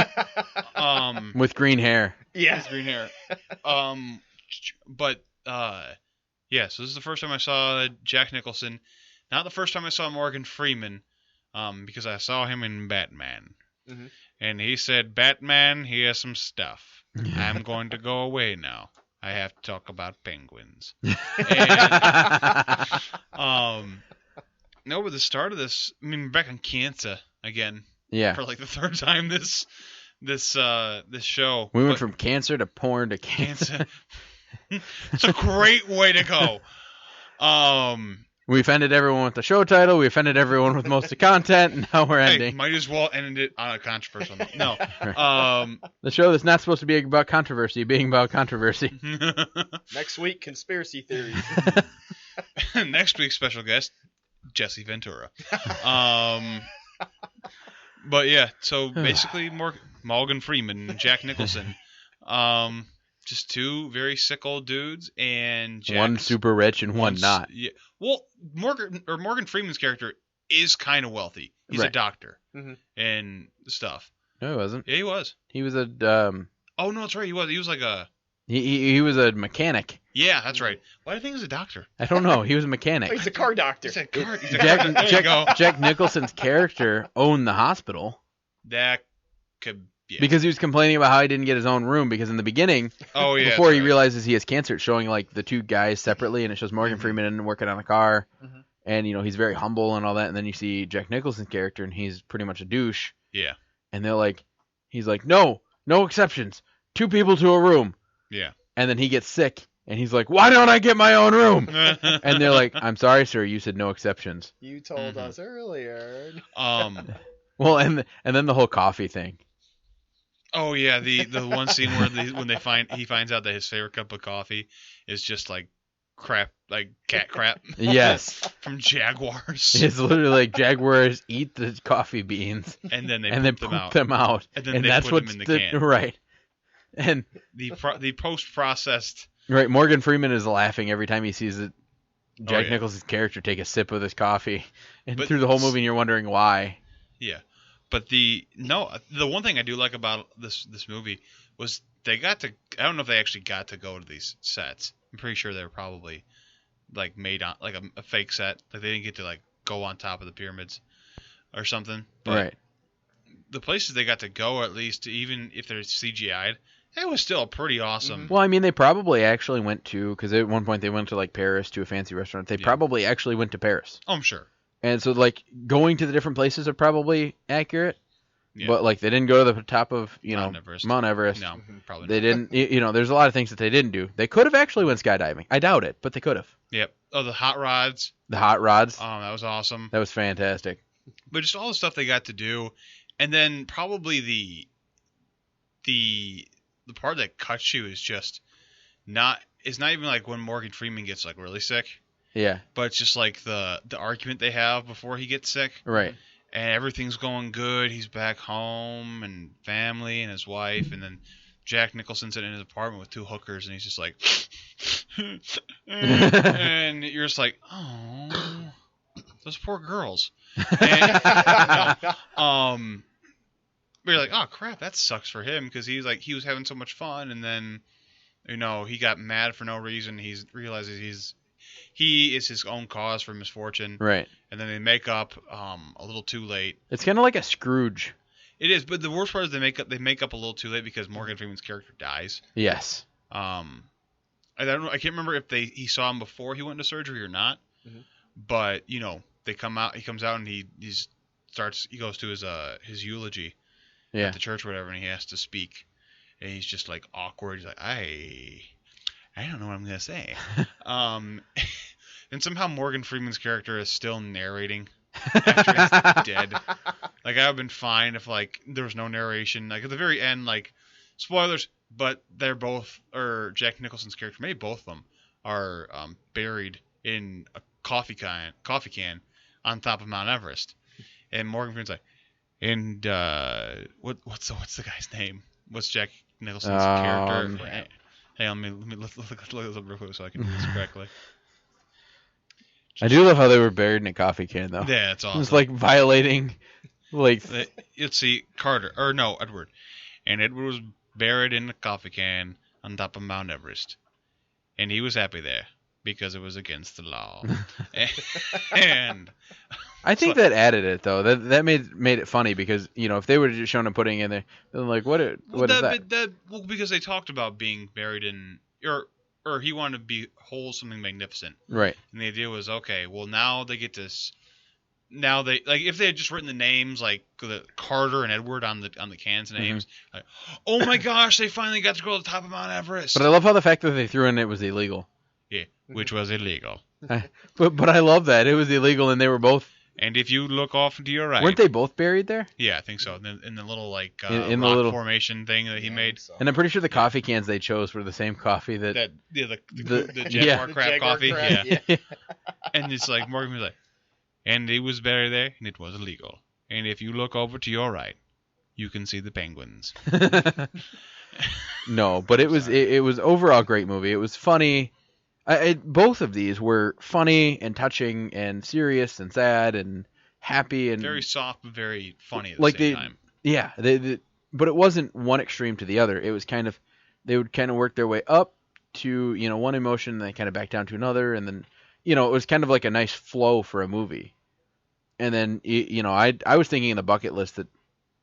With green hair. Yeah. With green hair. But so this is the first time I saw Jack Nicholson. Not the first time I saw Morgan Freeman, because I saw him in Batman. Mm-hmm. And he said, Batman, he has some stuff. I'm going to go away now. I have to talk about penguins. And, no, but the start of this, I mean, we're back on cancer again Yeah. for like the third time this show. We went But from cancer to porn to cancer. It's a great way to go. We offended everyone with the show title. We offended everyone with most of the content, and now we're Hey, ending. might as well end it on a controversial note. No. The show that's not supposed to be about controversy being about controversy. Next week, conspiracy theories. Next week's special guest, Jesse Ventura. But yeah, so basically Morgan Freeman and Jack Nicholson. Just two very sick old dudes, and One super rich and one not. Yeah. Well, Morgan Freeman's character is kind of wealthy. He's a Right. doctor Mhm. and stuff. No, he wasn't. Yeah, he was. He was a Oh no, that's right. He was. He was like a. he was a mechanic. Yeah, that's right. Why do you think he was a doctor? I don't know. He was a mechanic. He's a car doctor. He's a car. He's a Jack, car. There you go. Jack Nicholson's character owned the hospital That could. Yeah. because he was complaining about how he didn't get his own room because in the beginning, Oh yeah. before that's he right. realizes he has cancer, it's showing like the two guys separately, and it shows Morgan Mhm. Freeman working on the car, Mhm. and he's very humble and all that, and then you see Jack Nicholson's character, and he's pretty much a douche, Yeah. and he's like, no exceptions, 2 people to a room, Yeah. and then he gets sick, and he's like, why don't I get my own room? And they're like, I'm sorry, sir, you said no exceptions. You told Mhm. us earlier. Well, and then the whole coffee thing. Oh yeah, the one scene where he finds out that his favorite cup of coffee is just like crap, like cat crap Yes. from Jaguars, It's literally like Jaguars eat the coffee beans and then they and then poop poop them out. them out. And then they put them in the can. Right. And The post processed. right, Morgan Freeman is laughing every time he sees it. Jack yeah. Nicholson's character take a sip of this coffee, and But through the whole movie, you're wondering why. Yeah, but the one thing I do like about this movie was they got to. I don't know if they actually got to go to these sets. I'm pretty sure they were probably like made on like a fake set. Like they didn't get to like go on top of the pyramids or something. But Right. the places they got to go, at least even if they're CGI'd, it was still pretty awesome. Well, I mean, they probably actually went to, because at one point they went to like Paris to a fancy restaurant. They Yeah. probably actually went to Paris. Oh, I'm sure. And so, like, going to the different places are probably accurate, Yeah. but like they didn't go to the top of Mount Everest. Mount Everest. No, probably They not. didn't. There's a lot of things that they didn't do. They could have actually went skydiving. I doubt it, but they could have. Yep. Oh, the hot rods. The hot rods. That was awesome. That was fantastic. But just all the stuff they got to do, and then probably the part that cuts you is just not. It's not even like when Morgan Freeman gets like really sick, Yeah. but it's just like the argument they have before he gets sick, Right. and everything's going good. He's back home and family and his wife, and then Jack Nicholson's in his apartment with 2 hookers, and he's just like, and you're just like, oh, those poor girls. And, but you're like, oh crap, that sucks for him because he was having so much fun, and then he got mad for no reason. He realizes he is his own cause for misfortune, Right. and then they make up a little too late. It's kind of like a Scrooge. It is, but the worst part is they make up a little too late because Morgan Freeman's character dies. Yes. I don't know. I can't remember if he saw him before he went into surgery or not. Mhm. But they come out. He comes out and he goes to his eulogy Yeah. at the church or whatever, and he has to speak, and he's just like awkward. He's like, I don't know what I'm gonna say. And somehow Morgan Freeman's character is still narrating after he's dead. Like I would have been fine if like there was no narration. Like at the very end, like spoilers, but they're both, or Jack Nicholson's character, maybe both of them, are buried in a coffee can on top of Mount Everest. And Morgan Freeman's like, and what's the guy's name? What's Jack Nicholson's character? Hey, let me look this up real quick so I can do this correctly. I do love how they were buried in a coffee can, though. Yeah, it's awesome. It's like violating, like. Let's see, Edward. And Edward was buried in a coffee can on top of Mount Everest. And he was happy there because it was against the law. And I think that added it though. That made it funny because if they would have just shown him putting it in there, then like what is that? Well, because they talked about being buried in or he wanted to be whole something magnificent. Right. And the idea was, okay, well now they get this. Now they like if they had just written the names like the Carter and Edward on the cans names, like, oh my gosh, they finally got to go to the top of Mount Everest. But I love how the fact that they threw in it was illegal. Yeah, which was illegal. But I love that it was illegal and they were both. And if you look off to your right, weren't they both buried there? Yeah, I think so. In the little like in rock the little formation thing that he made. So. And I'm pretty sure the coffee cans they chose were the same coffee the Jaguar crab coffee. Crab, yeah. And it's like Morgan was like, and it was buried there, and it was illegal. And if you look over to your right, you can see the penguins. No, but it was overall a great movie. It was funny. Both of these were funny and touching and serious and sad and happy and very soft but very funny at the same time. Yeah, but it wasn't one extreme to the other. It was kind of they would kind of work their way up to one emotion, and then kind of back down to another, and then it was kind of like a nice flow for a movie. And then I was thinking in the bucket list that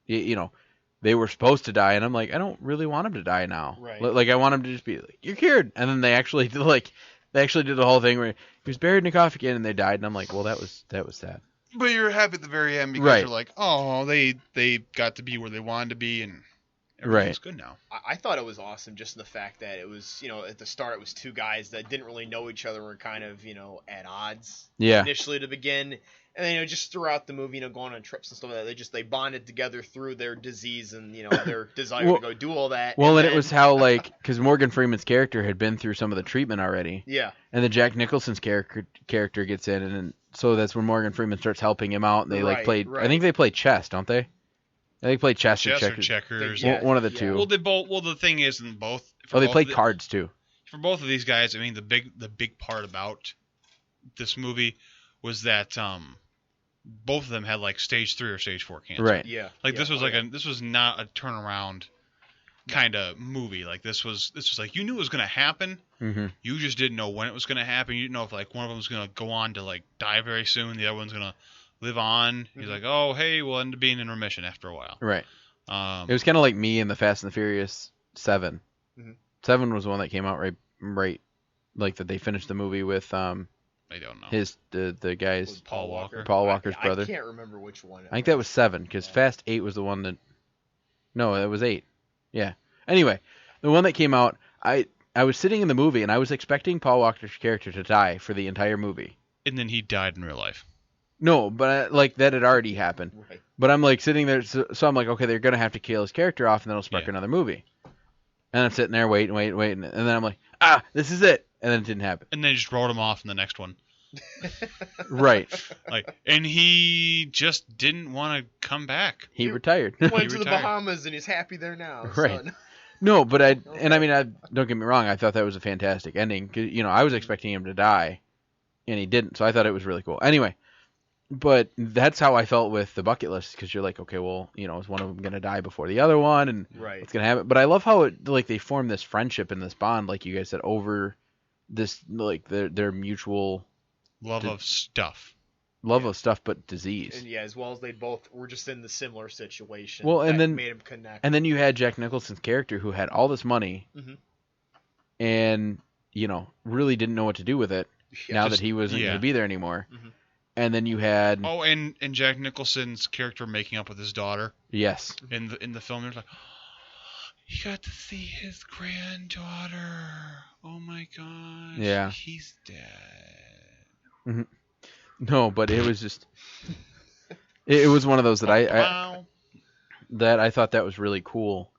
they were supposed to die, and I'm like, I don't really want them to die now. Right. Like I want them to just be like, you're cured, and then they actually did the whole thing where he was buried in a coffee can and they died, and I'm like, well, that was sad. But you're happy at the very end because you're like, oh, they got to be where they wanted to be, and everything's good now. I thought it was awesome just in the fact that it was, at the start it was two guys that didn't really know each other, were kind of, at odds initially to begin. And then, just throughout the movie, going on trips and stuff like that, they bonded together through their disease and, their desire to go do all that. Well, and it was how, because Morgan Freeman's character had been through some of the treatment already. Yeah. And then Jack Nicholson's character gets in, and so that's when Morgan Freeman starts helping him out, and they, played, I think they play chess, don't they? I think they played chess or checkers. One of the two. Well, the thing is, in both... they played cards, too. For both of these guys, I mean, the big part about this movie was that... both of them had stage 3 or stage 4 cancer. Right. Yeah. This was this was not a turnaround kind of movie. This was you knew it was going to happen. Mm-hmm. You just didn't know when it was going to happen. You didn't know if one of them was going to go on to die very soon. The other one's going to live on. Mm-hmm. He's like, oh, hey, we'll end up being in remission after a while. Right. It was kind of like me in the Fast and the Furious 7. Mm-hmm. 7 was the one that came out right that they finished the movie with I don't know. The guy's Paul Walker. Paul Walker's brother. I can't remember which one. I think that was 7 because Fast 8 was the one that. No, that was 8. Yeah. Anyway, the one that came out, I was sitting in the movie and I was expecting Paul Walker's character to die for the entire movie. And then he died in real life. No, but that had already happened. Right. But I'm sitting there, so I'm like, okay, they're gonna have to kill his character off, and then it'll spark another movie. And I'm sitting there waiting, and then I'm like, this is it. And then it didn't happen. And they just wrote him off in the next one. Right. And he just didn't want to come back. He retired. Went to the Bahamas and he's happy there now. Right. So. No, but I don't get me wrong. I thought that was a fantastic ending. 'Cause, I was expecting him to die, and he didn't. So I thought it was really cool. Anyway, but that's how I felt with the bucket list, because you're like, okay, well, is one of them gonna die before the other one, and what's gonna happen? But I love how they form this friendship and this bond, like you guys said, over this their mutual love of stuff. Of stuff, but disease. And as well as they both were just in the similar situation. Well, and then made him connect. And then you had Jack Nicholson's character who had all this money, and really didn't know what to do with it now that he wasn't going to be there anymore. Mm-hmm. And then you had and Jack Nicholson's character making up with his daughter. Yes. In the film, there's he got to see his granddaughter. Oh my gosh. Yeah. He's dead. Mm-hmm. No, but it was just it was one of those that I thought that was really cool,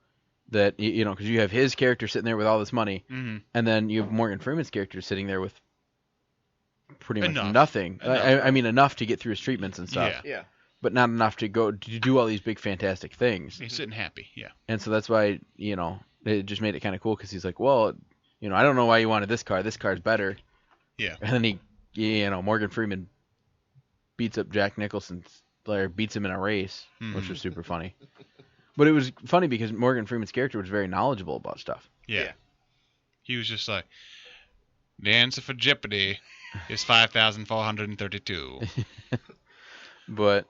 that because you have his character sitting there with all this money, and then you have Morgan Freeman's character sitting there with pretty much nothing. I mean, enough to get through his treatments and stuff. Yeah. But not enough to go to do all these big fantastic things. He's sitting happy. Yeah. And so that's why it just made it kind of cool, because he's like, well, I don't know why you wanted this car. This car's better. Yeah. And then Morgan Freeman beats up Jack Nicholson, beats him in a race, which was super funny. But it was funny because Morgan Freeman's character was very knowledgeable about stuff. Yeah. He was just like, The answer for Jeopardy is 5,432. But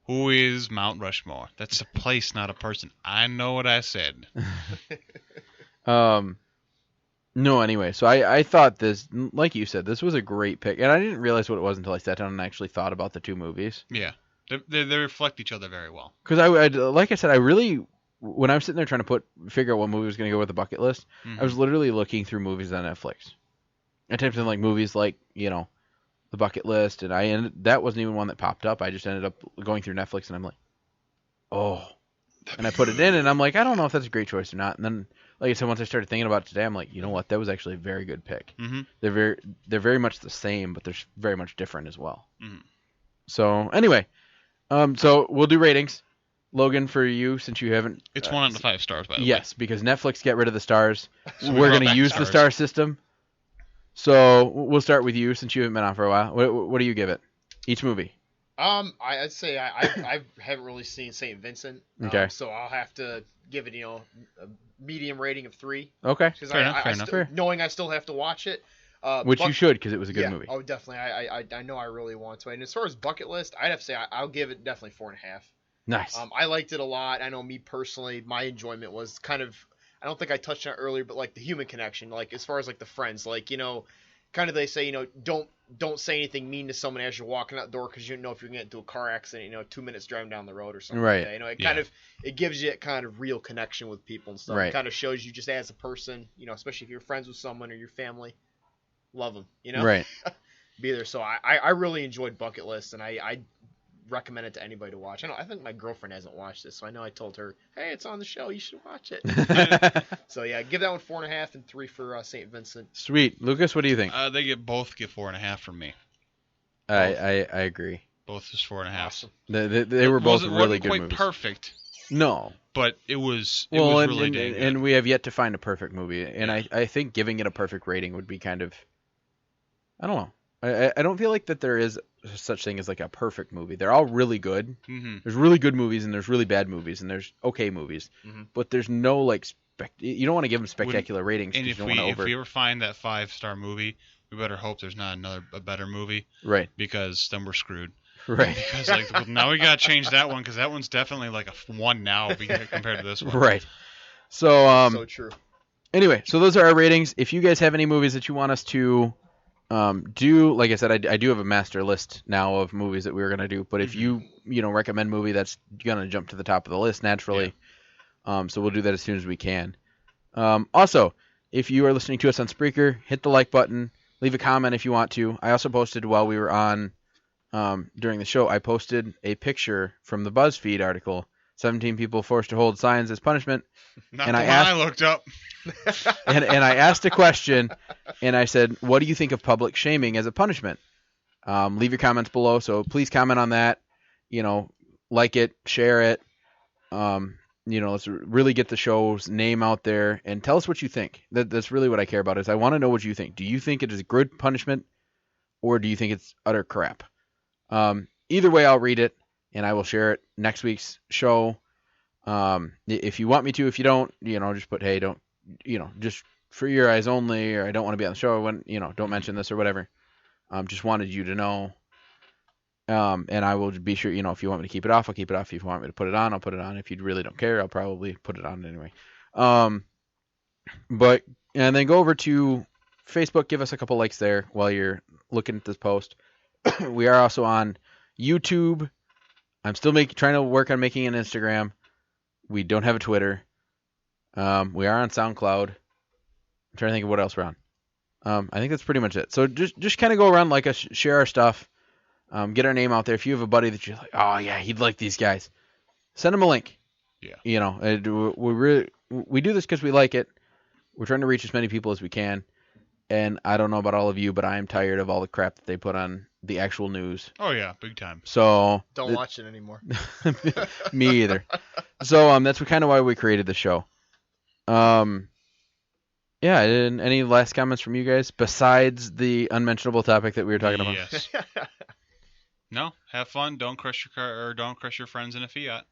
Who is Mount Rushmore? That's a place, not a person. I know what I said. no, anyway, so I thought this, like you said, this was a great pick, and I didn't realize what it was until I sat down and actually thought about the two movies. Yeah. They reflect each other very well. Because I like I said, I really, when I was sitting there trying to figure out what movie was going to go with the bucket list, I was literally looking through movies on Netflix. I typed in like movies like, you know, the bucket list, and that wasn't even one that popped up. I just ended up going through Netflix, and I'm like, oh, and I put it in, and I'm like, I don't know if that's a great choice or not. And then, like I said, once I started thinking about it today, I'm like, you know what, that was actually a very good pick. Mm-hmm. They're very much the same, but they're very much different as well. Mm-hmm. So anyway, so we'll do ratings. Logan, for you, since you haven't, It's 1 out of 5 stars, by the way. yes, because Netflix got rid of the stars. So We're brought going to back use the stars. star system. So we'll start with you since you haven't been on for a while. What do you give it? Each movie. I'd say I haven't really seen St. Vincent. Okay. So I'll have to give it, a medium rating of 3. Okay. Because Fair enough. knowing I still have to watch it. Which you should, because it was a good yeah, movie. Oh, definitely. I know I really want to. And as far as bucket list, I'd have to say I'll give it definitely 4.5. Nice. I liked it a lot. I know me personally, my enjoyment was kind of, I don't think I touched on it earlier, but like the human connection, like as far as like the friends, like, kind of they say, don't say anything mean to someone as you're walking out the door because you don't know if you're going to get into a car accident, 2 minutes driving down the road or something Right. like that. It kind of, it gives you that kind of real connection with people and stuff. Right. It kind of shows you just as a person, especially if you're friends with someone or your family, love them, Right. be there. So I really enjoyed Bucket List, and I recommend it to anybody to watch. I think my girlfriend hasn't watched this, so I know I told her, hey, it's on the show, you should watch it. So yeah, give that one 4.5 and 3 for St. Vincent. Sweet. Lucas, what do you think? They both get 4.5 from me. I agree. Both is 4.5. Awesome. They were both really good quite movies. Perfect, No. but it was Well, really dang good. and we have yet to find a perfect movie, and I think giving it a perfect rating would be kind of, I don't know. I don't feel like that there is such thing as like a perfect movie. They're all really good. Mm-hmm. There's really good movies and there's really bad movies and there's okay movies, but there's no like you don't want to give them spectacular ratings. And 'cause if you don't we wanna if we ever find that 5-star movie, we better hope there's not a better movie, right, because then we're screwed. right, Because like now we gotta change that one, because that one's definitely like a 1 now compared to this one. right. So So true. anyway, so those are our ratings. If you guys have any movies that you want us to do, like I said, I do have a master list now of movies that we were gonna do. But if you recommend movie, that's gonna jump to the top of the list naturally. Yeah. So we'll do that as soon as we can. Also, if you are listening to us on Spreaker, hit the like button, leave a comment if you want to. I also posted while we were on during the show. I posted a picture from the BuzzFeed article. 17 people forced to hold signs as punishment. Not And the I one asked- I looked up. and I asked a question, and I said, what do you think of public shaming as a punishment? Leave your comments below, so please comment on that. Like it, share it. Let's really get the show's name out there, and tell us what you think. That's really what I care about, is I want to know what you think. Do you think it is a good punishment, or do you think it's utter crap? Either way, I'll read it, and I will share it next week's show. If you want me to, if you don't, just put, hey, don't, just for your eyes only, or I don't want to be on the show, when, don't mention this or whatever. Just wanted you to know. And I will be sure, if you want me to keep it off, I'll keep it off. If you want me to put it on, I'll put it on. If you really don't care, I'll probably put it on anyway. And then go over to Facebook, give us a couple likes there while you're looking at this post. We are also on YouTube. I'm still trying to work on making an Instagram. We don't have a Twitter. We are on SoundCloud. I'm trying to think of what else we're on. I think that's pretty much it. So just kind of go around, like us, share our stuff, get our name out there. If you have a buddy that you're like, oh yeah, he'd like these guys, send them a link. Yeah. We do this because we like it. We're trying to reach as many people as we can. And I don't know about all of you, but I am tired of all the crap that they put on the actual news. Oh yeah, big time. So Don't watch it anymore. me either. So that's kind of why we created the show. Yeah. And any last comments from you guys besides the unmentionable topic that we were talking about? Yes. No, have fun. Don't crush your car, or don't crush your friends in a Fiat.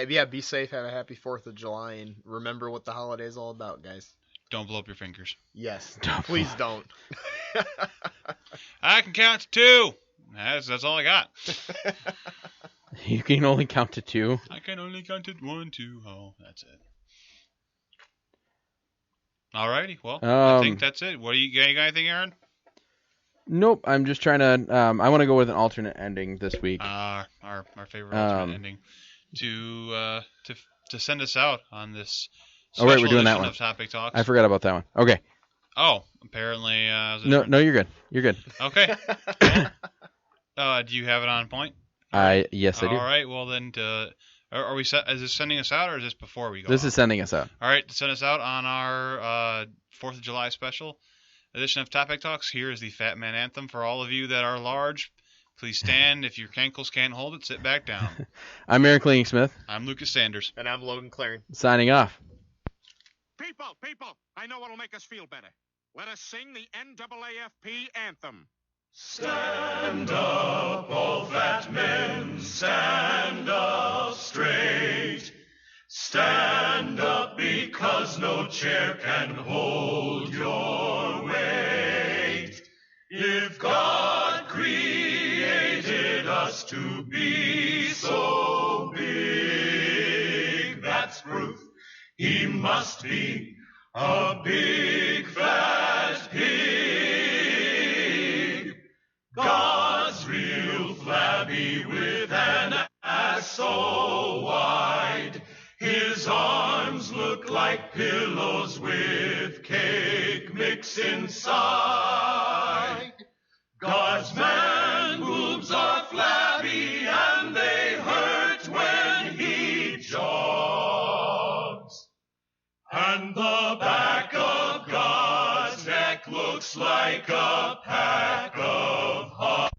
Yeah, be safe. Have a happy 4th of July, and remember what the holiday is all about, guys. Don't blow up your fingers. Yes. Please don't. I can count to 2. That's all I got. You can only count to 2. I can only count to 1, 2. Oh, that's it. Alrighty, well, I think that's it. What do you got anything, Aaron? Nope. I'm just trying to. I want to go with an alternate ending this week. Our favorite alternate ending to send us out on this. Oh wait, we're doing that edition one. Of Topic Talks. I forgot about that one. Okay. Oh, apparently. No, you're good. You're good. Okay. Do you have it on point? Yes, I do. All right. Well, then, are we? Is this sending us out, or is this before we go? This is sending us out. All right, to send us out on our 4th of July special edition of Topic Talks. Here is the Fat Man Anthem for all of you that are large. Please stand. If your ankles can't hold it, sit back down. I'm Aaron Cleaning Smith. I'm Lucas Sanders. And I'm Logan Claren. Signing off. People, I know what'll make us feel better. Let us sing the NAAFP anthem. Stand up, all fat men, stand up straight. Stand up because no chair can hold your weight. If God created us to be so big, that's proof he must be a big fat pig. God's real flabby with an ass so wide. His arms look like pillows with cake mix inside. God's man boobs are flabby and they hurt when he jogs. And the back of God's neck looks like a pack of hogs.